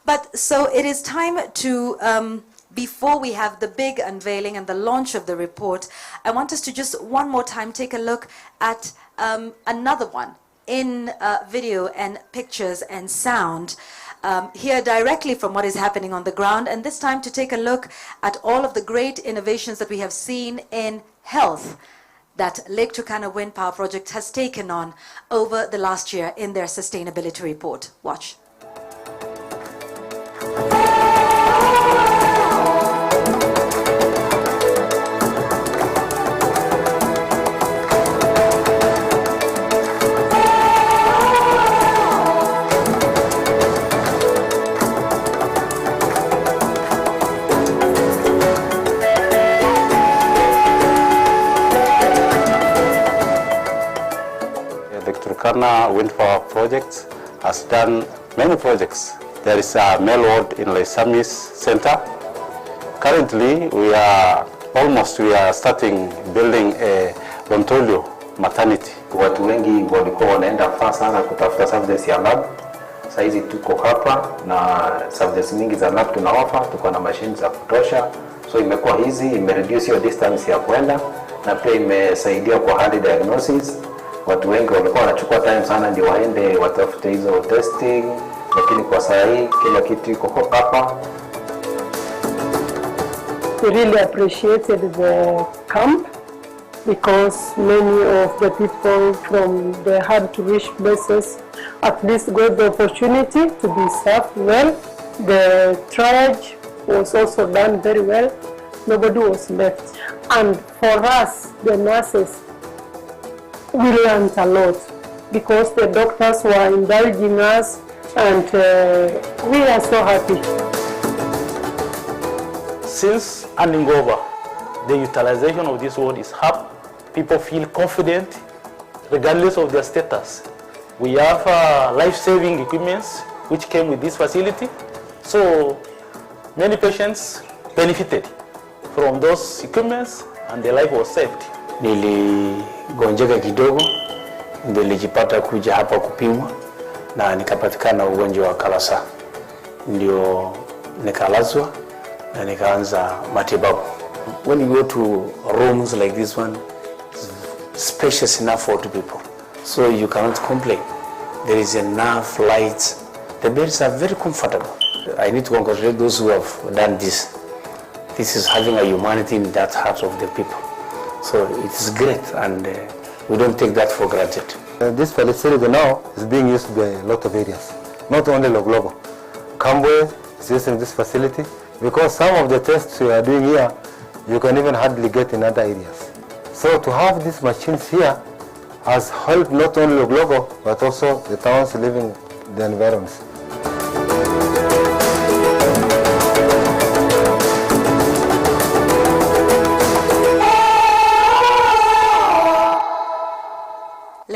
Q: But so it is time to, before we have the big unveiling and the launch of the report, I want us to just one more time take a look at another one in video and pictures and sound. Hear directly from what is happening on the ground, and this time to take a look at all of the great innovations that we have seen in health that Lake Turkana Wind Power Project has taken on over the last year in their sustainability report. Watch.
U: Turkana Wind Power Project has done many projects. There is a male ward in Leisamis Center. Currently, we are starting building a Lontolio maternity.
V: Watu wengi walikuwa wanaenda far sana kutafuta subjects ya lab. Saizi tuko hapa na subjects mingi za lab tunaofa, tuko na machines za kutosha. So imekuwa hizi, imereduce your distance ya kwenda na pia imesaidia kwa early diagnosis. Watu wengi walikuwa wanachukua time sana ndio waende watafute hizo testing, lakini kwa sasa hii kila kitu iko hapa.
W: We really appreciated the camp because many of the people from the hard to reach places at least got the opportunity to be served well. The triage was also done very well. Nobody was left. And for us, the nurses, we learned a lot because the doctors were indulging us, and we are so happy.
H: Since handing over, the utilization of this ward is up. People feel confident regardless of their status. We have life-saving equipments which came with this facility. So many patients benefited from those equipments and their life was saved.
V: Niligonjeka kidogo, ndio nilijipata kuja hapa kupimwa na nikapatikana ugonjwa wa kalasa. Ndio nikalazwa na nikaanza matibabu. When you go to rooms like this one, it's spacious enough for two people, so you cannot complain. There is enough light. The beds are very comfortable. I need to congratulate those who have done this. This is having a humanity in that heart of the people. So it's great, and we don't take that for granted.
X: This facility now is being used by a lot of areas, not only Loglobo. Kambwe is using this facility because some of the tests we are doing here, you can even hardly get in other areas. So to have these machines here has helped not only Loglobo, but also the towns living in the environs.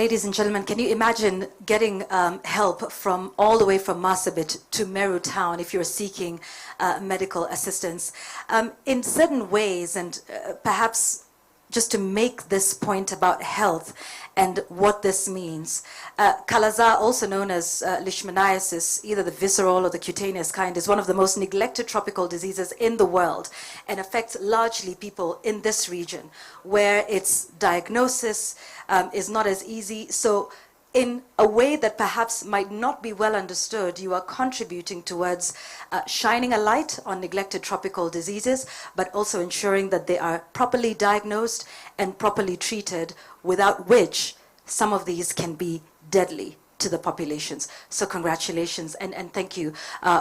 Q: ladies and gentlemen, can you imagine getting help from all the way from Marsabit to Meru town if you're seeking medical assistance? In certain ways, and perhaps just to make this point about health and what this means, Kala-Azar, also known as leishmaniasis, either the visceral or the cutaneous kind, is one of the most neglected tropical diseases in the world and affects largely people in this region where its diagnosis is not as easy. So in a way that perhaps might not be well understood, you are contributing towards shining a light on neglected tropical diseases, but also ensuring that they are properly diagnosed and properly treated, without which some of these can be deadly to the populations. So congratulations and thank you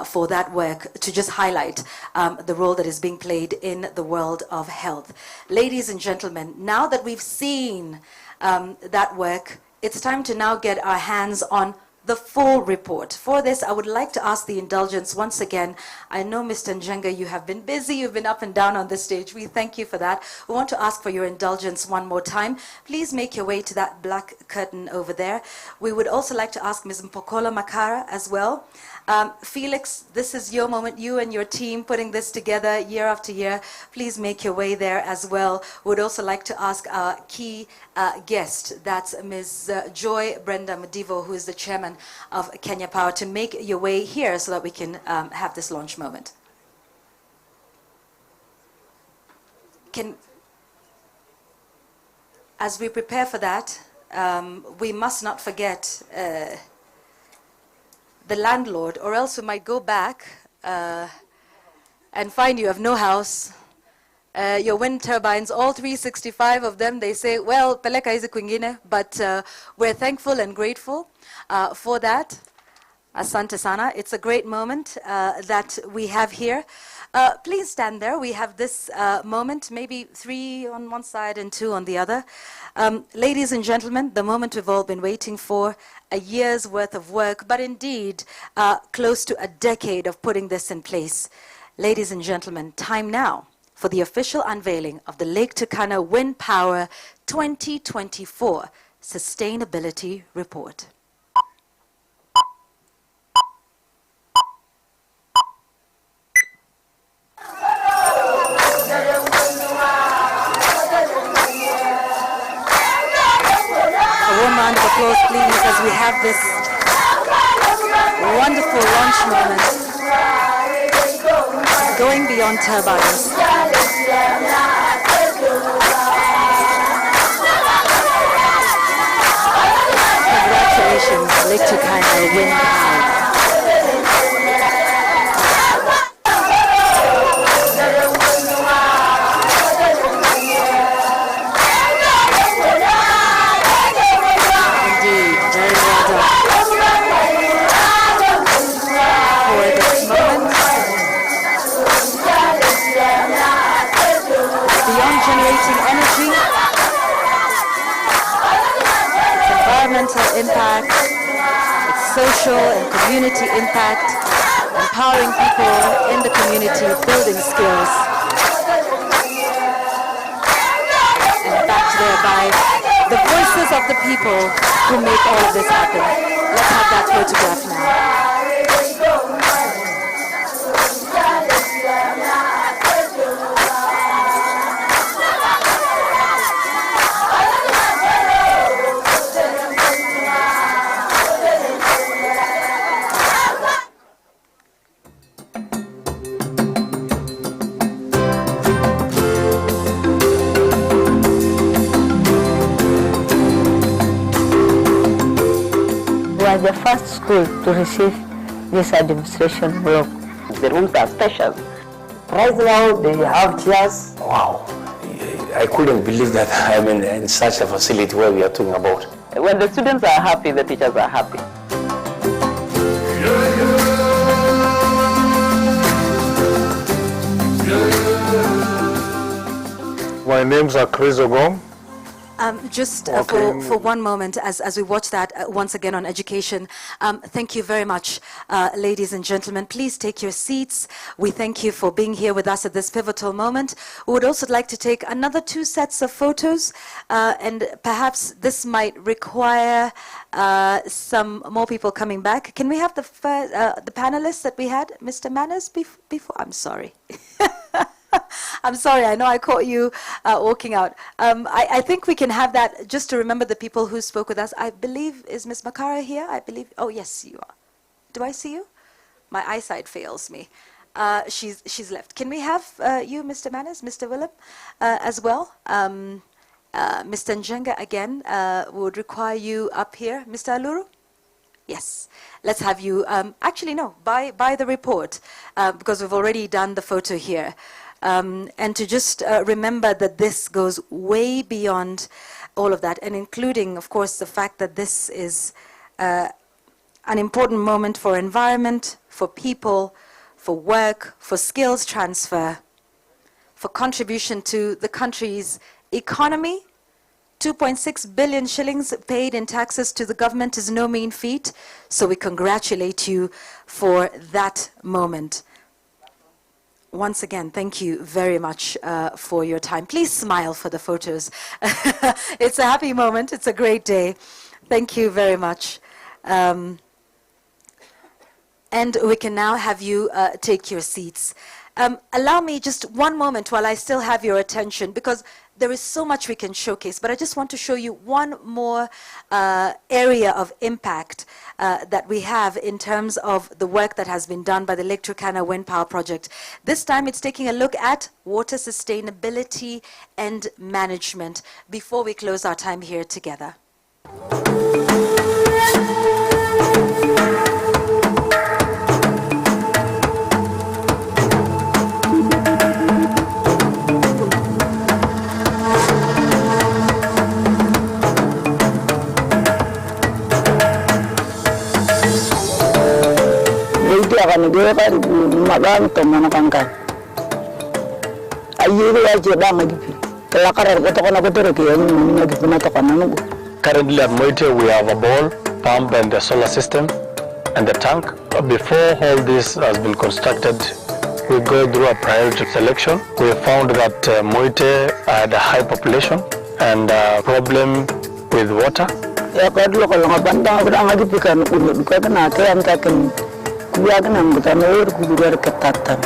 Q: for that work to just highlight the role that is being played in the world of health. Ladies and gentlemen, now that we've seen that work, it's time to now get our hands on the full report. For this, I would like to ask the indulgence once again. I know, Mr. Njenga, you have been busy. You've been up and down on the stage. We thank you for that. We want to ask for your indulgence one more time. Please make your way to that black curtain over there. We would also like to ask Ms. Mpokola Makara as well. Felix, this is your moment. You and your team putting this together year after year. Please make your way there as well. Would also like to ask our key guest, that's Ms. Joy Brenda Madivo, who is the chairman of Kenya Power, to make your way here so that we can have this launch moment. As we prepare for that, we must not forget the landlord, or else we might go back and find you have no house. Your wind turbines, all 365 of them, they say, well, peleka hizi kwingine, but we're thankful and grateful for that. Asante sana. It's a great moment that we have here. Please stand there. We have this moment, maybe 3 on one side and 2 on the other. Ladies and gentlemen, the moment we've all been waiting for, a year's worth of work, but indeed close to a decade of putting this in place. Ladies and gentlemen, time now for the official unveiling of the Lake Turkana Wind Power 2024 Sustainability Report. A warm round of applause, please, as we have this wonderful launch moment going beyond turbines. Congratulations, Lake Turkana Wind Power. Impact, its social and community impact, empowering people in the community, building skills, and backed thereby the voices of the people who make all of this happen. Let's have that photograph now.
K: The first school to receive this administration block. The rooms are special.
I: Right now they have chairs.
V: Wow, I couldn't believe that I'm in such a facility where we are talking about.
M: When the students are happy, the teachers are happy.
B: My names are Chris Ogom.
Q: Just
B: Okay.
Q: for one moment, as we watch that once again on education, thank you very much, ladies and gentlemen. Please take your seats. We thank you for being here with us at this pivotal moment. We would also like to take another 2 sets of photos, and perhaps this might require some more people coming back. Can we have the panelists that we had, Mr. Manners, before? I'm sorry. I'm sorry, I know I caught you walking out. I think we can have that just to remember the people who spoke with us. I believe, is Ms. Makara here? I believe, oh yes, you are. Do I see you? My eyesight fails me. She's left. Can we have you, Mr. Manners, Mr. Willem, as well? Mr. Njenga, again, would require you up here. Mr. Aluru? Yes, let's have you, actually no, by the report, because we've already done the photo here. And to just remember that this goes way beyond all of that, and including, of course, the fact that this is an important moment for environment, for people, for work, for skills transfer, for contribution to the country's economy. 2.6 billion shillings paid in taxes to the government is no mean feat, so we congratulate you for that moment. Once again, thank you very much for your time. Please smile for the photos. It's a happy moment. It's a great day. Thank you very much. And we can now have you take your seats. Allow me just one moment while I still have your attention, because there is so much we can showcase, but I just want to show you one more area of impact that we have in terms of the work that has been done by the Lake Turkana Wind Power Project. This time it's taking a look at water sustainability and management before we close our time here together.
I: akan dia kan makan teman kan ayu dia aja bang lagi kelakar kota kona kota ke ini lagi pernah tak nanu.
H: Currently at Moite we have a ball pump and the solar system and the tank. Before all this has been constructed, we go through a priority selection. We found that Moite had a high population and a problem with water.
I: Ya kalau ngabanda orang lagi pikan bukan kena kan taken kuya kena bukan orang kudu ketatan.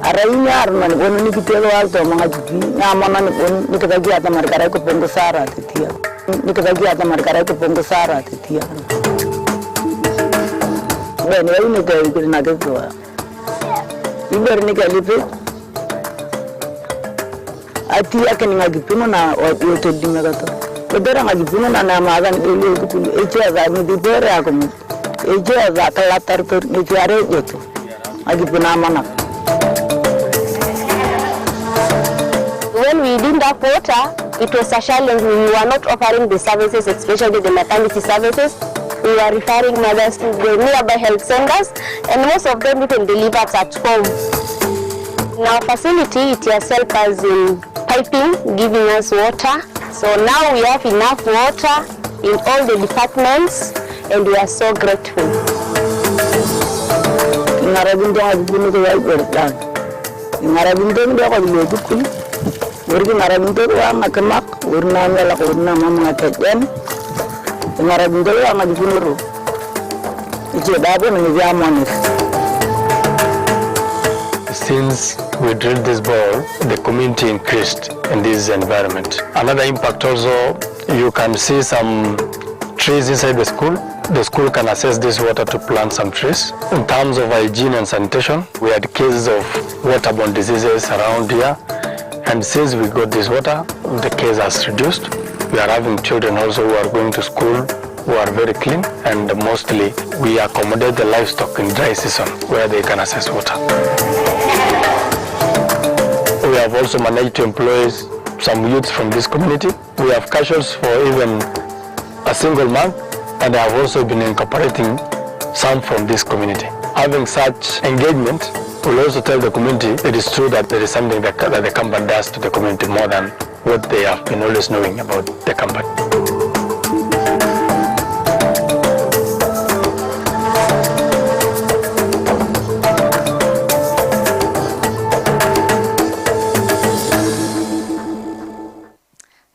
I: Arainya arman pun ni kita alto mengaji nyaman pun ni kita lagi ada markara itu pengesara titia. Ni kita lagi ada markara itu pengesara titia. Bueno, ini kita nak tu. Ibar ni kali tu. Ati akan ngaji pun na itu dinga kata. Kedara ngaji pun na magan dulu itu eja ni di bera aku. Eja kelatar tu ni tiare itu. Ngaji pun mana.
C: When we didn't have water, it was a challenge. We were not offering the services, especially the maternity services. We were referring mothers to the nearby health centers, and most of them even delivered at home. In our facility, it has helped us in piping, giving us water. So now we have enough water in all the departments, and we are so grateful.
I: Urgi marabinto wa makemak urna ngala urna mama tajen marabinto wa majunuru ije dabo ni jamani.
H: Since we drilled this bore, the community increased in this environment. Another impact also, you can see some trees inside the school. The school can access this water to plant some trees. In terms of hygiene and sanitation, we had cases of waterborne diseases around here. And since we got this water, the case has reduced. We are having children also who are going to school who are very clean, and mostly we accommodate the livestock in dry season where they can access water. We have also managed to employ some youths from this community. We have casuals for even a single month, and I have also been incorporating some from this community. Having such engagement will also tell the community it is true that there is something that the company does to the community more than what they have been always knowing about the company.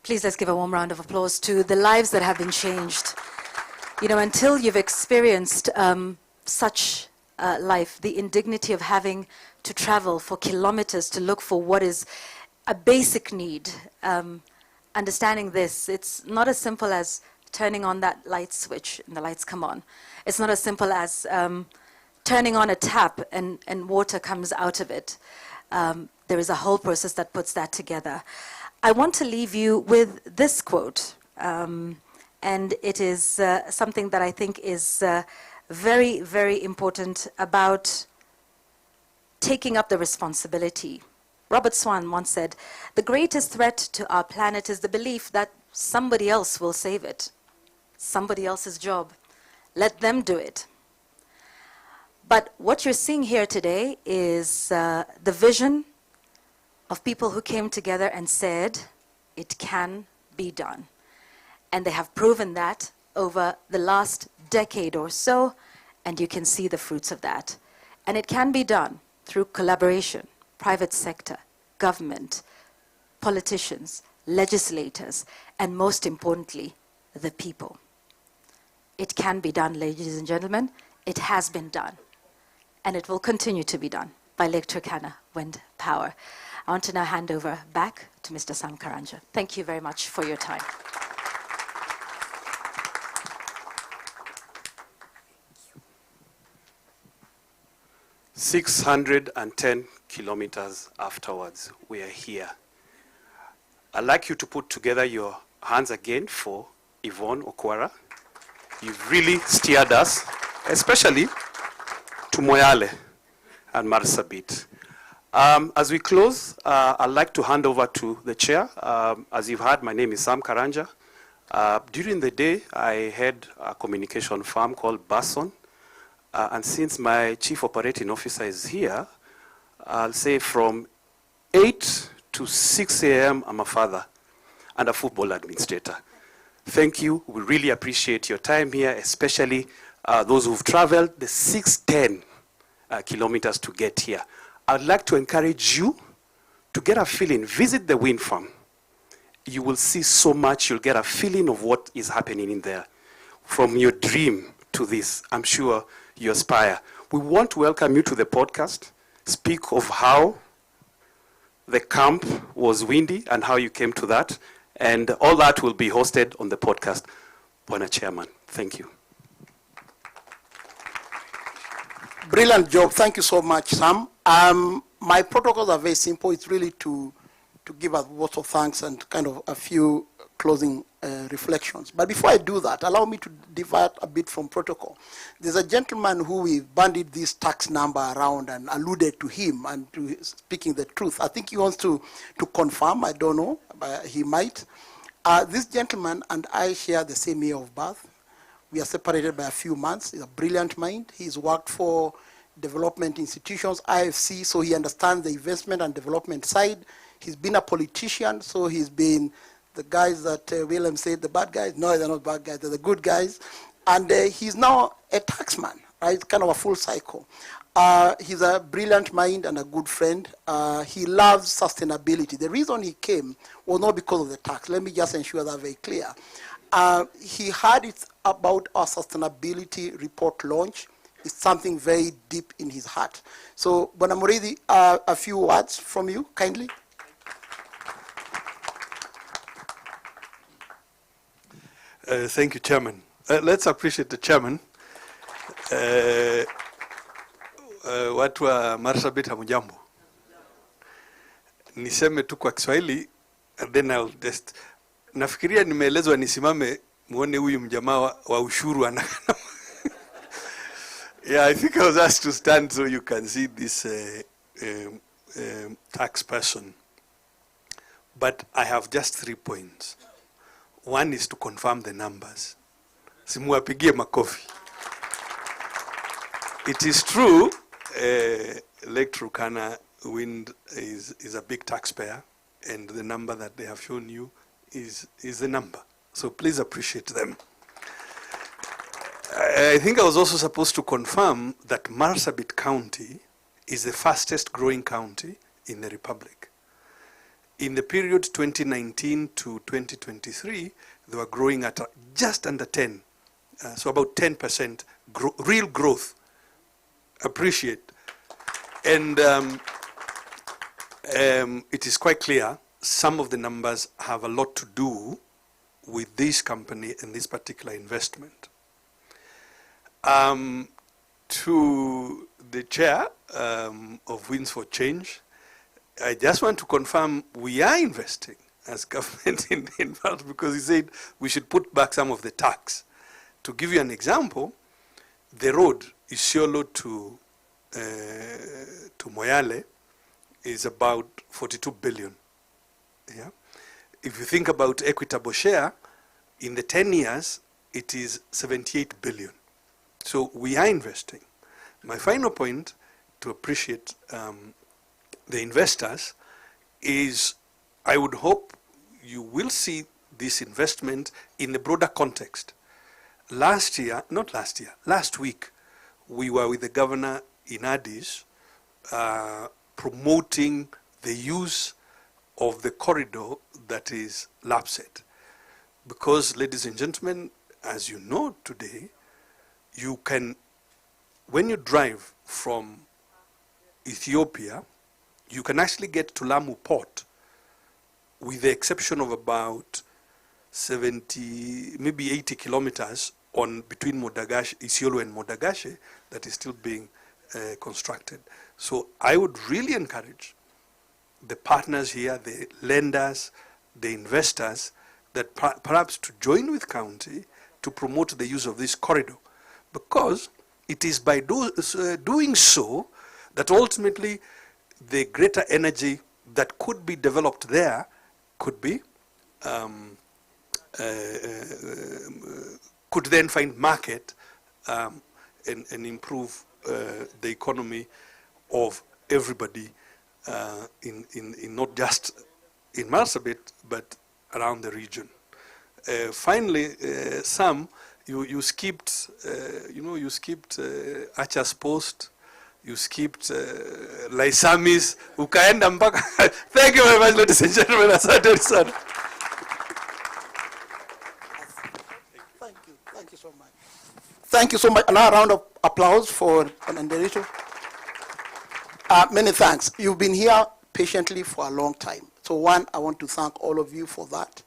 Q: Please let's give a warm round of applause to the lives that have been changed. You know, until you've experienced such life, the indignity of having to travel for kilometers to look for what is a basic need, understanding this, it's not as simple as turning on that light switch and the lights come on. It's not as simple as turning on a tap and water comes out of it. There is a whole process that puts that together. I want to leave you with this quote, and it is something that I think is very, very important about taking up the responsibility. Robert Swan once said, "The greatest threat to our planet is the belief that somebody else will save it. Somebody else's job. Let them do it." But what you're seeing here today is the vision of people who came together and said, it can be done. And they have proven that over the last decade or so, and you can see the fruits of that. And it can be done through collaboration, private sector, government, politicians, legislators, and most importantly, the people. It can be done, ladies and gentlemen. It has been done. And it will continue to be done by Lake Turkana Wind Power. I want to now hand over back to Mr. Sam Karanja. Thank you very much for your time.
A: 610 kilometers afterwards, we are here. I'd like you to put together your hands again for Yvonne Okwara. You've really steered us, especially to Moyale and Marsabit. As we close, I'd like to hand over to the chair. As you've heard, my name is Sam Karanja. During the day, I had a communication firm called Basson. And since my chief operating officer is here, I'll say from 8 to 6 a.m., I'm a father and a football administrator. Thank you. We really appreciate your time here, especially those who've traveled the 610 kilometers to get here. I'd like to encourage you to get a feeling. Visit the wind farm. You will see so much. You'll get a feeling of what is happening in there. From your dream to this, I'm sure you aspire. We want to welcome you to the podcast, speak of how the camp was windy and how you came to that, and all that will be hosted on the podcast. Bwana Chairman, thank you.
D: Brilliant job. Thank you so much, Sam. My protocols are very simple. It's really to give us votes of thanks and kind of a few closing reflections. But before I do that, allow me to divert a bit from protocol. There's a gentleman who we bandied this tax number around and alluded to him and to speaking the truth. I think he wants to confirm. I don't know, but he might. This gentleman and I share the same year of birth. We are separated by a few months. He's a brilliant mind. He's worked for development institutions, IFC, so he understands the investment and development side. He's been a politician, so he's been the guys that William said, the bad guys. No, they're not bad guys, they're the good guys. And he's now a taxman, right? Kind of a full cycle. He's a brilliant mind and a good friend. He loves sustainability. The reason he came was not because of the tax. Let me just ensure that very clear. He heard it about our sustainability report launch. It's something very deep in his heart. So, Bwana Murithi, a few words from you, kindly.
B: Thank you, Chairman. Let's appreciate the Chairman. Watu wa Marsabit hamujambo. Niseme tu kwa Kiswahili, and then I'll just... Nafikiria nimeelezwa nisimame muone huyu mjamaa wa ushuru anakana. Yeah, I think I was asked to stand so you can see this tax person. But I have just 3 points. One is to confirm the numbers. Simuwapigie makofi. It is true, Lake Turkana Wind is a big taxpayer. and the number that they have shown you is the number. So please appreciate them. I think I was also supposed to confirm that Marsabit County is the fastest growing county in the Republic. In the period 2019 to 2023, they were growing at just under 10, so about 10% real growth. Appreciate. And it is quite clear some of the numbers have a lot to do with this company and this particular investment. To the chair of Wins for Change, I just want to confirm we are investing as government in part, because he said we should put back some of the tax. To give you an example, the road Isiolo to Moyale is about 42 billion. Yeah? If you think about equitable share, in the 10 years, it is 78 billion. So we are investing. My final point to appreciate the investors is I would hope you will see this investment in the broader context. Last week, we were with the governor in Addis promoting the use of the corridor that is Lapset. Because, ladies and gentlemen, as you know today, you can, when you drive from Ethiopia, you can actually get to Lamu Port with the exception of about 70, maybe 80 kilometers on between Isiolo and Modagashe that is still being constructed. So I would really encourage the partners here, the lenders, the investors, that perhaps to join with county to promote the use of this corridor, because it is by doing so that ultimately the greater energy that could be developed there could be could then find market and improve the economy of everybody in not just in Marsabit but around the region. Finally, Sam, you skipped you skipped Acha's post, you skipped Laisamis, ukaenda mpaka. Thank you very much, ladies and gentlemen. Asante sana.
D: Thank you so much. Thank you so much. Another round of applause for Nderitu. Many thanks. You've been here patiently for a long time. So one, I want to thank all of you for that.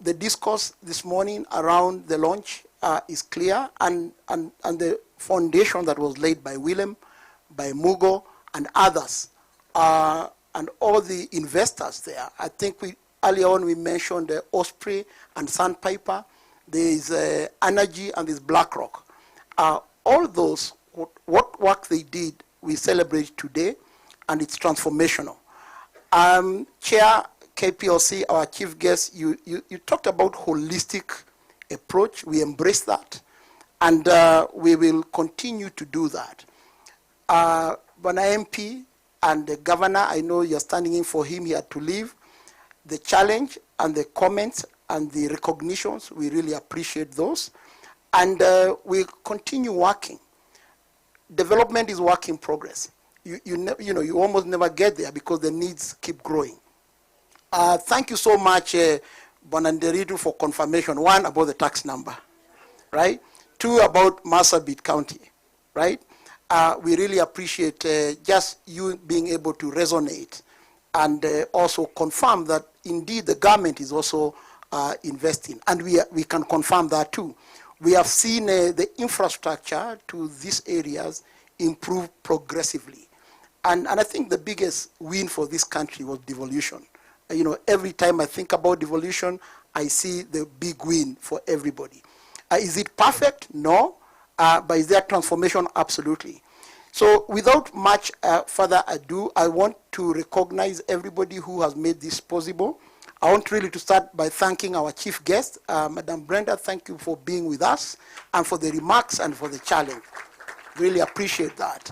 D: The discourse this morning around the launch is clear, and the foundation that was laid by Willem, by Mugo, and others, and all the investors there. I think earlier on we mentioned Osprey and Sandpiper. There is Energy and there's BlackRock. All those, what work they did, we celebrate today, and it's transformational. Chair KPLC, our chief guest, you talked about holistic approach. We embrace that, and we will continue to do that. When MP and the governor, I know you're standing in for him, he had to leave. The challenge and the comments and the recognitions, we really appreciate those. And we continue working. Development is work in progress. You almost never get there because the needs keep growing. Thank you so much, Bonanderidu, for confirmation. One, about the tax number, right? Two, about Marsabit County, right? We really appreciate just you being able to resonate and also confirm that indeed the government is also investing, and we can confirm that too. We have seen the infrastructure to these areas improve progressively, and I think the biggest win for this country was devolution. Every time I think about devolution, I see the big win for everybody. Is it perfect? No. But is there transformation? Absolutely. So without much further ado, I want to recognize everybody who has made this possible. I want really to start by thanking our chief guest, Madam Brenda. Thank you for being with us and for the remarks and for the challenge. Really appreciate that.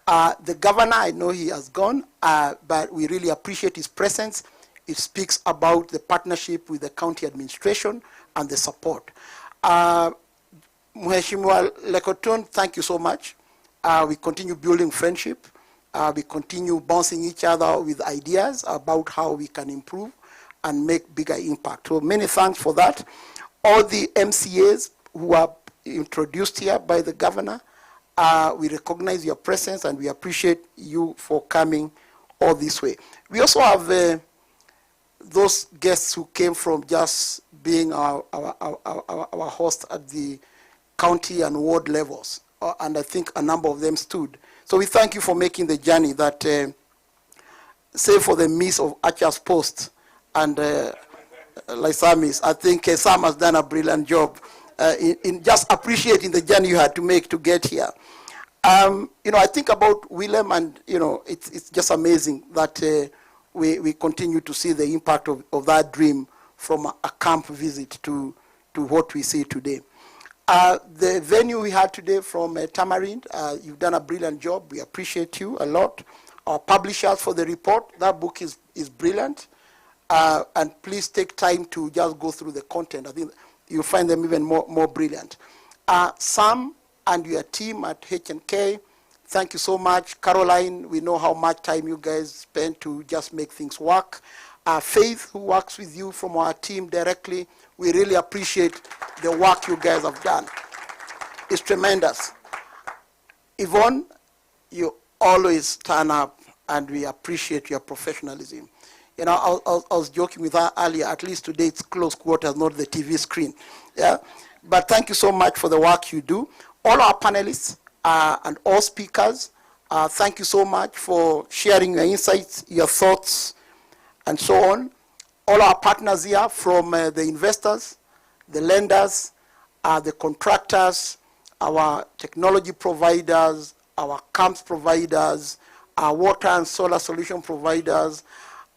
D: The governor, I know he has gone, but we really appreciate his presence. It speaks about the partnership with the county administration and the support. Mheshimiwa Lekoton, thank you so much. We continue building friendship. We continue bouncing each other with ideas about how we can improve and make bigger impact. So many thanks for that. All the MCAs who are introduced here by the governor, we recognize your presence and we appreciate you for coming all this way. We also have those guests who came from just being our host at the county and ward levels, and I think a number of them stood. So we thank you for making the journey that, save for the miss of Archer's post and Lysamis, I think Sam has done a brilliant job in just appreciating the journey you had to make to get here. You know, I think about Willem, and you know, it's just amazing that we continue to see the impact of that dream from a camp visit to what we see today. The venue we had today from Tamarind, you've done a brilliant job. We appreciate you a lot. Our publishers for the report, that book is brilliant. And please take time to just go through the content. I think you'll find them even more brilliant. Sam and your team at H&K, thank you so much. Caroline, we know how much time you guys spend to just make things work. Faith, who works with you from our team directly, we really appreciate the work you guys have done. It's tremendous. Yvonne, you always turn up and we appreciate your professionalism. You know, I was joking with her earlier, at least today it's close quarters, not the TV screen. Yeah? But thank you so much for the work you do. All our panelists and all speakers, thank you so much for sharing your insights, your thoughts, and so on. All our partners here, from the investors, the lenders, the contractors, our technology providers, our camps providers, our water and solar solution providers,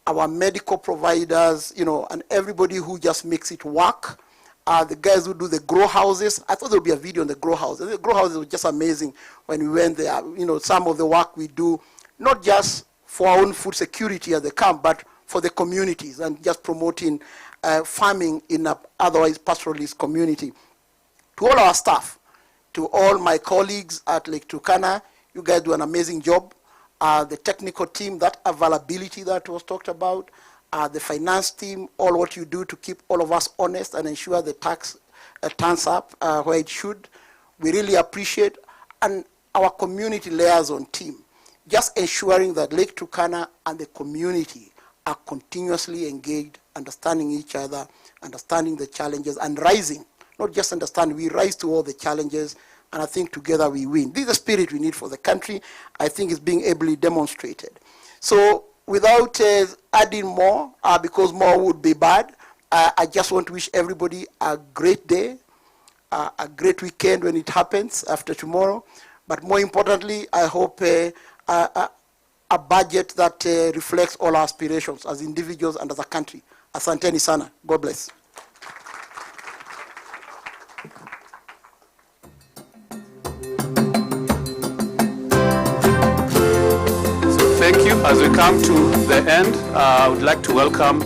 D: our medical providers, you know, and everybody who just makes it work. The guys who do the grow houses. I thought there would be a video on the grow houses. The grow houses were just amazing when we went there. You know, some of the work we do, not just for our own food security at the camp, but for the communities and just promoting farming in an otherwise pastoralist community. To all our staff, to all my colleagues at Lake Turkana, you guys do an amazing job. The technical team, that availability that was talked about, the finance team, all what you do to keep all of us honest and ensure the tax turns up where it should. We really appreciate. And our community liaison team, just ensuring that Lake Turkana and the community are continuously engaged, understanding each other, understanding the challenges, and rising. Not just understand, we rise to all the challenges, and I think together we win. This is the spirit we need for the country. I think it's being ably demonstrated. So without adding more, because more would be bad, I just want to wish everybody a great day, a great weekend when it happens after tomorrow. But more importantly, I hope a budget that reflects all our aspirations as individuals and as a country. Asanteni sana. God bless.
A: Thank you. As we come to the end, I would like to welcome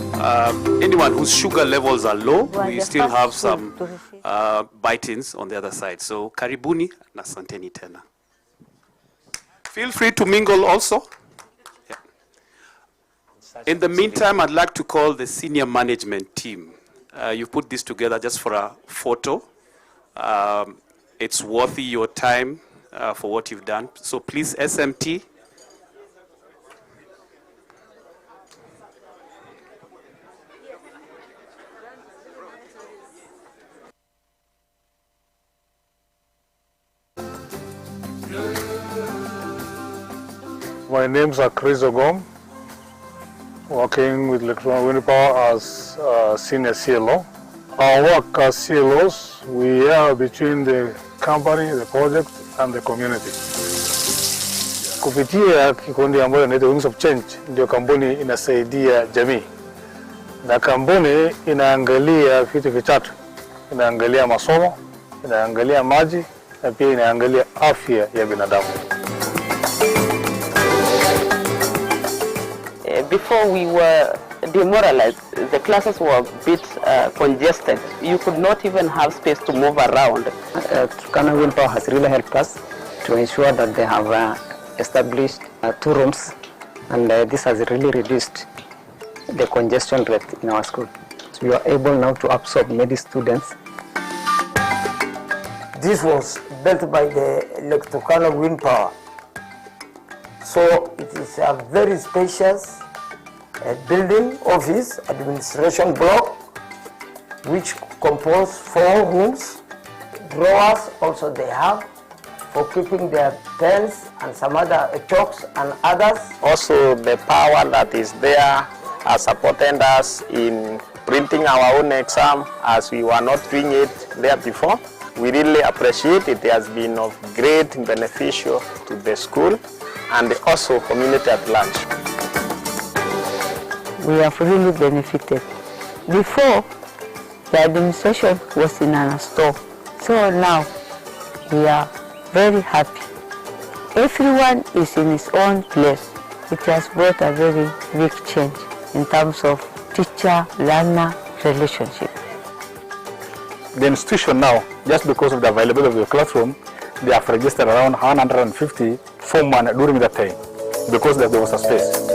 A: anyone whose sugar levels are low. We still have some bite-ins on the other side. So karibuni na asanteni tena. Feel free to mingle also. Yeah. In the meantime, I'd like to call the senior management team. You put this together just for a photo. It's worthy your time for what you've done. So please, SMT.
E: My name's Chris Ogom, working with Electronic Wind Power as senior CLO. Our work as CLOs, we are between the company, the project, and the community. Kupitia kikundi ambayo inaitwa Wings of Change, ndio kampuni inasaidia jamii. Na kampuni inaangalia vitu vitatu. Inaangalia masomo, inaangalia maji, na pia inaangalia afya ya binadamu.
M: before we were demoralized. The classes were a bit congested. You could not even have space to move around.
H: Turkana Wind Power has really helped us to ensure that they have established 2 rooms, and this has really reduced the congestion rate in our school. So we are able now to absorb many students.
I: This was built by the Legislator Wind Power. So it is a very spacious building, office, administration block, which compose 4 rooms. Drawers also they have for keeping their pens and some other chalks and others.
H: Also, the power that is there has supported us in printing our own exam, as we were not doing it there before. We really appreciate it. It has been of great beneficial to the school and also community at large.
K: We have really benefited. Before, the administration was in a store, so now we are very happy. Everyone is in his own place. It has brought a very big change in terms of teacher-learner relationship.
H: The institution now, just because of the availability of the classroom, they have registered around 150 foremen during that time, because there was a space.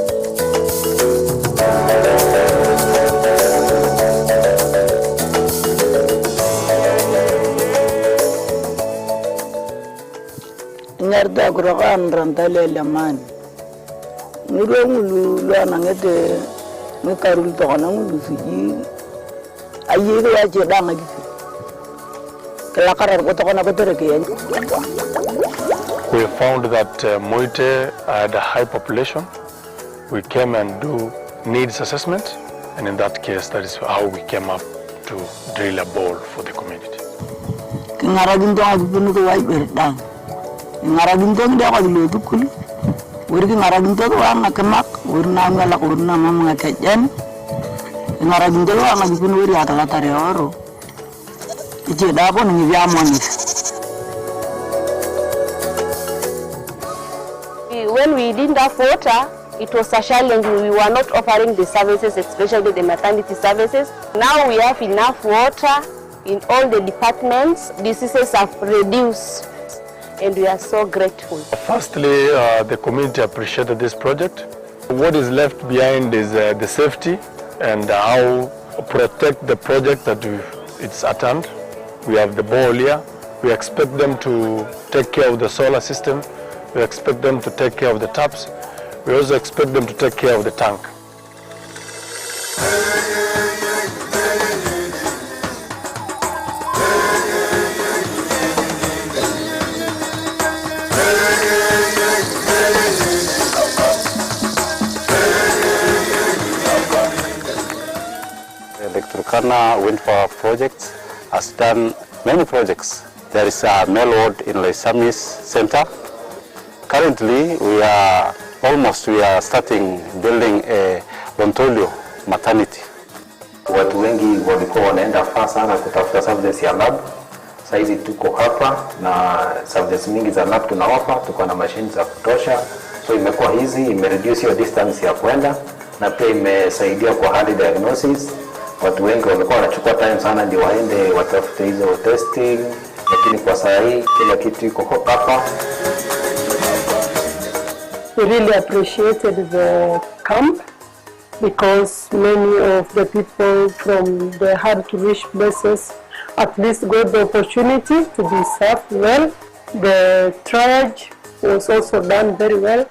F: Ngarda grogan rantale laman ngurongulu lwana ngete mukarul to kana ngulu fiji ayiro ya jedanga difi kala karar ko to kana betere ke.
E: We found that Moite had a high population. We came and do needs assessment, and in that case, that is how we came up to drill a bowl for the community.
F: Ngaraginto abunu ko wai berdang. Ngaraginto nda ko lo dukul. Wurgi ngaraginto ko anga kemak, urna ngala urna mamanga kejen. Ngaraginto ko anga dipun wuri atala tare oro. Ije da ko ni vya moni.
C: When we didn't have water, it was a challenge. We were not offering the services, especially the maternity services. Now we have enough water in all the departments. Diseases have reduced, and we are so grateful.
E: Firstly, the community appreciated this project. What is left behind is the safety and how protect the project that it's at hand. We have the bowl here. We expect them to take care of the solar system. We expect them to take care of the taps. We also expect them to take care of the tank.
U: The Turkana Wind Power Project has done many projects. There is a male ward in Leisamis Center. Currently, we are starting building a Lontolio maternity.
V: Watu wengi walikuwa wanaenda far sana kutafuta subjects ya lab. Saizi tuko hapa na subjects mingi za lab tunawapa, tuko na machines za kutosha. So imekuwa hizi, imereduce your distance ya kwenda na pia imesaidia kwa early diagnosis. Watu wengi walikuwa wanachukua time sana ndio waende watafute hizo testing, lakini kwa sasa hii kila kitu iko hapa.
W: We really appreciated the camp because many of the people from the hard-to-reach places at least got the opportunity to be served well. The triage was also done very well.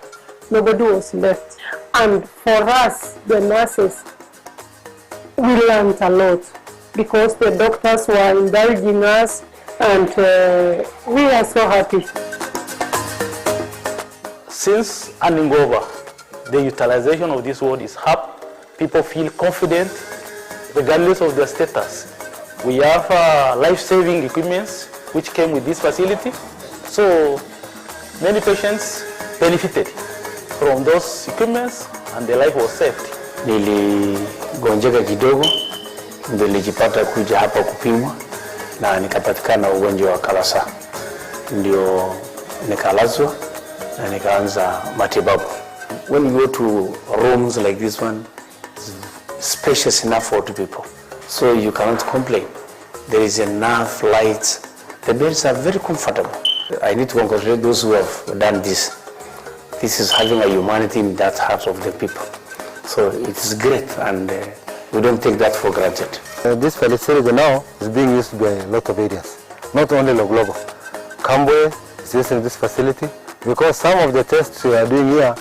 W: Nobody was left. And for us, the nurses, we learned a lot because the doctors were indulging us, and we are so happy.
H: Since handing over, the utilization of this ward is up. People feel confident regardless of their status. We have life-saving equipments which came with this facility. So many patients benefited from those equipments and their life was saved.
V: Niligonjeka kidogo, nilijipata kuja hapa kupimwa na nikapatikana ugonjwa wa kalasa. Ndio nikalazwa na nikaanza matibabu. When you go to rooms like this one, it's spacious enough for 2 people. So you cannot complain. There is enough light. The beds are very comfortable. I need to congratulate those who have done this. This is having a humanity in that heart of the people. So it is great, and we don't take that for granted.
X: This facility now is being used by a lot of areas, not only Loglogo. Kambwe is using this facility because some of the tests we are doing here,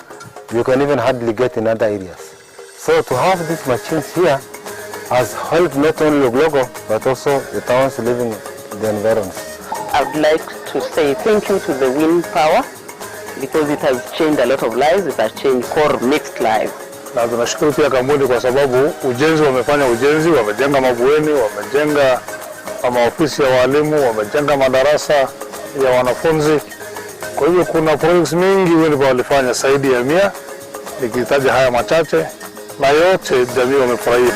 X: you can even hardly get in other areas. So to have these machines here has helped not only Loglogo, but also the towns living in the environment.
M: I would like to say thank you to the wind power because it has changed a lot of lives. It has changed core mixed lives.
E: Na tunashukuru pia kampuni kwa sababu ujenzi wamefanya ujenzi, wamejenga mabweni, wamejenga maofisi ya walimu, wamejenga madarasa ya wanafunzi. Kwa hivyo kuna projects mingi wengi walifanya zaidi ya 100, nikitaja haya machache, na yote jamii wamefurahia.